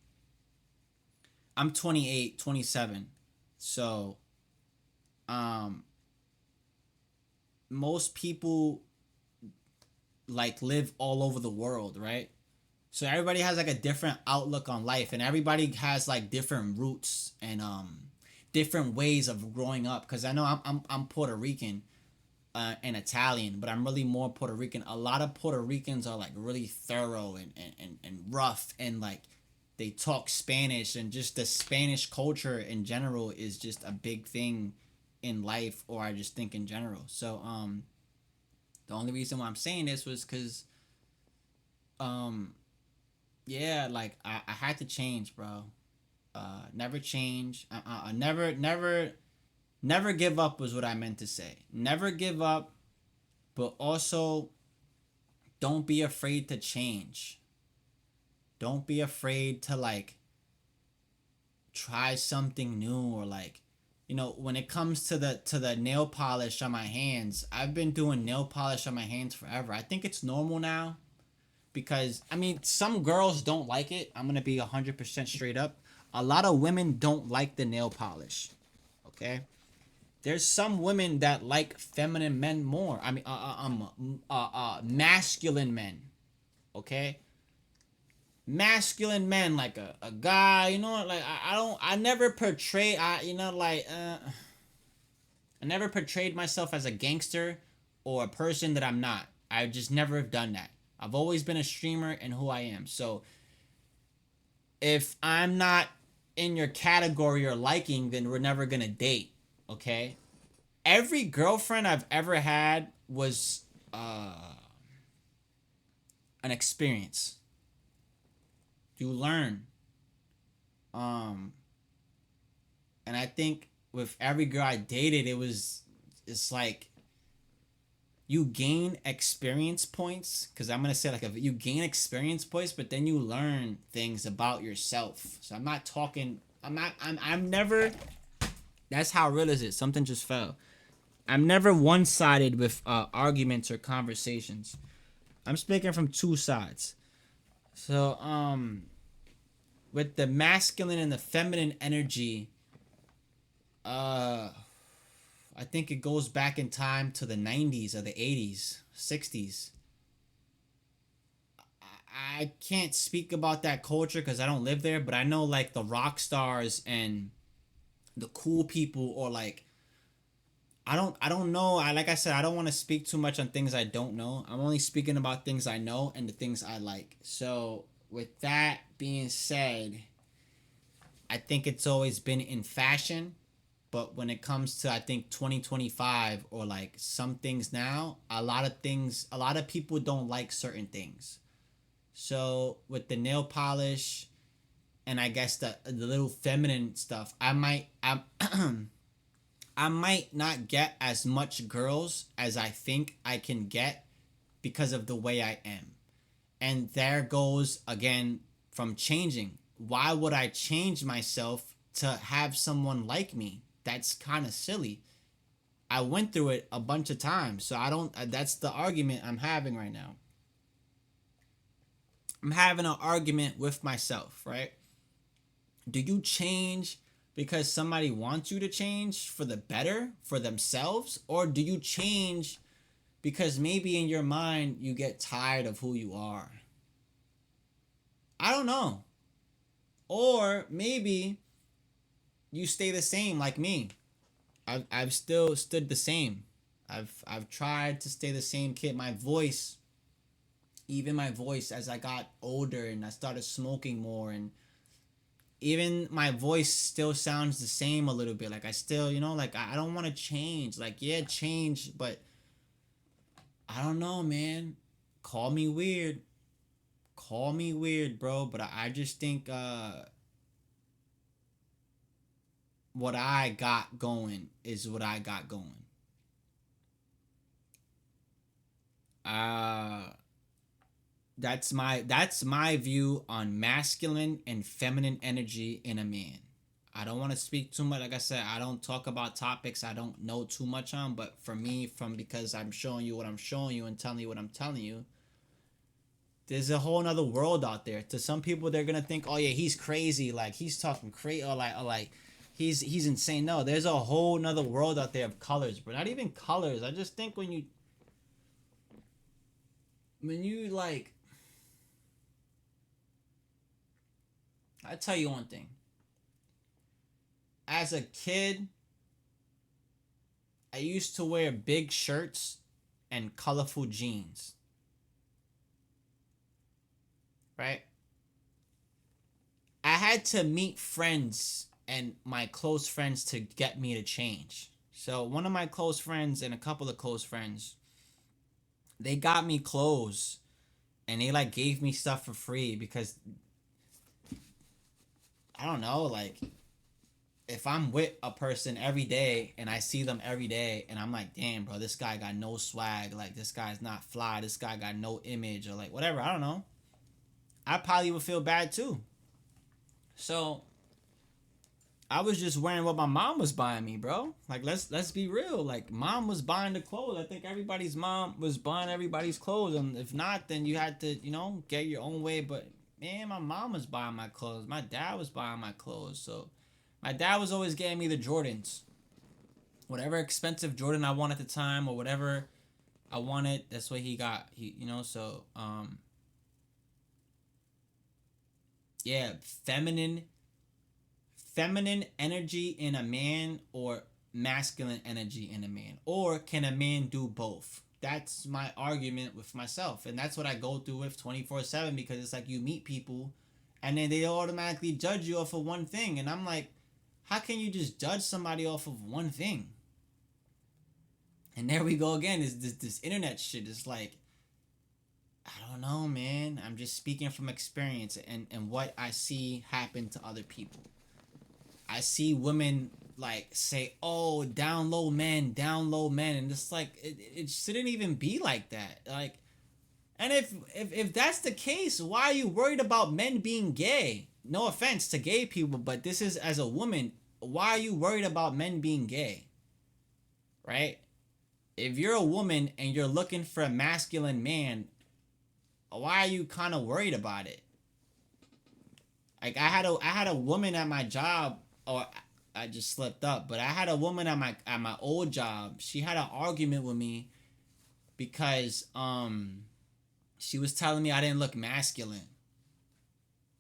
I'm 28, 27. So, most people like live all over the world, right? So everybody has like a different outlook on life and everybody has like different roots and, different ways of growing up because I know I'm Puerto Rican and Italian, but I'm really more Puerto Rican. A lot of Puerto Ricans are like really thorough and rough and like they talk Spanish and just the Spanish culture in general is just a big thing in life or I just think in general. So the only reason why I'm saying this was because yeah, like I had to change, bro. Never change. Never give up was what I meant to say. Never give up, but also don't be afraid to change. Don't be afraid to like try something new or like, when it comes to the nail polish on my hands, I've been doing nail polish on my hands forever. I think it's normal now because I mean, some girls don't like it. I'm going to be 100% straight up. A lot of women don't like the nail polish, okay? There's some women that like feminine men more. I mean, masculine men, okay? Masculine men, like a guy, like I never portray, I never portrayed myself as a gangster or a person that I'm not. I just never have done that. I've always been a streamer and who I am. So if I'm not in your category or liking, then we're never gonna date, okay? Every girlfriend I've ever had was an experience. You learn. And I think with every girl I dated, it's like you gain experience points, because I'm gonna say like you gain experience points, but then you learn things about yourself. So I'm never, that's how real is it. Something just fell. I'm never one-sided with arguments or conversations. I'm speaking from 2 sides. So with the masculine and the feminine energy, I think it goes back in time to the 90s or the 80s, 60s. I can't speak about that culture because I don't live there, but I know like the rock stars and the cool people, or like I don't know. Like I said, I don't want to speak too much on things I don't know. I'm only speaking about things I know and the things I like. So with that being said, I think it's always been in fashion. But when it comes to, I think, 2025 or like some things now, a lot of people don't like certain things. So with the nail polish and I guess the little feminine stuff, I might I might not get as much girls as I think I can get because of the way I am. And there goes again from changing. Why would I change myself to have someone like me? That's kind of silly. I went through it a bunch of times, so I don't. That's the argument I'm having right now. I'm having an argument with myself, right? Do you change because somebody wants you to change for the better for themselves, or do you change because maybe in your mind you get tired of who you are? I don't know. Or maybe you stay the same like me. I've still stood the same. I've tried to stay the same kid. My voice, even my voice as I got older and I started smoking more, and even my voice still sounds the same a little bit. Like I still, like I don't want to change. Like, yeah, change, but I don't know, man. Call me weird. Call me weird, bro. But I just think what I got going is what I got going. That's my view on masculine and feminine energy in a man. I don't want to speak too much. Like I said, I don't talk about topics I don't know too much on. But for me, because I'm showing you what I'm showing you and telling you what I'm telling you, there's a whole nother world out there. To some people, they're gonna think, "Oh yeah, he's crazy. Like he's talking crazy, or like he's insane." No, there's a whole nother world out there of colors, but not even colors. I just think when you like, I tell you one thing. As a kid, I used to wear big shirts and colorful jeans. Right? I had to meet friends and my close friends to get me to change. So one of my close friends and a couple of close friends, they got me clothes and they like gave me stuff for free because I don't know, like if I'm with a person every day and I see them every day and I'm like, damn, bro, this guy got no swag, like this guy's not fly, this guy got no image, or like whatever, I don't know, I probably would feel bad too. So I was just wearing what my mom was buying me, bro. Like let's be real. Like mom was buying the clothes. I think everybody's mom was buying everybody's clothes, and if not, then you had to, get your own way. But man, my mom was buying my clothes. My dad was buying my clothes. So my dad was always getting me the Jordans. Whatever expensive Jordan I wanted at the time, or whatever I wanted, that's what he got. So yeah, feminine energy in a man or masculine energy in a man, or can a man do both? That's my argument with myself, and that's what I go through with 24/7, because it's like you meet people and then they automatically judge you off of one thing, and I'm like, how can you just judge somebody off of one thing? And there we go again, is this internet shit. Is like, I don't know, man. I'm just speaking from experience and what I see happen to other people. I see women like say, "Oh, down low men," and it's like it shouldn't even be like that. Like, and if that's the case, why are you worried about men being gay? No offense to gay people, but this is as a woman. Why are you worried about men being gay? Right? If you're a woman and you're looking for a masculine man, why are you kind of worried about it? Like I had a woman at my job, or I just slipped up, but I had a woman at my old job. She had an argument with me because she was telling me I didn't look masculine.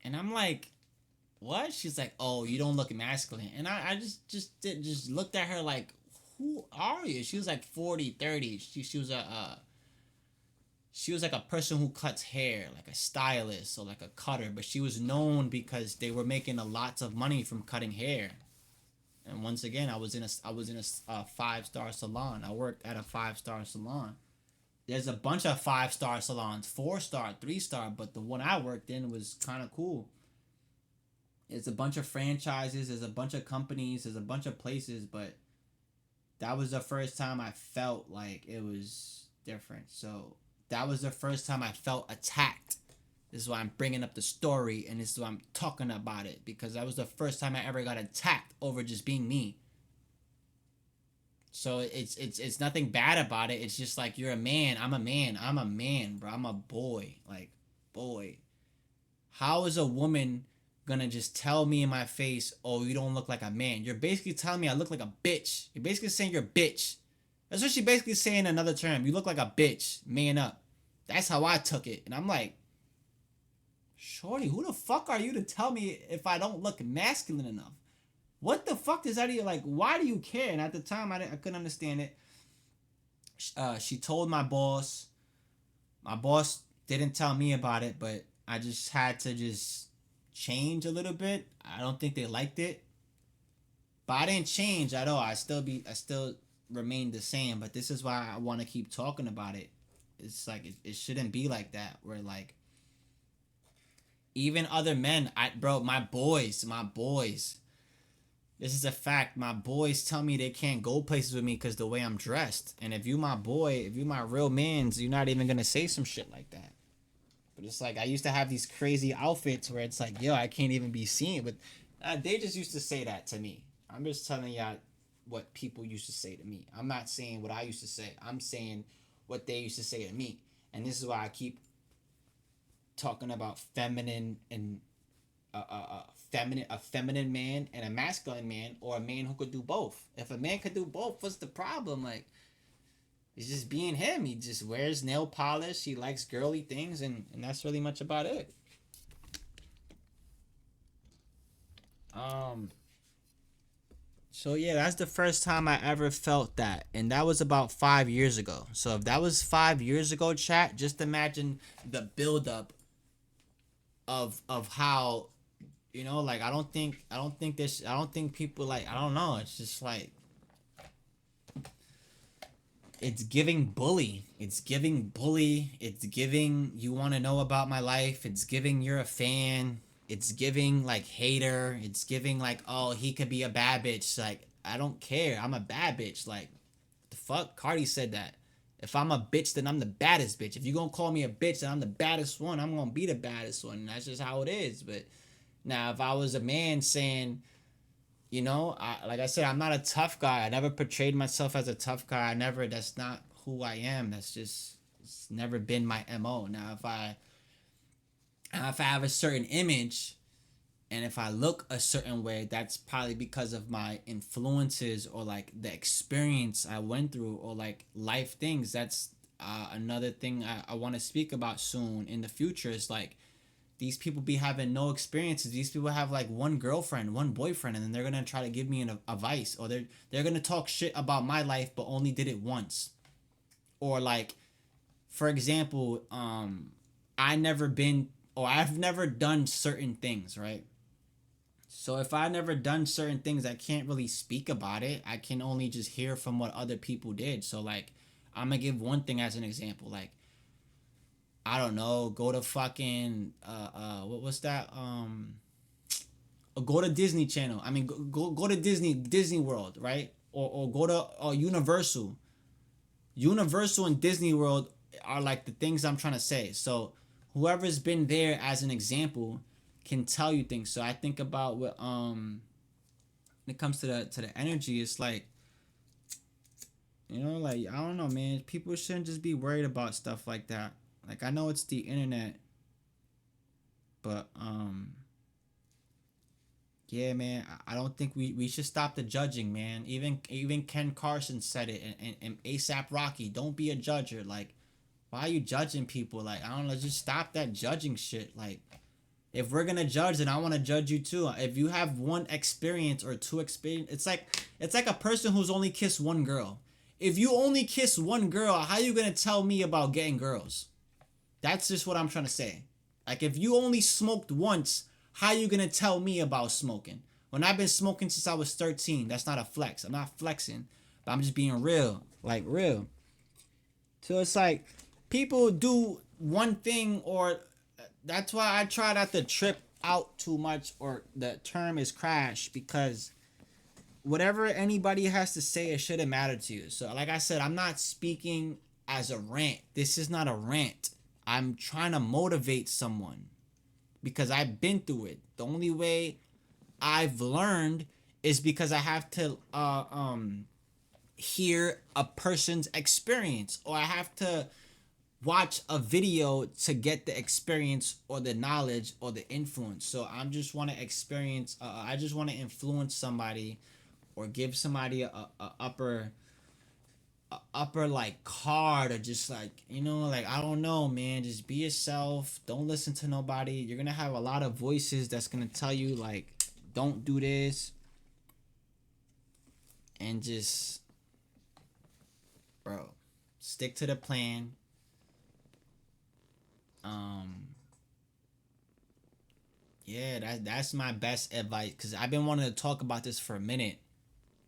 And I'm like, what? She's like, "Oh, you don't look masculine." And I just looked at her like, who are you? She was like 40, 30. She was like a person who cuts hair, like a stylist or like a cutter, but she was known because they were making a lots of money from cutting hair. And once again, I was in a 5-star salon. I worked at a 5-star salon. there's a bunch of 5-star salons, 4-star, 3-star, but the one I worked in was kind of cool. It's a bunch of franchises, there's a bunch of companies, there's a bunch of places, but that was the first time I felt like it was different. So that was the first time I felt attacked. This is why I'm bringing up the story, and this is why I'm talking about it, because that was the first time I ever got attacked over just being me. So it's nothing bad about it. It's just like, you're a man. I'm a man, bro. I'm a boy. Like, boy. How is a woman gonna just tell me in my face, oh, you don't look like a man? You're basically telling me I look like a bitch. You're basically saying you're a bitch. That's what she's basically saying in another term. You look like a bitch. Man up. That's how I took it. And I'm like, shorty, who the fuck are you to tell me if I don't look masculine enough? What the fuck does that even, like, why do you care? And at the time, I couldn't understand it. She told my boss. My boss didn't tell me about it, but I just had to just change a little bit. I don't think they liked it. But I didn't change at all. I still remained the same. But this is why I want to keep talking about it. It's like, it shouldn't be like that. Where, like, even other men, my boys. This is a fact. My boys tell me they can't go places with me because the way I'm dressed. And if you my boy, if you my real mans, you're not even going to say some shit like that. But it's like, I used to have these crazy outfits where it's like, yo, I can't even be seen. But they just used to say that to me. I'm just telling y'all what people used to say to me. I'm not saying what I used to say. I'm saying what they used to say to me. And this is why I keep talking about feminine and a feminine man and a masculine man, or a man who could do both. If a man could do both, what's the problem? Like, he's just being him. He just wears nail polish. He likes girly things, and that's really much about it. So yeah, that's the first time I ever felt that, and that was about 5 years ago. So if that was 5 years ago, chat, just imagine the buildup of how, you know, like, I don't think people, like, I don't know, it's just like, it's giving bully. It's giving you want to know about my life. It's giving you're a fan. It's giving, like, hater. It's giving, like, oh, he could be a bad bitch. Like, I don't care. I'm a bad bitch. Like, what the fuck? Cardi said that. If I'm a bitch, then I'm the baddest bitch. If you're going to call me a bitch, then I'm the baddest one. I'm going to be the baddest one. That's just how it is. But now, if I was a man saying, you know, like I said, I'm not a tough guy. I never portrayed myself as a tough guy. That's not who I am. It's never been my MO. Now, if I have a certain image, and if I look a certain way, that's probably because of my influences, or like the experience I went through, or like life things. That's another thing I want to speak about soon in the future. Is like, these people be having no experiences. These people have like one girlfriend, one boyfriend, and then they're gonna try to give me an advice, or they're gonna talk shit about my life, but only did it once. Or like, for example, I've never done certain things, right? So if I've never done certain things, I can't really speak about it. I can only just hear from what other people did. So like, I'm gonna give one thing as an example. Like, I don't know, go to fucking what's that? Go to Disney Channel. I mean, go to Disney World, right? Or go to Universal. Universal and Disney World are like the things I'm trying to say. So whoever's been there as an example can tell you things. So I think about what when it comes to the energy, it's like, you know, like, I don't know, man. People shouldn't just be worried about stuff like that. Like, I know it's the internet, but yeah, man, I don't think we should stop the judging, man. Even Ken Carson said it, and ASAP Rocky, don't be a judger. Like, why are you judging people? Like, I don't know, just stop that judging shit. Like, if we're gonna judge, then I want to judge you too. If you have one experience or two experience, it's like a person who's only kissed one girl. If you only kiss one girl, how are you gonna tell me about getting girls? That's just what I'm trying to say. Like, if you only smoked once, how are you gonna tell me about smoking? When I've been smoking since I was 13, that's not a flex. I'm not flexing, but I'm just being real. Like, real. So it's like people do one thing, or that's why I try not to trip out too much, or the term is crash, because whatever anybody has to say, it shouldn't matter to you. So like I said, I'm not speaking as a rant. This is not a rant. I'm trying to motivate someone because I've been through it. The only way I've learned is because I have to hear a person's experience, or I have to watch a video to get the experience or the knowledge or the influence. So I just want to experience, I just want to influence somebody or give somebody a upper like card, or just like, you know, like, I don't know, man, just be yourself. Don't listen to nobody. You're gonna have a lot of voices that's gonna tell you like, don't do this, and just, bro, stick to the plan. Yeah, that's my best advice, because I've been wanting to talk about this for a minute.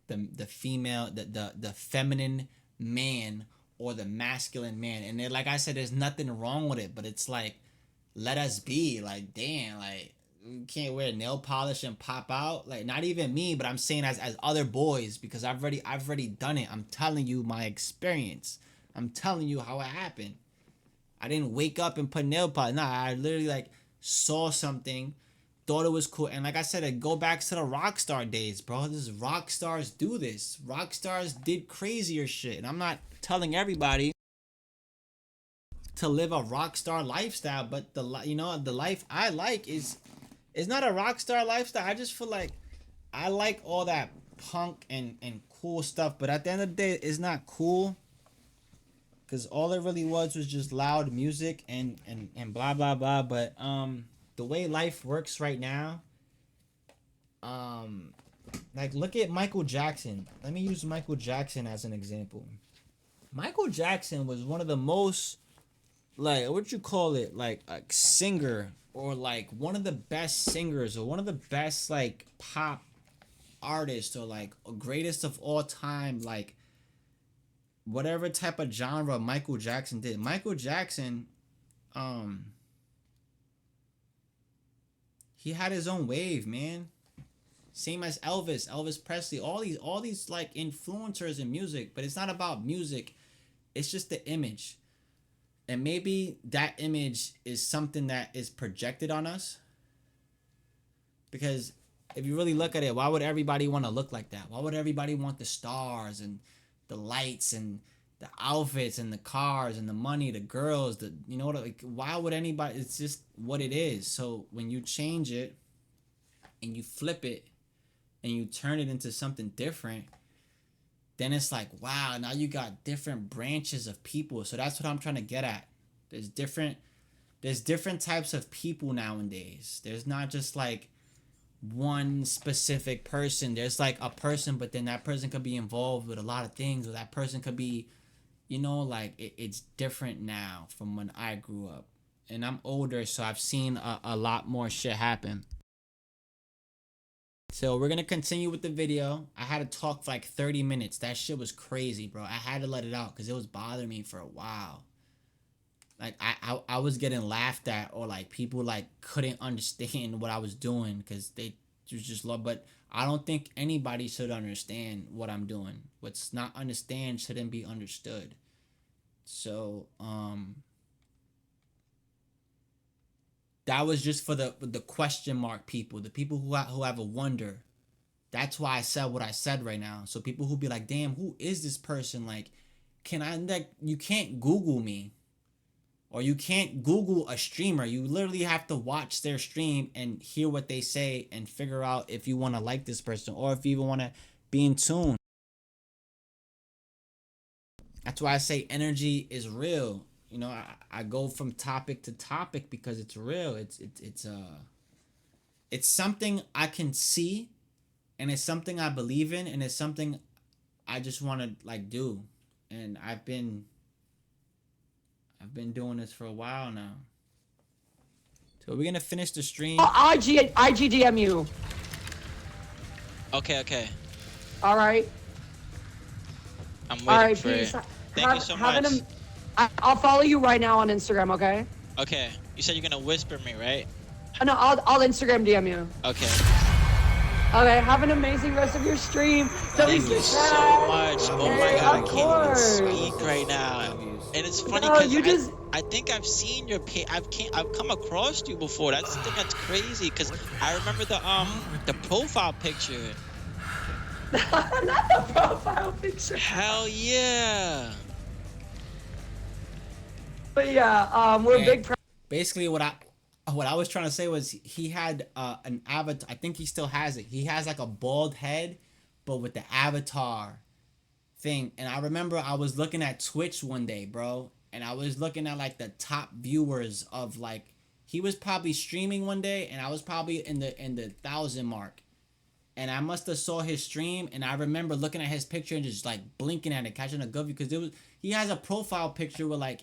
The female, the feminine man, or the masculine man. And then, like I said, there's nothing wrong with it, but it's like, let us be. Like, damn, like, you can't wear nail polish and pop out. Like, not even me, but I'm saying as other boys, because I've already done it. I'm telling you my experience. I'm telling you how it happened. I didn't wake up and put nail polish. Nah, I literally like saw something, thought it was cool. And like I said, it go back to the rock star days, bro. This rock stars do this. Rock stars did crazier shit. And I'm not telling everybody to live a rock star lifestyle, but the life I like is not a rock star lifestyle. I just feel like I like all that punk and cool stuff, but at the end of the day, it's not cool. Because all it really was just loud music and blah, blah, blah. But the way life works right now, like, look at Michael Jackson. Let me use Michael Jackson as an example. Michael Jackson was one of the most, like, what you call it? Like, a singer, or like one of the best singers, or one of the best, like, pop artists, or like greatest of all time, like, whatever type of genre Michael Jackson did. Michael Jackson, he had his own wave, man. Same as Elvis Presley, all these like influencers in music, but it's not about music. It's just the image. And maybe that image is something that is projected on us. Because if you really look at it, why would everybody want to look like that? Why would everybody want the stars and the lights and the outfits and the cars and the money, the girls, like, why would anybody? It's just what it is. So when you change it and you flip it and you turn it into something different, then it's like, wow, now you got different branches of people. So that's what I'm trying to get at. There's different types of people nowadays. There's not just like one specific person. There's like a person, but then that person could be involved with a lot of things, or that person could be, like, it's different now from when I grew up. And I'm older, so I've seen a lot more shit happen. So we're gonna continue with the video. I had to talk for like 30 minutes. That shit was crazy, bro. I had to let it out because it was bothering me for a while. Like, I was getting laughed at, or like people like couldn't understand what I was doing because they just love. But I don't think anybody should understand what I'm doing. What's not understand shouldn't be understood. So that was just for the question mark people, the people who have a wonder. That's why I said what I said right now. So people who be like, damn, who is this person? Like, you can't Google me. Or you can't Google a streamer. You literally have to watch their stream and hear what they say and figure out if you want to like this person, or if you even want to be in tune. That's why I say energy is real. I go from topic to topic because it's real. It's something I can see, and it's something I believe in, and it's something I just want to like do. And I've been doing this for a while now. So we're gonna finish the stream. IGDMU. Okay. All right. I'm waiting All right, for peace. it. Thank you so much. I'll follow you right now on Instagram, okay? Okay. You said you're gonna whisper me, right? No, I'll Instagram DM you. Okay. Okay, have an amazing rest of your stream. Thank you so much. Oh my Hey, god, I of can't even course. speak right now. And it's funny No, because you just I think I've seen your page. I've come across you before. That's the thing that's crazy because I remember the profile picture. not the profile picture. Hell yeah. But yeah, we're Yeah. big Basically, what I was trying to say was he had an avatar. I think he still has it. He has like a bald head, but with the avatar thing. And I remember I was looking at Twitch one day, bro, and I was looking at like the top viewers of like he was probably streaming one day, and I was probably in the 1,000 mark. And I must have saw his stream, and I remember looking at his picture and just like blinking at it, catching a good view, because he has a profile picture where like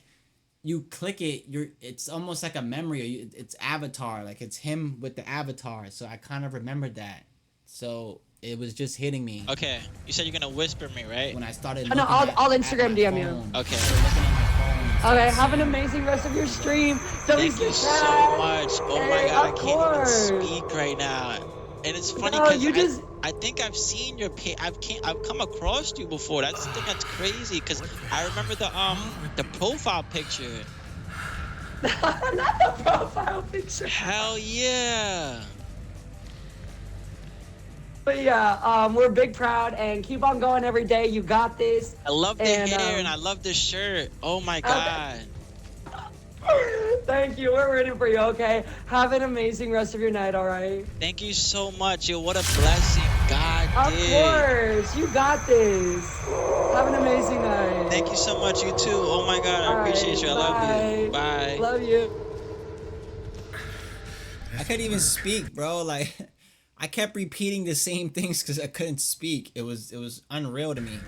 you click it, it's almost like a memory. It's avatar, like it's him with the avatar. So I kind of remembered that. So it was just hitting me Okay. You said you're gonna whisper me, right? when I started. No, looking I'll at Instagram my DM you. phone. Okay. So looking at my phone and stuff. Okay, have an amazing rest of your stream. Thank you so much. Oh my Hey, god, I of can't course. even speak right now. And it's funny No, because you just I think I've seen your page. I've come across you before. That's the thing that's crazy because I remember the profile picture. not the profile picture. Hell yeah. But yeah, we're big proud and keep on going every day. You got this. I love the And, hair and I love the shirt. Oh my god. Thank you. We're rooting for you, okay? Have an amazing rest of your night, all right? Thank you so much. Yo, what a blessing God Of did. course. You got this. Have an amazing night. Thank you so much. You too. Oh my god, All I appreciate right, you. I love you. bye. Bye. Love you. I couldn't even speak, bro. Like I kept repeating the same things because I couldn't speak. It was unreal to me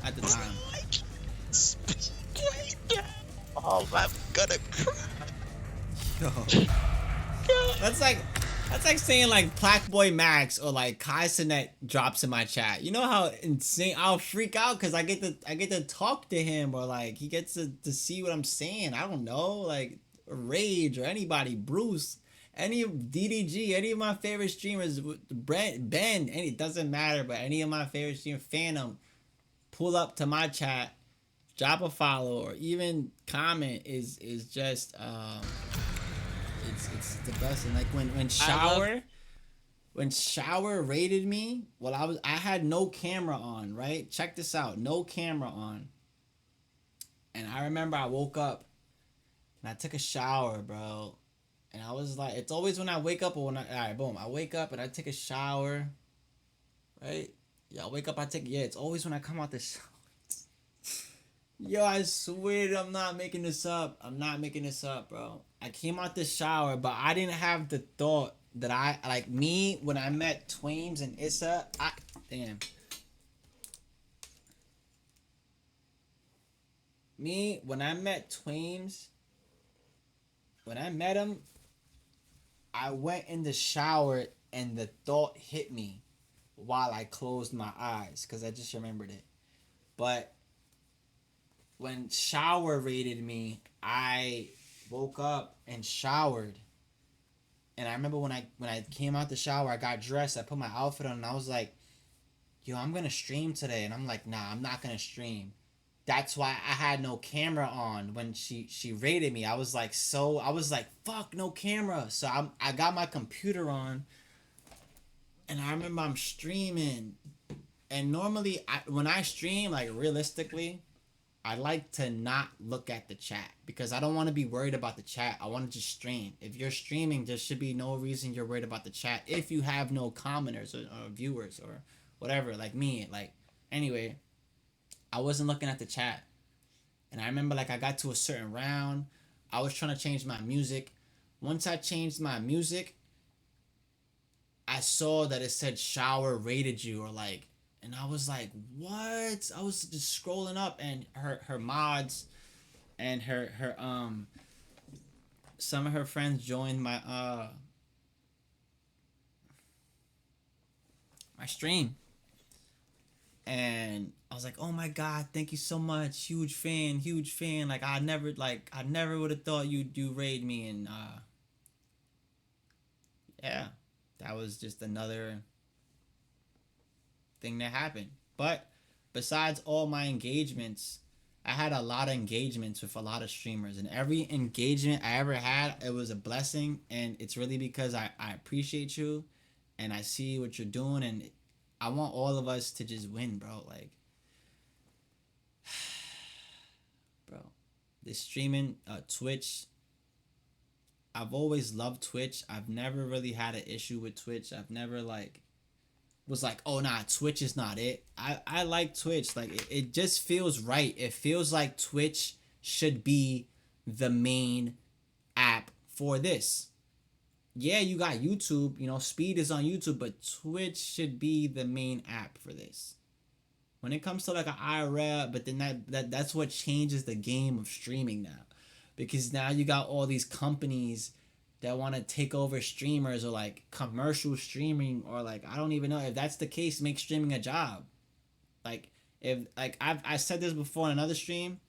at the time. Oh, I'm gonna cry. Yo. That's like saying like Blackboy Max or like Kai Cenat drops in my chat. You know how insane I'll freak out because I get to talk to him, or like he gets to see what I'm saying. I don't know, like Rage or anybody, Bruce, any of DDG, any of my favorite streamers, Ben, any, it doesn't matter, but any of my favorite streamers, Phantom, pull up to my chat, drop a follow, or even comment is just it's the best. And like when Shower rated me, well I had no camera on, right? Check this out, no camera on. And I remember I woke up and I took a shower, bro. And I was like, it's always when I wake up or when I wake up and I take a shower, right? Yeah, I wake up, it's always when I come out the shower. Yo, I swear I'm not making this up. I'm not making this up, bro. I came out the shower, but I didn't have the thought that when I met Twames and Issa, when I met Twames, when I met him, I went in the shower and the thought hit me while I closed my eyes because I just remembered it. But when Shower rated me, I woke up and showered. And I remember when I came out the shower, I got dressed, I put my outfit on, and I was like, yo, I'm gonna stream today. And I'm like, nah, I'm not gonna stream. That's why I had no camera on when she rated me. I was like, fuck, no camera. So I got my computer on, and I remember I'm streaming. And normally, when I stream, like realistically, I like to not look at the chat because I don't want to be worried about the chat. I want to just stream. If you're streaming, there should be no reason you're worried about the chat if you have no commenters or viewers or whatever, like me. Like, anyway, I wasn't looking at the chat. And I remember like I got to a certain round. I was trying to change my music. Once I changed my music, I saw that it said Shower rated you, or like, and I was like, what? I was just scrolling up, and her mods and her some of her friends joined my stream. And and I was like, oh my god, thank you so much, huge fan. Like I never would have thought you'd raid me, and yeah, that was just another thing that happened. But besides all my engagements, I had a lot of engagements with a lot of streamers, and every engagement I ever had, it was a blessing, and it's really because I appreciate you, and I see what you're doing, and I want all of us to just win, bro. Like, bro, this streaming, Twitch, I've always loved Twitch. I've never really had an issue with Twitch. I've never was like, oh nah, Twitch is not it. I like Twitch. Like it just feels right. It feels like Twitch should be the main app for this. Yeah, you got YouTube, you know, Speed is on YouTube, but Twitch should be the main app for this. When it comes to like an IRL, but then that's what changes the game of streaming now. Because now you got all these companies that want to take over streamers, or like commercial streaming, or like, I don't even know if that's the case, make streaming a job. Like if like I said this before in another stream,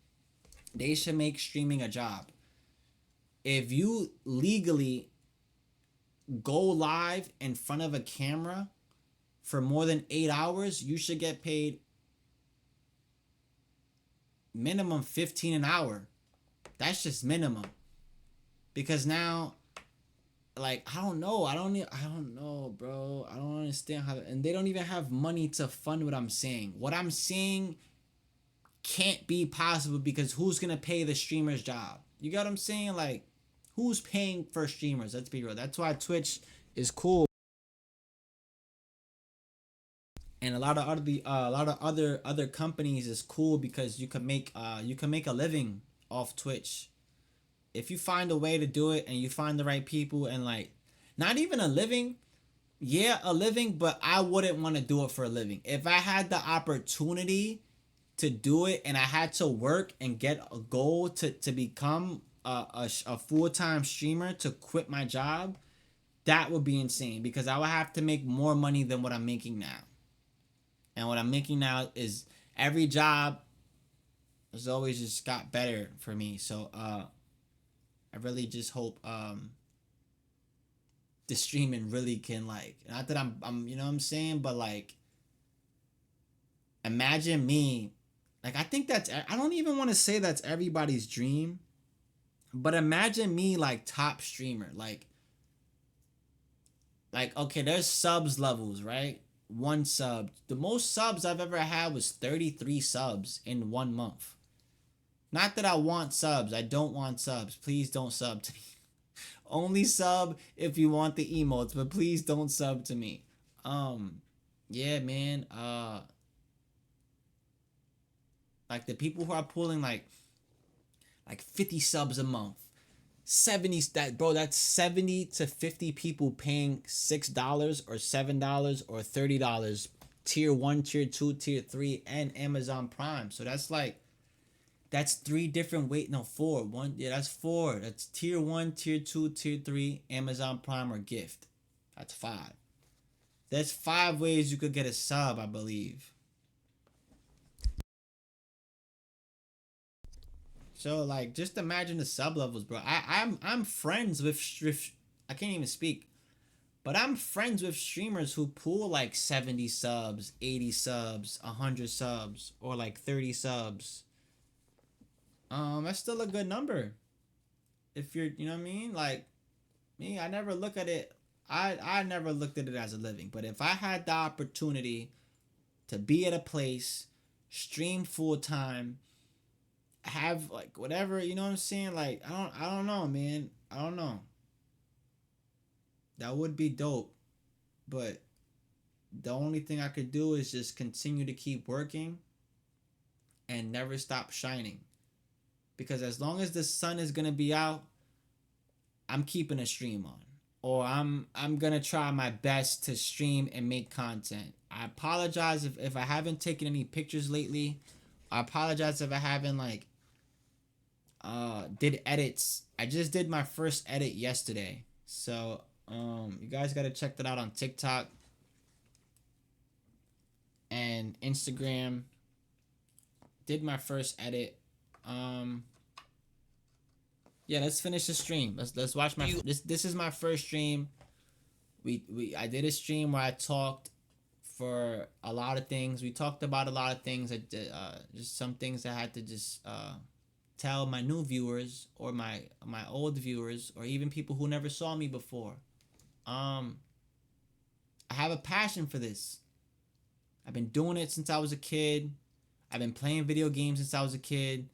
they should make streaming a job. If you legally go live in front of a camera for more than 8 hours, you should get paid minimum 15 an hour. That's just minimum. Because now, like, I don't know, bro. I don't understand how, and they don't even have money to fund what I'm saying. What I'm saying can't be possible, because who's gonna pay the streamer's job? You got what I'm saying? Like, who's paying for streamers? Let's be real. That's why Twitch is cool. And a lot of other companies is cool, because you can make a living off Twitch if you find a way to do it, and you find the right people, and like, not even a living, yeah, a living, but I wouldn't want to do it for a living. If I had the opportunity to do it, and I had to work and get a goal to become a full-time streamer, to quit my job, that would be insane, because I would have to make more money than what I'm making now. And what I'm making now is, every job has always just got better for me. So I really just hope the streaming really can, like, not that I'm you know what I'm saying, but like, imagine me, like, I think that's, I don't even want to say that's everybody's dream, but imagine me like top streamer, like okay, there's subs levels, right? 1 sub. The most subs I've ever had was 33 subs in 1 month. Not that I want subs. I don't want subs. Please don't sub to me. Only sub if you want the emotes, but please don't sub to me. Yeah, man. Like the people who are pulling like 50 subs a month. 70, that's 70 to 50 people paying $6 or $7 or $30. Tier 1, tier 2, tier 3, and Amazon Prime. So that's like, that's 3 different that's 4. That's tier 1, tier 2, tier 3, Amazon Prime, or gift. That's 5. There's 5 ways you could get a sub, I believe. So like, just imagine the sub levels, bro. I'm friends with I can't even speak, but I'm friends with streamers who pull like 70 subs, 80 subs, 100 subs, or like 30 subs. That's still a good number. If you're, you know what I mean? Like me, I never look at it. I never looked at it as a living. But if I had the opportunity to be at a place, stream full time, have like whatever, you know what I'm saying? Like, I don't know, man. I don't know. That would be dope. But the only thing I could do is just continue to keep working and never stop shining. Because as long as the sun is gonna be out, I'm keeping a stream on. Or I'm gonna try my best to stream and make content. I apologize if I haven't taken any pictures lately. I apologize if I haven't like did edits. I just did my first edit yesterday. So you guys gotta check that out on TikTok. And and Instagram. Did my first edit. Yeah, let's finish the stream. Let's watch my this is my first stream. I did a stream where I talked for a lot of things. We talked about a lot of things that just some things I had to just tell my new viewers or my old viewers or even people who never saw me before. I have a passion for this. I've been doing it since I was a kid. I've been playing video games since I was a kid.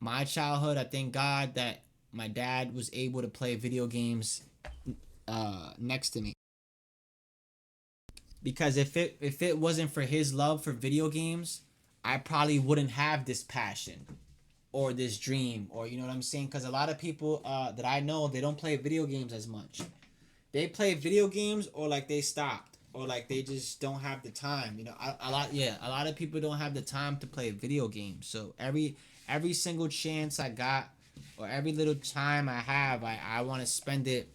My childhood, I thank God that my dad was able to play video games next to me. Because if it wasn't for his love for video games, I probably wouldn't have this passion or this dream, or you know what I'm saying? Because a lot of people that I know, they don't play video games as much. They play video games or like they stopped, or like they just don't have the time. You know, a lot of people don't have the time to play video games. So every single chance I got, or every little time I have, I want to spend it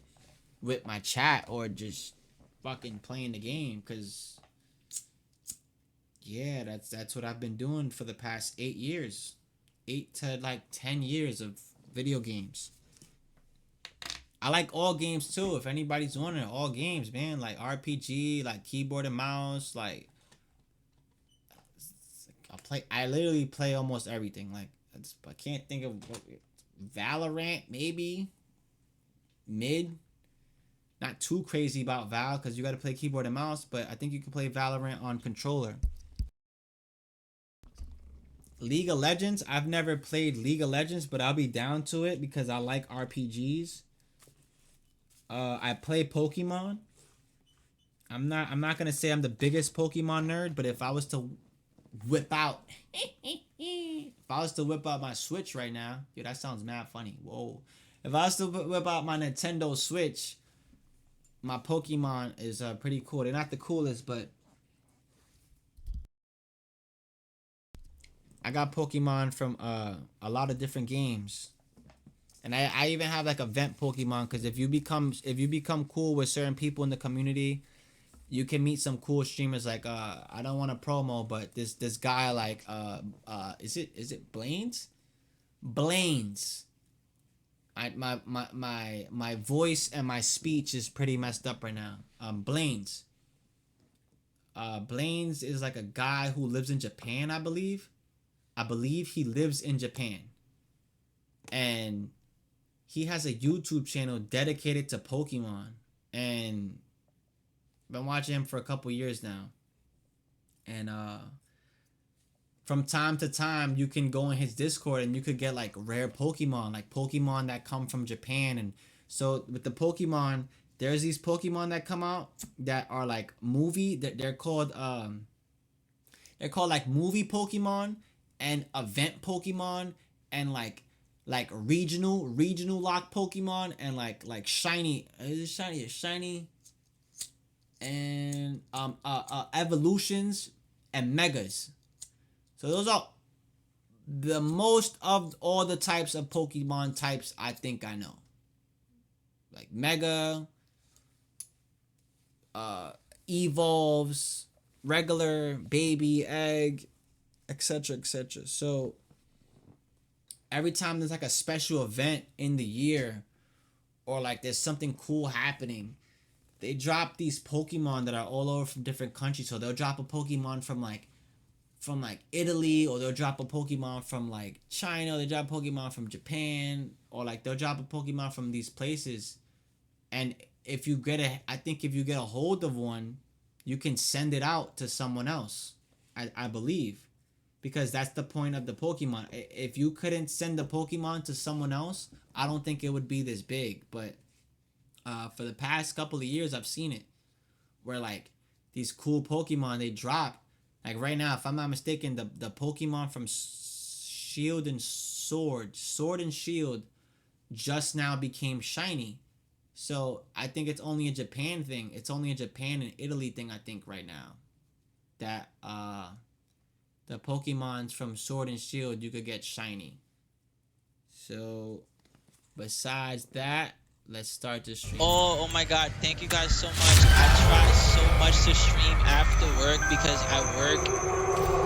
with my chat or just fucking playing the game. Cause yeah, that's what I've been doing for the past 8 years, 8 to like 10 years of video games. I like all games too. If anybody's wondering, all games, man, like RPG, like keyboard and mouse, like I literally play almost everything. Like I can't think of Valorant, maybe mid. Not too crazy about Val because you got to play keyboard and mouse, but I think you can play Valorant on controller. League of Legends, I've never played League of Legends, but I'll be down to it because I like RPGs. I play Pokemon. I'm not gonna say I'm the biggest Pokemon nerd, but if I was to whip out my Switch right now, yo, that sounds mad funny. Whoa. If I was to whip out my Nintendo Switch, my Pokemon is pretty cool. They're not the coolest, but I got Pokemon from a lot of different games. And I even have like event Pokemon, because if you become cool with certain people in the community, you can meet some cool streamers. Like I don't want to promo, but this guy like is it Blaine's? Blaine's. My voice and my speech is pretty messed up right now. Blaine's. Blaine's is like a guy who lives in Japan, I believe. I believe he lives in Japan. And he has a YouTube channel dedicated to Pokemon. And I've been watching him for a couple years now. And from time to time, you can go in his Discord and you could get like rare Pokemon, like Pokemon that come from Japan. And so with the Pokemon, there's these Pokemon that come out that are like movie, that they're called like movie Pokemon and event Pokemon and like regional lock Pokemon and like shiny, is it shiny and evolutions and megas. So those are the most of all the types of Pokemon types I think I know. Like mega, evolves, regular, baby, egg, etc. etc. So every time there's like a special event in the year, or like there's something cool happening, they drop these Pokemon that are all over from different countries. So they'll drop a Pokemon from like Italy, or they'll drop a Pokemon from like China, they drop a Pokemon from Japan, or like they'll drop a Pokemon from these places. And if you get a hold of one, you can send it out to someone else, I believe. Because that's the point of the Pokemon. If you couldn't send the Pokemon to someone else, I don't think it would be this big. But for the past couple of years, I've seen it. Where like these cool Pokemon, they drop. Like right now, if I'm not mistaken, the Pokemon from Shield and Sword and Shield just now became shiny. So I think it's only a Japan thing. It's only a Japan and Italy thing, I think, right now. That the Pokemons from Sword and Shield, you could get shiny. So besides that, Let's start the stream. Oh my god, thank you guys so much. I try so much to stream after work because I work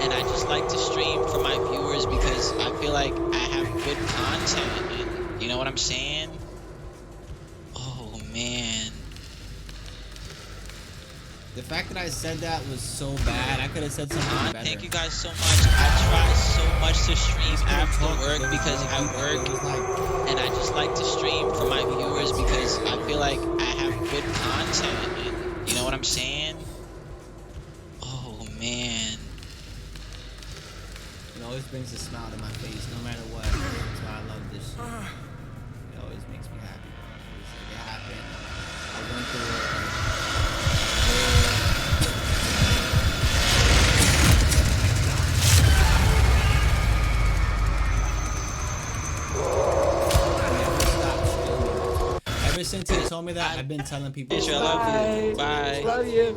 and I just like to stream for my viewers because I feel like I have good content and you know what I'm saying? Oh man. The fact that I said that was so bad. I could have said something better. Thank you guys so much. I try so much to stream after work because I work and I just like to stream for my viewers because I feel like I have good content and you know what I'm saying? Oh man. It always brings a smile to my face, no matter what. That's why I love this shit. It always makes me happy. It happened. I went through it. Ever since he told me that, I've been telling people. Bitch, I love you. Bye. Love you.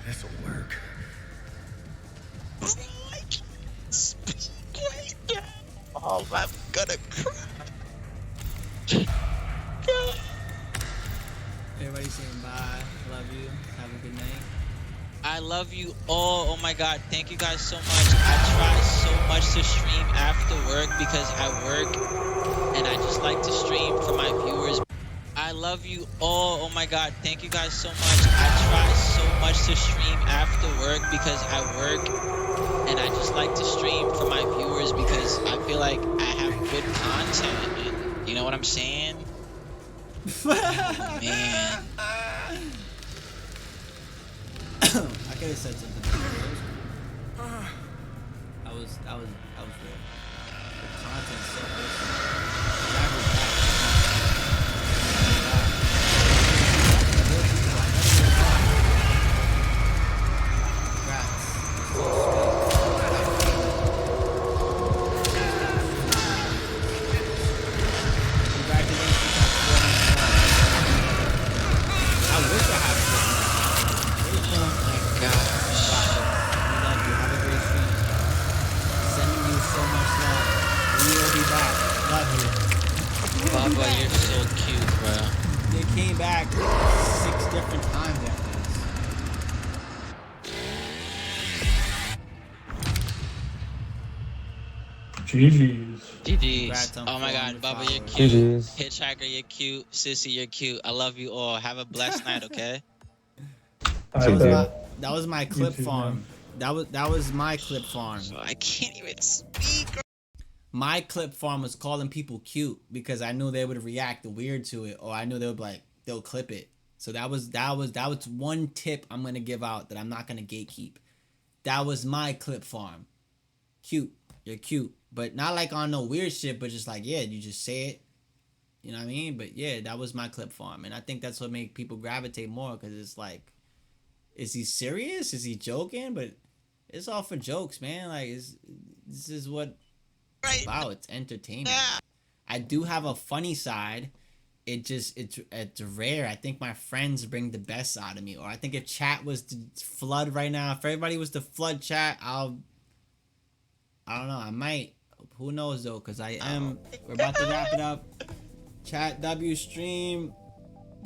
This'll work. Oh, I'm gonna cry. Everybody saying bye. Love you. Have a good night. I love you all. Oh my god, thank you guys so much. I try so much to stream after work because I work and I just like to stream for my viewers. I love you all. Oh my god, thank you guys so much. I try so much to stream after work because I work and I just like to stream for my viewers because I feel like I have good content and you know what I'm saying? Oh, man. I could have said something better. I was real. The content's so wholesome. Baba, you're so cute, bro. They came back 6 different times after this. GG's. GG's. Congrats on Oh my god, 400 Baba, you're followers. cute. GG's. Hitchhiker, you're cute. Sissy, you're cute. I love you all. Have a blessed night, okay? That was my clip too, farm. That was my clip farm. So I can't even speak. My clip farm was calling people cute because I knew they would react weird to it, or I knew they would be like, they'll clip it. So that was one tip I'm gonna give out that I'm not gonna gatekeep. That was my clip farm. Cute, you're cute, but not like on no weird shit, but just like, yeah, you just say it. You know what I mean? But yeah, that was my clip farm, and I think that's what make people gravitate more because it's like, is he serious? Is he joking? But it's all for jokes, man. Like, this is what. Wow, it's entertainment. I do have a funny side. It's rare. I think my friends bring the best out of me. Or I think if chat was to flood right now, if everybody was to flood chat, I don't know. I might. Who knows though? Cause we're about to wrap it up. Chat W stream.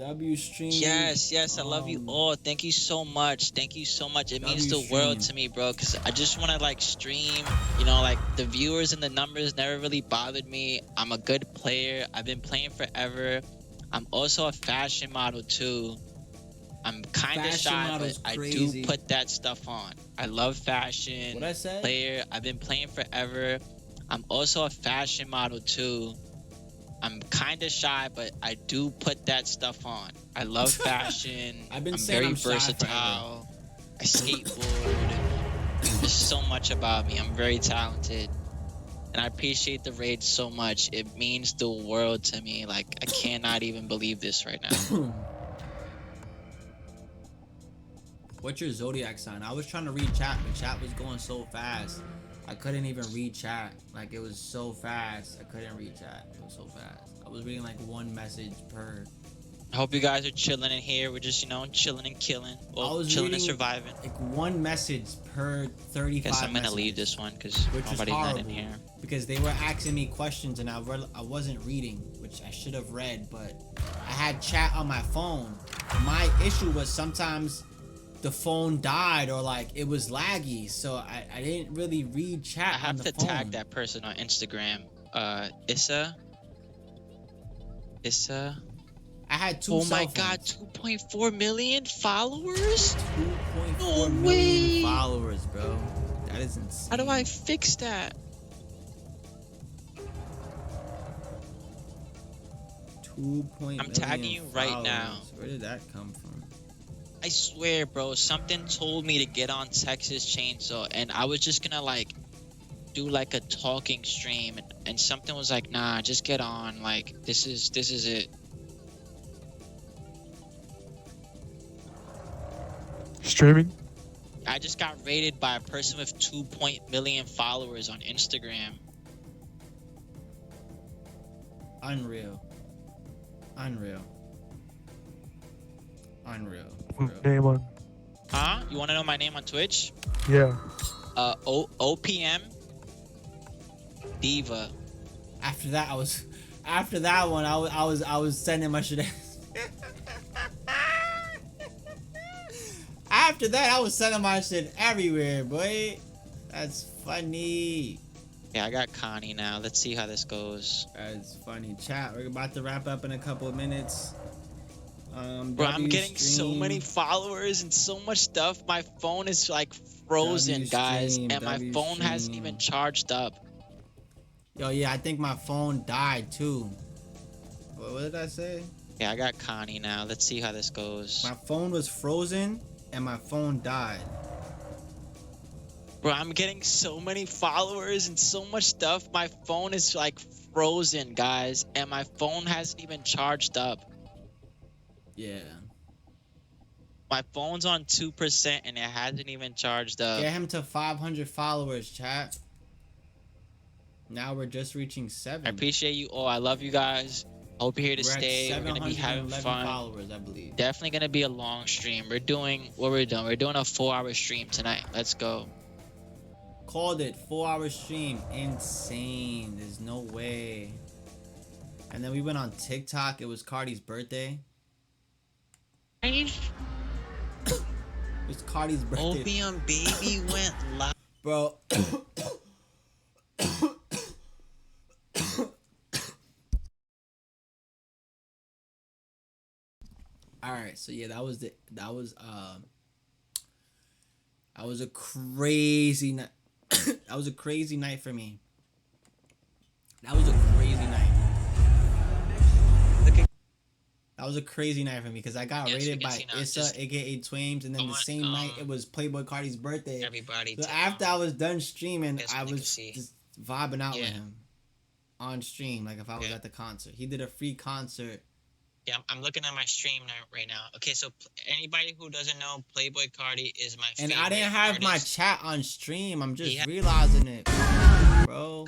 Yes, I love you all. Thank you so much. It means the world to me, bro. Cause I just want to like stream. You know, like the viewers and the numbers never really bothered me. I'm a good player. I've been playing forever. I'm also a fashion model too. I'm kind of shy, but I do put that stuff on. I love fashion. What I said? Player. I've been playing forever. I'm also a fashion model too. I'm kind of shy, but I do put that stuff on. I love fashion. I'm very versatile. I skateboard. There's so much about me. I'm very talented. And I appreciate the raid so much. It means the world to me. Like, I cannot even believe this right now. What's your zodiac sign? I was trying to read chat, but chat was going so fast. I couldn't even read chat. Like, it was so fast. I couldn't read chat. It was so fast. I was reading like one message per I hope you guys are chilling in here. We're just, chilling and killing. Well, chilling and surviving. like one message per 35 Guess I'm gonna messages, leave this one because which was nobody's not in horrible here. because they were asking me questions and I wasn't reading, which I should have read, but I had chat on my phone. My issue was sometimes the phone died or like it was laggy, so I didn't really read chat I on have the to phone. tag that person on Instagram. Issa. I had two Oh cell my phones. god, 2.4 million followers? 2.4 No million way. followers, bro. That is insane. How do I fix that? 2.0 I'm tagging you right followers. now. Where did that come from? I swear, bro, something told me to get on Texas Chainsaw, and I was just gonna like do like a talking stream, and something was like, nah, just get on. Like this is it. Streaming? I just got rated by a person with 2 million followers on Instagram. Unreal. For real. Name on. Huh? You want to know my name on Twitch? Yeah. OPM Diva. After that one, I was sending my shit. After that, I was sending my shit everywhere, boy. That's funny. Yeah, I got Connie now. Let's see how this goes. That's funny. Chat, we're about to wrap up in a couple of minutes. Bro, I'm getting so many followers and so much stuff. My phone is like frozen, guys, and my phone hasn't even charged up. Yo, yeah, I think my phone died too. What did I say? Yeah, I got Connie now. Let's see how this goes. My phone was frozen and my phone died. Bro, I'm getting so many followers and so much stuff. My phone is like frozen, guys, and my phone hasn't even charged up. Yeah. My phone's on 2% and it hasn't even charged up. Get him to 500 followers, chat. Now we're just reaching 7. I appreciate you all. I love you guys. Hope you're here to We're at stay. We're gonna be having 711 fun. followers, I believe. Definitely gonna be a long stream. We're doing what we're doing. We're doing a 4-hour stream tonight. Let's go. Called it. 4-hour stream. Insane. There's no way. And then we went on TikTok. It was Cardi's birthday. It was Cardi's birthday. Opium Baby went live. Bro. Alright, so yeah, that was a crazy night. That was a crazy night for me. That was a crazy night. That was a crazy night for me because I got Yes, rated we can by see now. Issa, Just aka Twames, and then the want, same night it was Playboy Cardi's birthday. Everybody. So to, after I was done streaming, Yes, I we can was see. just vibing out with Yeah. him on stream, like if I was Yeah. at the concert. He did a free concert. Yeah, I'm looking at my stream right now. Okay, so anybody who doesn't know, Playboy Cardi is my And favorite I didn't have my artist. chat on stream. I'm just He had- realizing it, bro.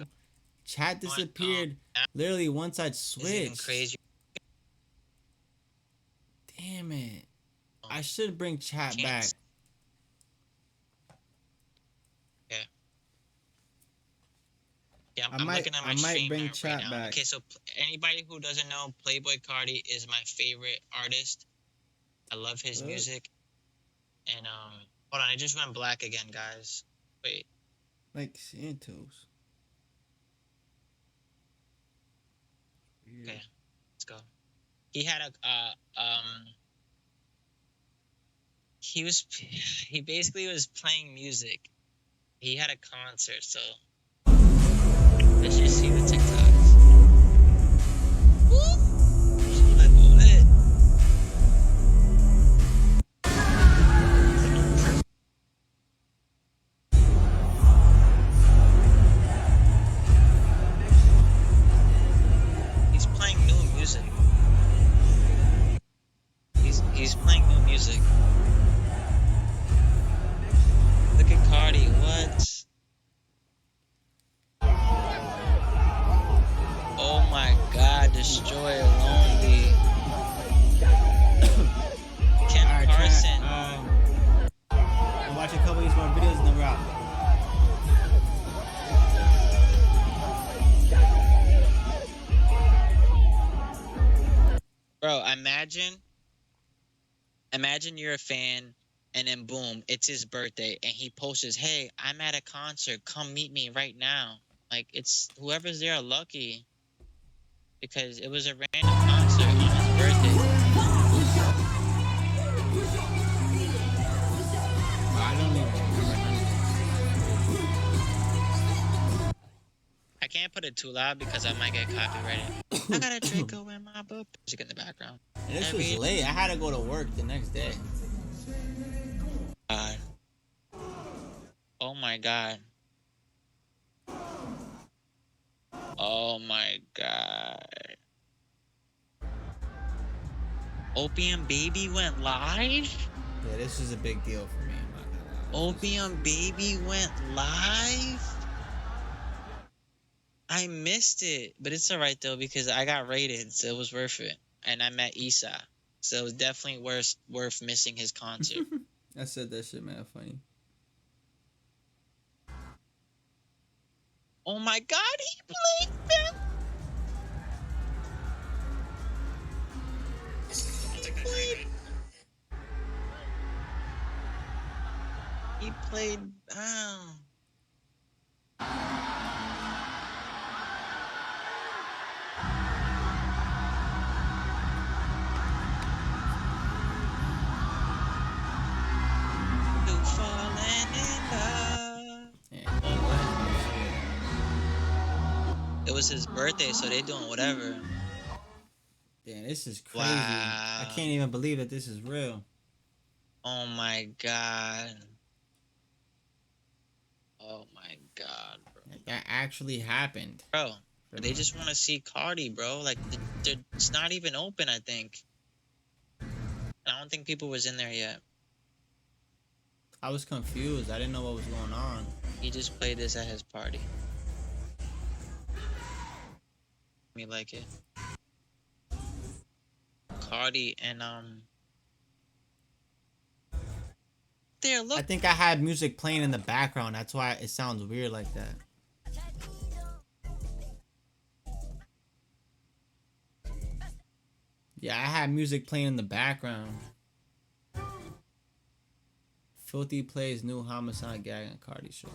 Chat disappeared literally once I'd It's even switched. crazy. Damn it. I should bring chat Can't back. s- Yeah, I'm looking at my I might stream bring right chat now. back. Okay, so anybody who doesn't know, Playboy Cardi is my favorite artist. I love his What? music. And hold on, it just went black again, guys. Wait. Like Santos. Weird. Okay. Let's go. He had he basically was playing music. He had a concert, so let's just see the TikToks. He's playing new music. He's playing new music. Look at Cardi, what? imagine you're a fan, and then boom, it's his birthday, and he posts, "Hey, I'm at a concert. Come meet me right now." Like, it's whoever's there are lucky, because it was a random concert on his birthday. I don't even remember none of I can't put it too loud because I might get copyrighted. I got a Draco in my book. Music in the background. that. And this was late. I had to go to work the next day. God. Oh my god. Oh my god. Opium Baby went live? Yeah, this was a big deal for me. I'm not gonna lie. Opium Baby went live? I missed it, but it's alright though because I got rated, so it was worth it. And I met Issa, so it was definitely worth missing his concert. I said that shit, man. Funny. Oh my god, he played Ben. He played. Oh. You falling in love. Yeah. It was his birthday, so they doing whatever. Damn, this is crazy. Wow. I can't even believe that this is real. Oh my god. Oh my god, bro. That actually happened. Bro, they just want to see Cardi, bro. Like, it's not even open, I think. I don't think people was in there yet. I was confused. I didn't know what was going on. He just played this at his party. Me like it. Cardi and there, look. I think I had music playing in the background. That's why it sounds weird like that. Yeah, I had music playing in the background. Filthy plays new Homicide Gag and Cardi show.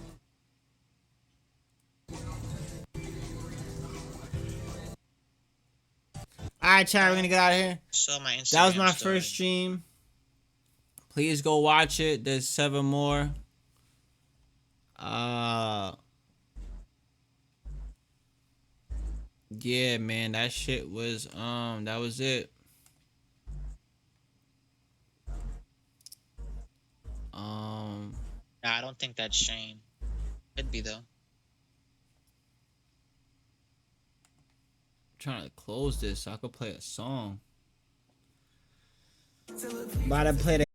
Alright, chat, we're gonna get out of here. Saw my Instagram That was my story. first stream. Please go watch it. There's 7 more. Yeah, man, that shit was that was it. Nah, I don't think that's Shane. Could be though. Trying to close this so I could play a song. About to play the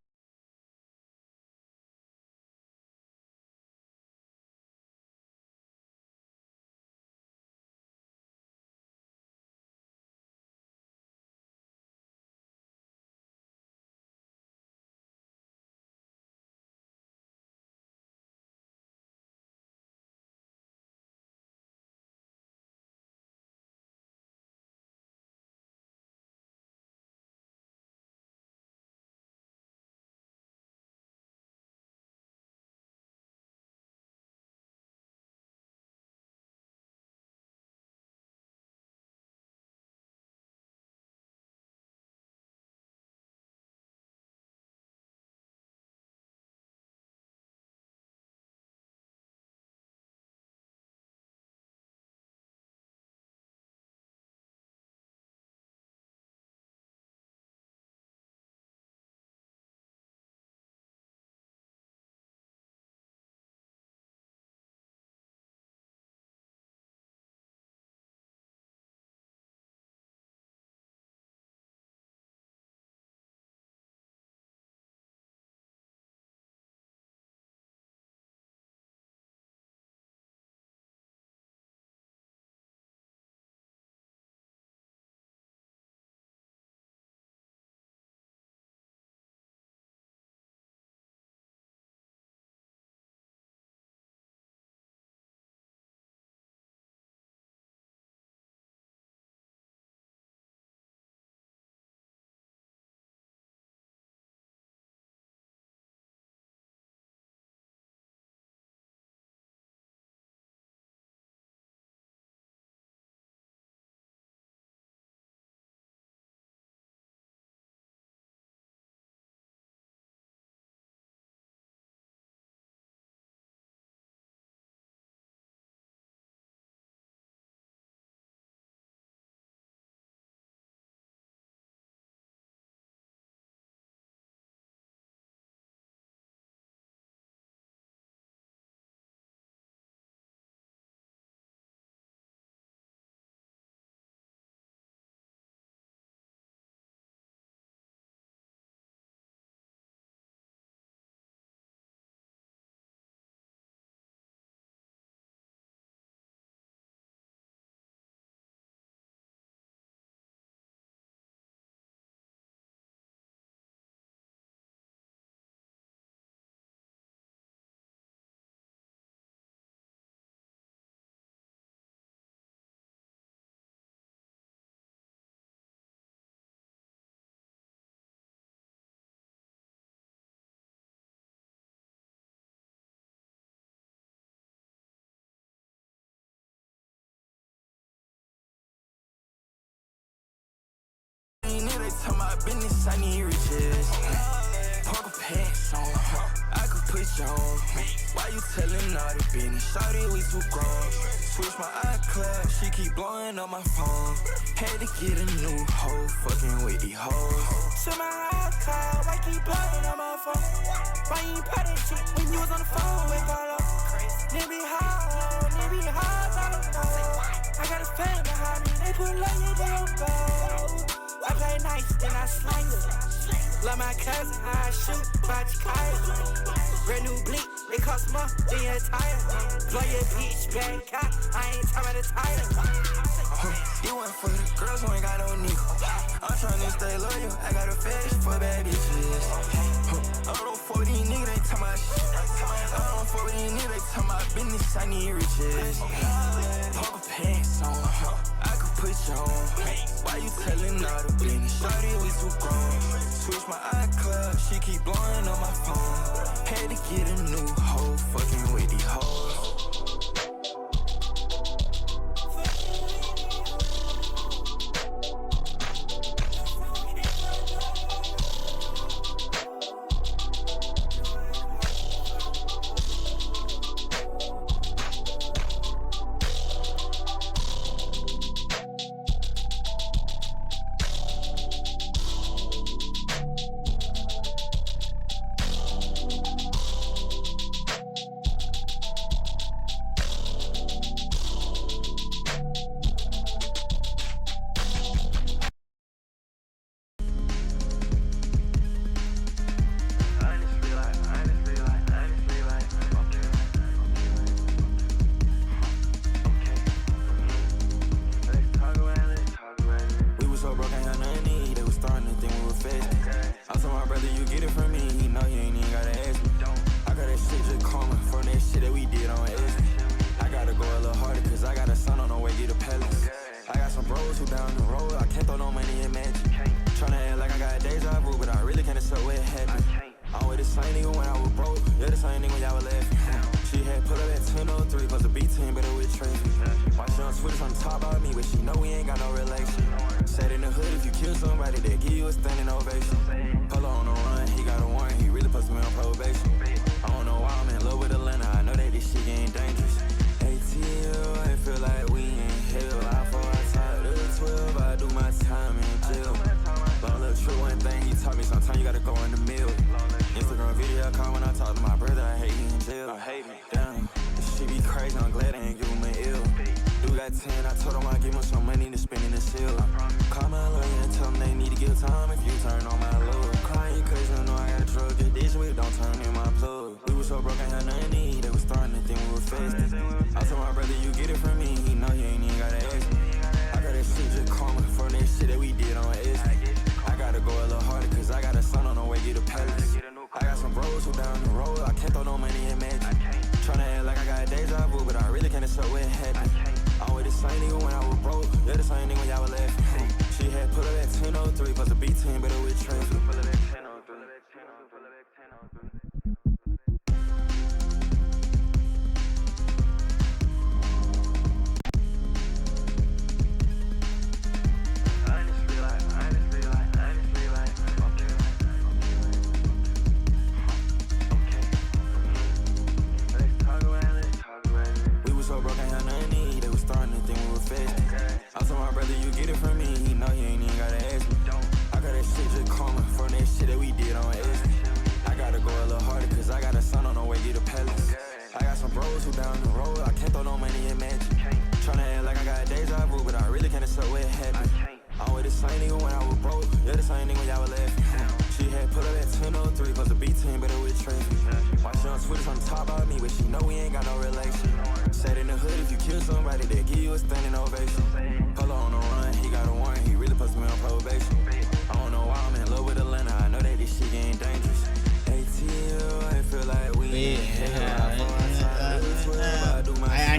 business, I need riches. Poker pants on, I could put you on. Why you telling all the business? Shawty, we too grown. Switch my iCloud, she keep blowing up my phone. Had to get a new hoe, fucking with these hoes. To my iCloud, why keep blowing on my phone? Why you ain't put that shit when you was on the phone with Carlo? Nigga be hard, I don't know. I got a fan behind me, they put love, yeah, they don't go. I play nice, then I slang it. Love my cousin, I shoot by Chicago. Red new bleak, it cost more than your tire. Blow your bitch back out, I ain't talking about the tire. You went for the girls who ain't got no nigga. I'm tryna stay loyal, I got a fetish for bad bitches. I don't fuck with these niggas, they talking about shit. I don't fuck with these niggas, they talking about business, I need riches. Poker pants on, I could put you on. Why you telling all the business? Shawty, we too grown. Switch my iCloud, she keep blowing on my phone. Had to get a new hoe, fucking with these hoes.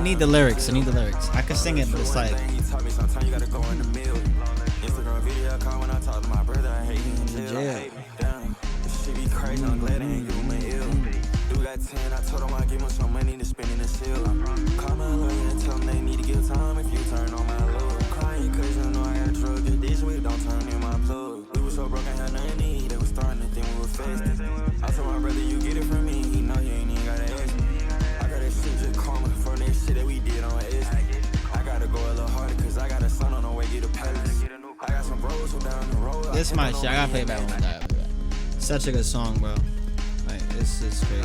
I need the lyrics. I need the lyrics. I could sing it, but it's like. I told him I give him some money to spend in the seal. Call my lawyer and tell him they need to give time if you turn on my load. Crying cause you know I got drug addictions, we don't turn in my plug. We was so broke, I had nothing this is my shit. I gotta play it back one more time. Such a good song, bro. Like, this is crazy.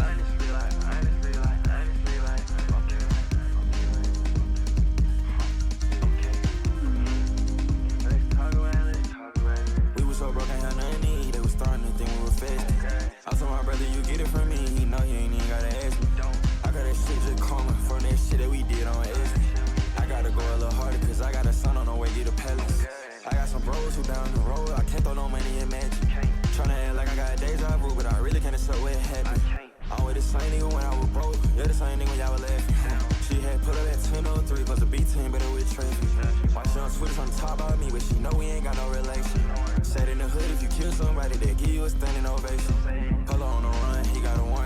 We was so broken, had nothing to eat. They was starting to think we were fast. I told my brother, you get it from me. He know you ain't even gotta ask me. I got that shit just coming from that shit that we did on S. I gotta go a little harder, cause I got a son on the way, get a palace. I got some bros who down the road, I can't throw no money in magic. Tryna act like I got deja vu, but I really can't accept what happened. I'm with the same nigga when I was broke, you're the same nigga when y'all were laughing. She had put up at 1003, plus a B-team, better with traffic. Watch her on Twitter on top about me, but she know we ain't got no relation. Sat in the hood, if you kill somebody, they give you a standing ovation. Pull on the run, he got a warrant.